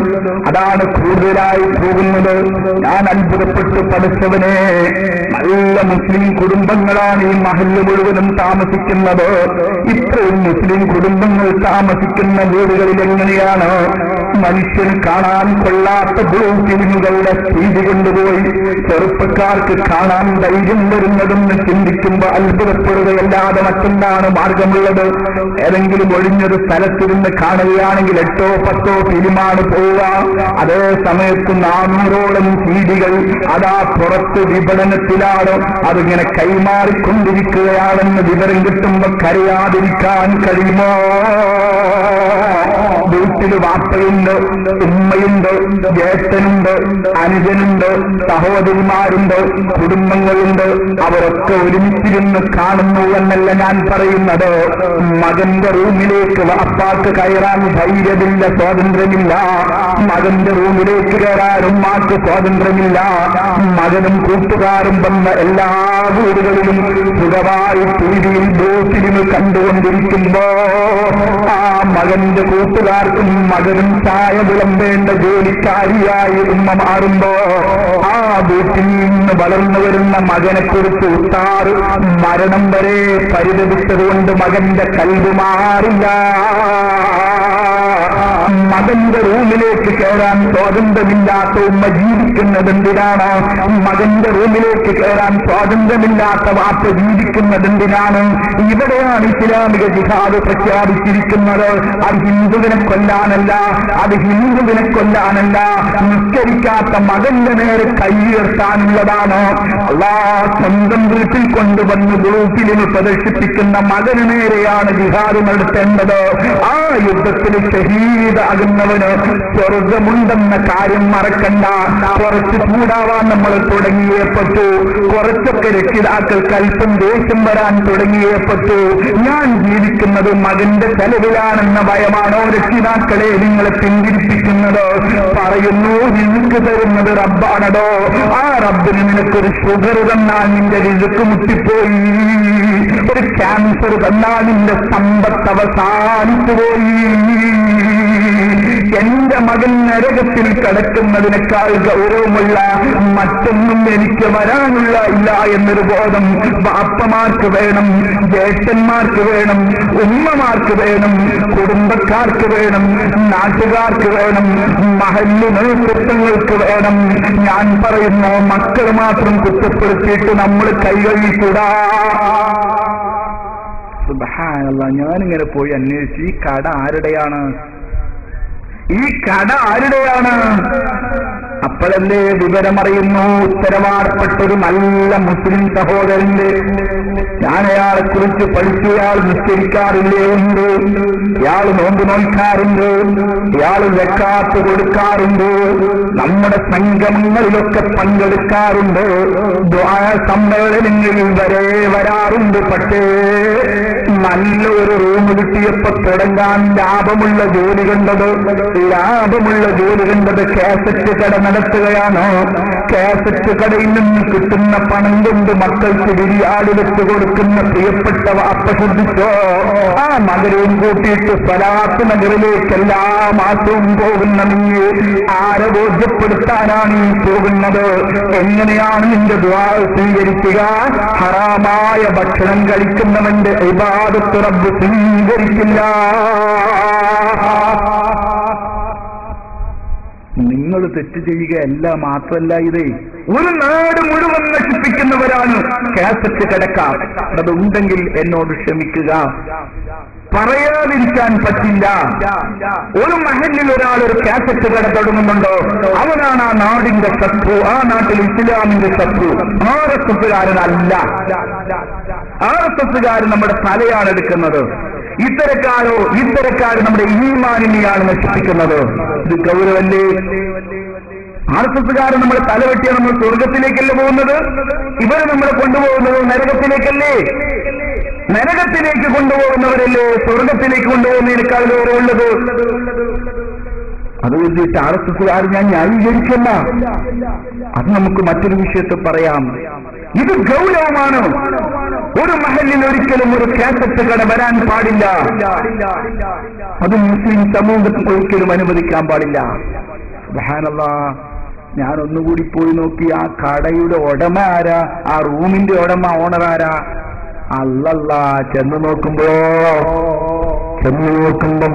അതാണ് കൂടുതലായി പോകുന്നത്. ഞാൻ അത്ഭുതപ്പെട്ട് പഠിച്ചവനെ, നല്ല മുസ്ലിം കുടുംബങ്ങളാണ് ഈ മഹല്ല് മുഴുവനും താമസിക്കുന്നത്. ഇത്രയും മുസ്ലിം കുടുംബങ്ങൾ താമസിക്കുന്ന വീടുകളിൽ എങ്ങനെയാണ് മനുഷ്യന് കാണാൻ കൊള്ളാത്ത ബ്ലൂ ഫിലിമുകളുടെ CD കൊണ്ടുപോയി ചെറുപ്പക്കാർക്ക് കാണാൻ ധൈര്യം വരുന്നതെന്ന് ചിന്തിക്കുമ്പോൾ അത്ഭുതപ്പെടുകയല്ലാതെ മറ്റെന്താണ് മാർഗമുള്ളത്? ഏതെങ്കിലും ഒഴിഞ്ഞൊരു സ്ഥലത്തിരുന്ന് കാണുകയാണെങ്കിൽ 8-10 ഫിലിമാണ് പോവുക. അതേ സമയത്ത് 400ഓളം CD-കൾ അതാ പുറത്ത് വിപണനത്തിലാണ്. അതിങ്ങനെ കൈമാറിക്കൊണ്ടിരിക്കുകയാണെന്ന് വിവരം കിട്ടുമ്പോൾ കരയാതിരിക്കാൻ കഴിയുമോ? വീട്ടിൽ വാപ്പയുണ്ട്, ഉമ്മയുണ്ട്, ജ്യേഷ്ഠനുണ്ട്, അനുജനുണ്ട്, സഹോദരിമാരുണ്ട്, കുടുംബങ്ങളുണ്ട്. അവരൊക്കെ ഒരുമിച്ചിരുന്ന് കാണുന്നു എന്നല്ല ഞാൻ പറയുന്നത്. മകന്റെ റൂമിലേക്ക് വാപ്പാക്ക് കയറാൻ ധൈര്യമില്ല, സ്വാതന്ത്ര്യമില്ല. മകന്റെ റൂമിലേക്ക് കയറാൻ ഉമ്മാക്ക് സ്വാതന്ത്ര്യമില്ല. മകനും കൂട്ടുകാരും വന്ന എല്ലാ വീടുകളിലും സുഖമായി TV-യിൽ ബ്ലൂ കണ്ടുകൊണ്ടിരിക്കുമ്പോ ആ മകന്റെ കൂട്ടുകാർക്കും മകനും ചായ വിളമ്പേണ്ട ജോലിക്കാരിയായി ഉമ്മ മാറുമ്പോ ആ വീട്ടിൽ നിന്ന് വളർന്നു വരുന്ന മകനെ കുറിച്ച് ഉത്താറ് മരണം വരെ പരിതപിച്ചതുകൊണ്ട് മകന്റെ കൽബ് മാറില്ല. മകന്റെ റൂമിലേക്ക് കയറാൻ സ്വാതന്ത്ര്യമില്ലാത്ത ഉമ്മ ജീവിക്കുന്നത് എന്തിനാണ്? മകന്റെ റൂമിലേക്ക് കയറാൻ സ്വാതന്ത്ര്യമില്ലാത്ത വാപ്പ ജീവിക്കുന്നത് എന്തിനാണ്? ഇവിടെയാണ് ഇസ്ലാമിക ജിഹാദ് പ്രഖ്യാപിച്ചിരിക്കുന്നത്. അത് ഹിന്ദുവിനെ കൊല്ലാനല്ല, അത് ഹിന്ദുവിനെ കൊല്ലാനല്ല, നിസ്കരിക്കാത്ത മകന്റെ നേരെ കൈയുയർത്താനുള്ളതാണ്. അല്ലാഹ് സ്വന്തം വീട്ടിൽ കൊണ്ടുവന്ന് ഗ്രൂപ്പിലും പ്രദർശിപ്പിക്കുന്ന മകന് നേരെയാണ് ജിഹാദ് നടത്തേണ്ടത്. ആ യുദ്ധത്തിൽ ഷഹീദ് തയ്യാറാകുന്നവന് സ്വർഗമുണ്ടെന്ന കാര്യം മറക്കണ്ട. കുറച്ച് ചൂടാവാൻ നമ്മൾ തുടങ്ങിയേ പറ്റൂ. കുറച്ചൊക്കെ രക്ഷിതാക്കൾക്ക് അല്പം ദേഷ്യം വരാൻ തുടങ്ങിയേ പറ്റൂ. ഞാൻ ജീവിക്കുന്നത് മകന്റെ ചെലവിലാണെന്ന ഭയമാണോ രക്ഷിതാക്കളെ നിങ്ങളെ പിന്തിരിപ്പിക്കുന്നത്? പറയുന്നു, നിനക്ക് തരുന്നത് റബ്ബാണടോ. ആ റബ്ബിന് നിനക്കൊരു ഷുഗർ തന്നാൽ നിന്റെ രിസ്ക് മുട്ടിപ്പോയി. ഒരു ക്യാൻസർ തന്നാൽ നിന്റെ സമ്പത്ത് അവസാനിച്ചു പോയി. എന്റെ മകൻ നരകത്തിൽ കിടക്കുന്നതിനേക്കാൾ ഗൗരവമുള്ള മറ്റൊന്നും എനിക്ക് വരാനുള്ള ഇല്ല എന്നൊരു ബോധം ബാപ്പമാർക്ക് വേണം, ജ്യേഷ്ഠന്മാർക്ക് വേണം, ഉമ്മമാർക്ക് വേണം, കുടുംബക്കാർക്ക് വേണം, നാട്ടുകാർക്ക് വേണം, മഹല്ല് നേതൃത്വങ്ങൾക്ക് വേണം. ഞാൻ പറയുന്നു, മക്കൾ മാത്രം കുറ്റപ്പെടുത്തിയിട്ട് നമ്മൾ കൈകഴിക്കൂടാ. സുബ്ഹാനല്ലാഹ്, ഞാനിങ്ങനെ പോയി അന്വേഷിച്ചു, ഈ കട ആരുടെയാണ്, ഈ കട ആരുടെയാണ്? അപ്പോഴല്ലേ വിവരമറിയുന്നു, ഉത്തരവാദപ്പെട്ടൊരു നല്ല മുസ്ലിം സഹോദരന്റെ. ഞാൻ അയാളെ കുറിച്ച് പഠിച്ചു. ഇയാൾ നിസ്കരിക്കാറില്ലേ? ഉണ്ട്. ഇയാൾ നോമ്പ് നോക്കാറുണ്ട്. ഇയാൾ സക്കാത്ത് കൊടുക്കാറുണ്ട്. നമ്മുടെ സംഗമങ്ങളിലൊക്കെ പങ്കെടുക്കാറുണ്ട്. ദുആ സമ്മേളനങ്ങളിൽ വരെ വരാറുണ്ട്. പക്ഷേ നല്ലൊരു റൂം കിട്ടിയപ്പോ തുടങ്ങാൻ ലാഭമുള്ള ജോലി കണ്ടത് കാസറ്റ് കട നടത്തുകയാണോ? കാസറ്റ് കടയിൽ നിന്ന് കിട്ടുന്ന പണം കൊണ്ട് മക്കൾക്ക് ബിരിയാണി വെച്ച് കൊടുക്കുന്ന പ്രിയപ്പെട്ട വാപ്പ ശ്രദ്ധിച്ചോ? ആ മകരെയും കൂട്ടിയിട്ട് സ്വലാത്ത് നഗറിലേക്ക് എല്ലാ മാസവും പോകുന്ന നീ ആരെ ബോധ്യപ്പെടുത്താനാണ് ഈ പോകുന്നത്? എങ്ങനെയാണ് നിന്റെ ദുആ സ്വീകരിക്കുക? ഹറാമായ ഭക്ഷണം കഴിക്കുന്നവന്റെ ഇബാദത്ത് റബ്ബ് സ്വീകരിക്കില്ല. നിങ്ങൾ തെറ്റ് ചെയ്യുകയല്ല, മാത്രമല്ല ഇത് ഒരു നാട് മുഴുവൻ നശിപ്പിക്കുന്നവരാണ് കാസറ്റ് കടക്കാർ. അതുണ്ടെങ്കിൽ എന്നോട് ക്ഷമിക്കുക, പറയാതിരിക്കാൻ പറ്റില്ല. ഒരു മഹല്ലിൽ ഒരാൾ ഒരു കാസറ്റ് കട തുടങ്ങുന്നുണ്ടോ, അവനാണ് ആ നാടിന്റെ ശത്രു, ആ നാട്ടിൽ ഇസ്ലാമിന്റെ ശത്രു. RSSകാരനല്ല. RSSകാർ നമ്മുടെ തലയാണ് എടുക്കുന്നത്. ഇത്തരക്കാർ നമ്മുടെ ഈമാനിനെയാണ് നശിപ്പിക്കുന്നത്. ഇത് ഗൗരവല്ലേ? RSSകാർ നമ്മളെ തലവെട്ടിയ നമ്മൾ സ്വർഗത്തിലേക്കല്ലേ പോകുന്നത്? ഇവർ നമ്മളെ കൊണ്ടുപോകുന്നത് നരകത്തിലേക്കല്ലേ? നരകത്തിലേക്ക് കൊണ്ടുപോകുന്നവരല്ലേ സ്വർഗത്തിലേക്ക് കൊണ്ടുപോകുന്നതിനേക്കാൾ ഗൗരവമുള്ളത്? അത് വെച്ചിട്ട് RSSകാർ ഞാൻ ന്യായീകരിക്കല്ല. അത് നമുക്ക് മറ്റൊരു വിഷയത്തിൽ പറയാം. ഇത് ഗൗരവമാണ്. ഒരു മഹല്ലിൽ ഒരിക്കലും ഒരു കാസറ്റ് കട വരാൻ പാടില്ല. അത് മുസ്ലിം സമൂഹത്തിൽ ഒരിക്കലും അനുവദിക്കാൻ പാടില്ല. സുബ്ഹാനല്ലാഹ്, ഞാൻ ഒന്നുകൂടി പോയി നോക്കി, ആ കടയുടെ ഉടമ ആരാ? ആ റൂമിന്റെ ഉടമ, ഓണർ ആരാ? അല്ലല്ലാ. ചെന്ന് നോക്കുമ്പോ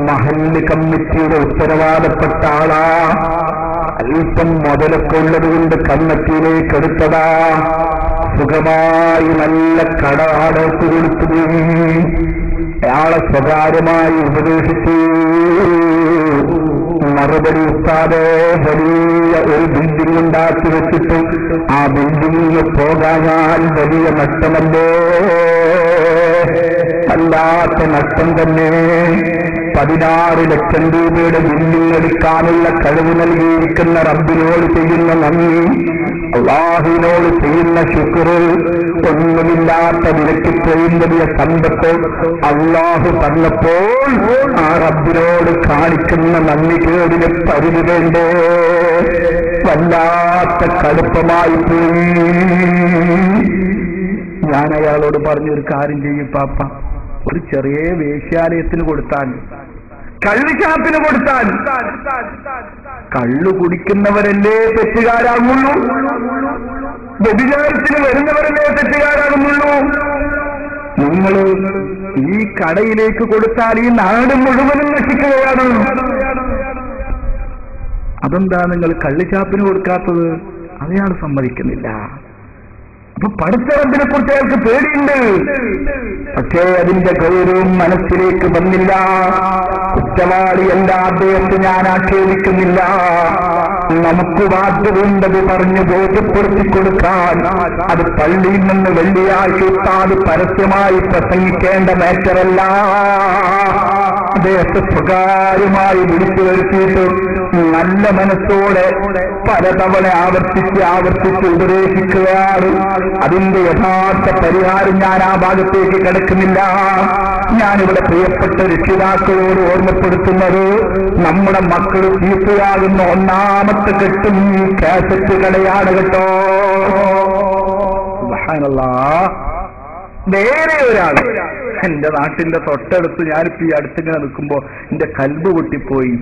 മഹല്ല് കമ്മിറ്റിയുടെ ഉത്തരവാദപ്പെട്ട ആളാ. അല്പം മുതലൊക്കെ ഉള്ളത് കൊണ്ട് കമ്മിറ്റിയിലേക്ക് എടുത്തതാ. സുഖമായി നല്ല കട അടച്ചു കൊടുത്തു. അയാളെ സ്വകാര്യമായി ഉപദേശിച്ചു. മറുപടി ഉസ്താദേ, വലിയ ഒരു ബിൽഡിംഗ് ഉണ്ടാക്കി വെച്ചിട്ട് ആ ബിൽഡിംഗിൽ പോകാൻ വലിയ നഷ്ടമല്ലേ? അല്ലാത്ത നഷ്ടം തന്നെ. 16 ലക്ഷം രൂപയുടെ ബിൽഡിംഗ് എടുക്കാനുള്ള കഴിവ് നൽകിയിരിക്കുന്ന റബ്ബിനോട് ചെയ്യുന്ന നന്ദി, അല്ലാഹുവിനോട് ചെയ്യുന്ന ശുക്ർ, ഒന്നുമില്ലാത്ത നിരക്കിത്രയും വലിയ സമ്പത്ത് അല്ലാഹു തന്നപ്പോൾ ആ റബ്ബിനോട് കാണിക്കുന്ന നന്ദി കേടിന് പരിധി വേണ്ടേ? വല്ലാത്ത കടുപ്പമായി പോയി. ഞാൻ അയാളോട് പറഞ്ഞൊരു കാര്യം ചെയ്യും പാപ്പ, ഒരു ചെറിയ വേശ്യാലയത്തിന് കൊടുത്താൽ, കള്ളുഷാപ്പിന് കൊടുത്താൽ, കള്ളു കുടിക്കുന്നവരല്ലേ തെറ്റുകാരാകുള്ളൂ? വ്യഭിചാരത്തിന് വരുന്നവരല്ലേ തെറ്റുകാരാകുന്നുള്ളൂ? നിങ്ങൾ ഈ കടയിലേക്ക് കൊടുത്താൽ ഈ നാട് മുഴുവനും നശിക്കുകയാണ്. അതെന്താ നിങ്ങൾ കള്ളുഷാപ്പിന് കൊടുക്കാത്തത്? അയാൾ സമ്മതിക്കുന്നില്ല. അപ്പൊ പഠിച്ചവനെ കുറിച്ച് അയാൾക്ക് പേടിയുണ്ട്. പക്ഷേ അതിന്റെ ഗൗരവം മനസ്സിലേക്ക് വന്നില്ല. കുറ്റവാളിയല്ല, അദ്ദേഹത്തെ ഞാൻ ആക്ഷേപിക്കുന്നില്ല. നമുക്ക് ബാധ്യതയുണ്ടത് പറഞ്ഞ് ബോധ്യപ്പെടുത്തി കൊടുക്കാൻ. അത് പള്ളിയിൽ നിന്ന് വെള്ളിയാഴ്ച ഉസ്താദ് പരസ്യമായി പ്രസംഗിക്കേണ്ട മാറ്ററല്ല. അദ്ദേഹത്തെ സ്വകാര്യമായി വിളിച്ചു വരുത്തിയിട്ട് നല്ല മനസ്സോടെ പലതവണ ആവർത്തിച്ച് ഉപദേശിക്കുകയാണ്. അതിന്റെ യഥാർത്ഥ പരിഹാരം ഞാൻ ആ ഭാഗത്തേക്ക് കിടക്കുന്നില്ല. ഞാനിവിടെ പ്രിയപ്പെട്ട രക്ഷിതാക്കളോട് ഓർമ്മപ്പെടുത്തുന്നത്, നമ്മുടെ മക്കൾ ചീത്തയാകുന്ന ഒന്നാമത്തെ കെട്ടും ഈ കാസറ്റ് കടയാണ് കേട്ടോ. സുബ്ഹാനല്ലാഹ്. വേറെ ഒരാൾ എന്റെ നാട്ടിന്റെ തൊട്ടടുത്ത്, ഞാനിപ്പോ ഈ അടുത്തിങ്ങനെ നിൽക്കുമ്പോ എന്റെ കൽബ് പൊട്ടിപ്പോയി.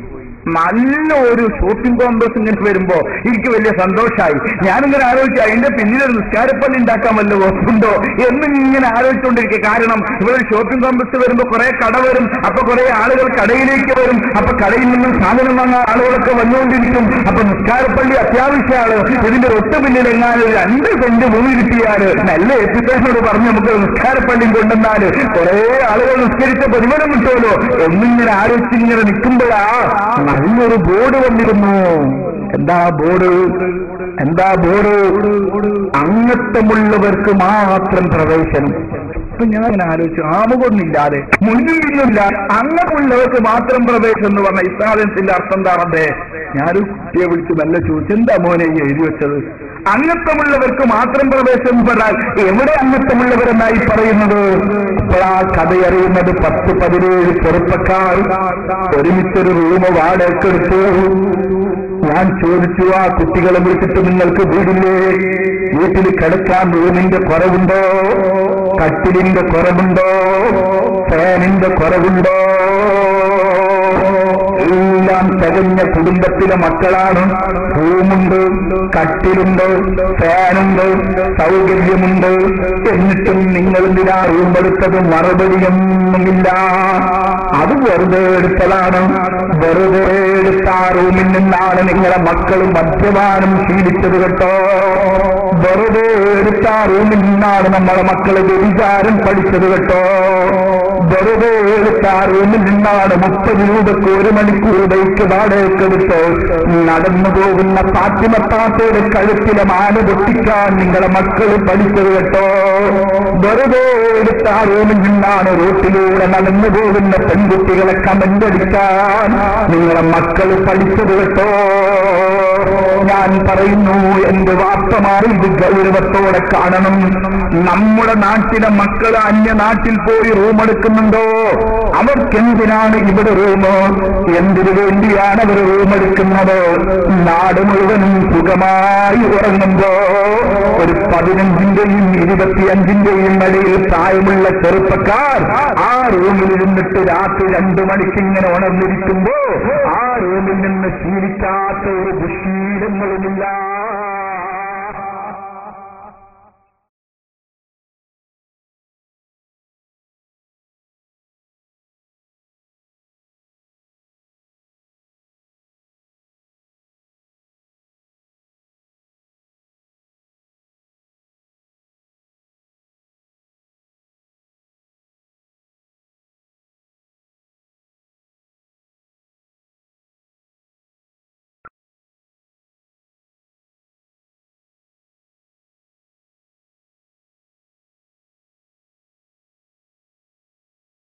നല്ല ഒരു ഷോപ്പിംഗ് കോംപ്ലക്സ് ഇങ്ങനെ വരുമ്പോ എനിക്ക് വലിയ സന്തോഷമായി. ഞാനിങ്ങനെ ആലോചിച്ചു, അതിന്റെ പിന്നിലൊരു നിസ്കാരപ്പള്ളി ഉണ്ടാക്കാൻ വല്ല വകുപ്പുണ്ടോ എന്ന് ഇങ്ങനെ ആലോചിച്ചുകൊണ്ടിരിക്കുക. കാരണം ഇവിടെ ഷോപ്പിംഗ് കോംപ്ലക്സ് വരുമ്പോ കുറെ കട വരും, അപ്പൊ കുറെ ആളുകൾ കടയിലേക്ക് വരും, അപ്പൊ കടയിൽ നിന്നും സാധനം വാങ്ങാൻ ആളുകളൊക്കെ വന്നുകൊണ്ടിരിക്കും. അപ്പൊ നിസ്കാരപ്പള്ളി അത്യാവശ്യമാണ്. ഇതിന്റെ ഒട്ടു പിന്നിൽ എങ്ങാനും 2 സെന്റ് ഭൂമി കിട്ടിയാല് നല്ല എപ്പിസോഡോട് പറഞ്ഞ് നമുക്ക് നിസ്കാരപ്പള്ളി കൊണ്ടുവന്നാല് കുറെ ആളുകൾ നിസ്കരിച്ച പ്രതിഫലം കിട്ടുമല്ലോ എന്നിങ്ങനെ ആലോചിച്ചിങ്ങനെ നിൽക്കുമ്പോഴാ നല്ലൊരു ബോർഡ് വന്നിരുന്നു. എന്താ ബോർഡ്? അംഗത്വമുള്ളവർക്ക് മാത്രം പ്രവേശനം. അപ്പൊ ഞാൻ അങ്ങനെ ആലോചിച്ചു, ആമുകൊന്നില്ലാതെ മുന്നിൽ നിന്നില്ല, അംഗമുള്ളവർക്ക് മാത്രം പ്രവേശനം എന്ന് പറഞ്ഞ ഇസ്ലാമിന്റെ അർത്ഥം എന്താണത്? ഞാനൊരു കുട്ടിയെ വിളിച്ച് നല്ല ചോദിച്ചു, എന്താ മോനെ ഈ എഴുതി വെച്ചത്? അംഗത്വമുള്ളവർക്ക് മാത്രം പ്രവേശനം പറഞ്ഞാൽ എവിടെ അംഗത്വമുള്ളവരെന്നായി പറയുന്നത്? ഇപ്പോഴാ കഥയറിയുന്നത് 10-17 ചെറുപ്പക്കാർ ഒരുമിച്ചൊരു റൂം വാടകയ്ക്കെടുത്തു. ഞാൻ ചോദിച്ചു, ആ കുട്ടികളെ വിളിച്ചിട്ട് നിങ്ങൾക്ക് വീടില്ലേ? വീട്ടിൽ കിടക്കാൻ റൂമിന്റെ കുറവുണ്ടോ? കട്ടിലിന്റെ കുറവുണ്ടോ? ഫാനിന്റെ കുറവുണ്ടോ? എല്ലാം തികഞ്ഞ കുടുംബത്തിലെ മക്കളാണ്. റൂമുണ്ട്, കട്ടിലുണ്ട്, ഫാനുണ്ട്, സൗകര്യമുണ്ട്. എന്നിട്ടും നിങ്ങൾ എന്തിനാ റൂം എടുത്തത്? മറുപടിയൊന്നുമില്ല. അത് വെറുതെ എടുത്തതാണ്. വെറുതെ എടുത്ത ആ റൂമിൽ നിന്നാണ് നിങ്ങളെ മക്കൾ മദ്യപാനം ശീലിച്ചത് കേട്ടോ. വെറുതെ എടുത്ത ആ റൂമിൽ നിന്നാണ് നമ്മളെ മക്കള് വ്യഭിചാരം പഠിച്ചത് കേട്ടോ. വെറുതെ എടുത്ത ആ റൂമിൽ നിന്നാണ് 30 രൂപക്ക് 1 മണിക്കൂർ ബൈക്ക് വാടകയ്ക്കെടുത്ത് നടന്നു പോകുന്ന ഫാത്തിമത്താത്തയുടെ കഴുത്തിലെ മാല പൊട്ടിക്കാൻ നിങ്ങളെ മക്കൾ പഠിച്ചത് കേട്ടോ. വെറുതെ എടുത്ത ആ റൂമിൽ നിന്നാണ് റോട്ടിലൂടെ നടന്നു പോകുന്ന പെൺകുട്ടികളെ കമന്റടിക്കാൻ നിങ്ങളെ മക്കൾ പഠിച്ചത് കേട്ടോ. ഞാൻ പറയുന്നു, എന്റെ വാർത്തമാറി ഇത് ഗൗരവത്തോടെ കാണണം. നമ്മുടെ നാട്ടിലെ മക്കൾ അന്യനാട്ടിൽ പോയി റൂം എടുക്കുന്നുണ്ടോ? അവർക്കെന്തിനാണ് ഇവിടെ റൂം? എന്തിനു വേണ്ടിയാണ് അവർ റൂം എടുക്കുന്നത്? നാട് മുഴുവനും സുഖമായി ഉറങ്ങുമ്പോ ഒരു 15-ന്റെയും 25-ന്റെയും ഇടയിൽ പ്രായമുള്ള ചെറുപ്പക്കാർ ആ റൂമിൽ ഇരുന്നിട്ട് രാത്രി 2 മണിക്ക് ഇങ്ങനെ ഉണർന്നിരിക്കുമ്പോ ആ റൂമിൽ നിന്ന് ശീലിക്കാത്ത ഒരു ദുശീലങ്ങളുമില്ല.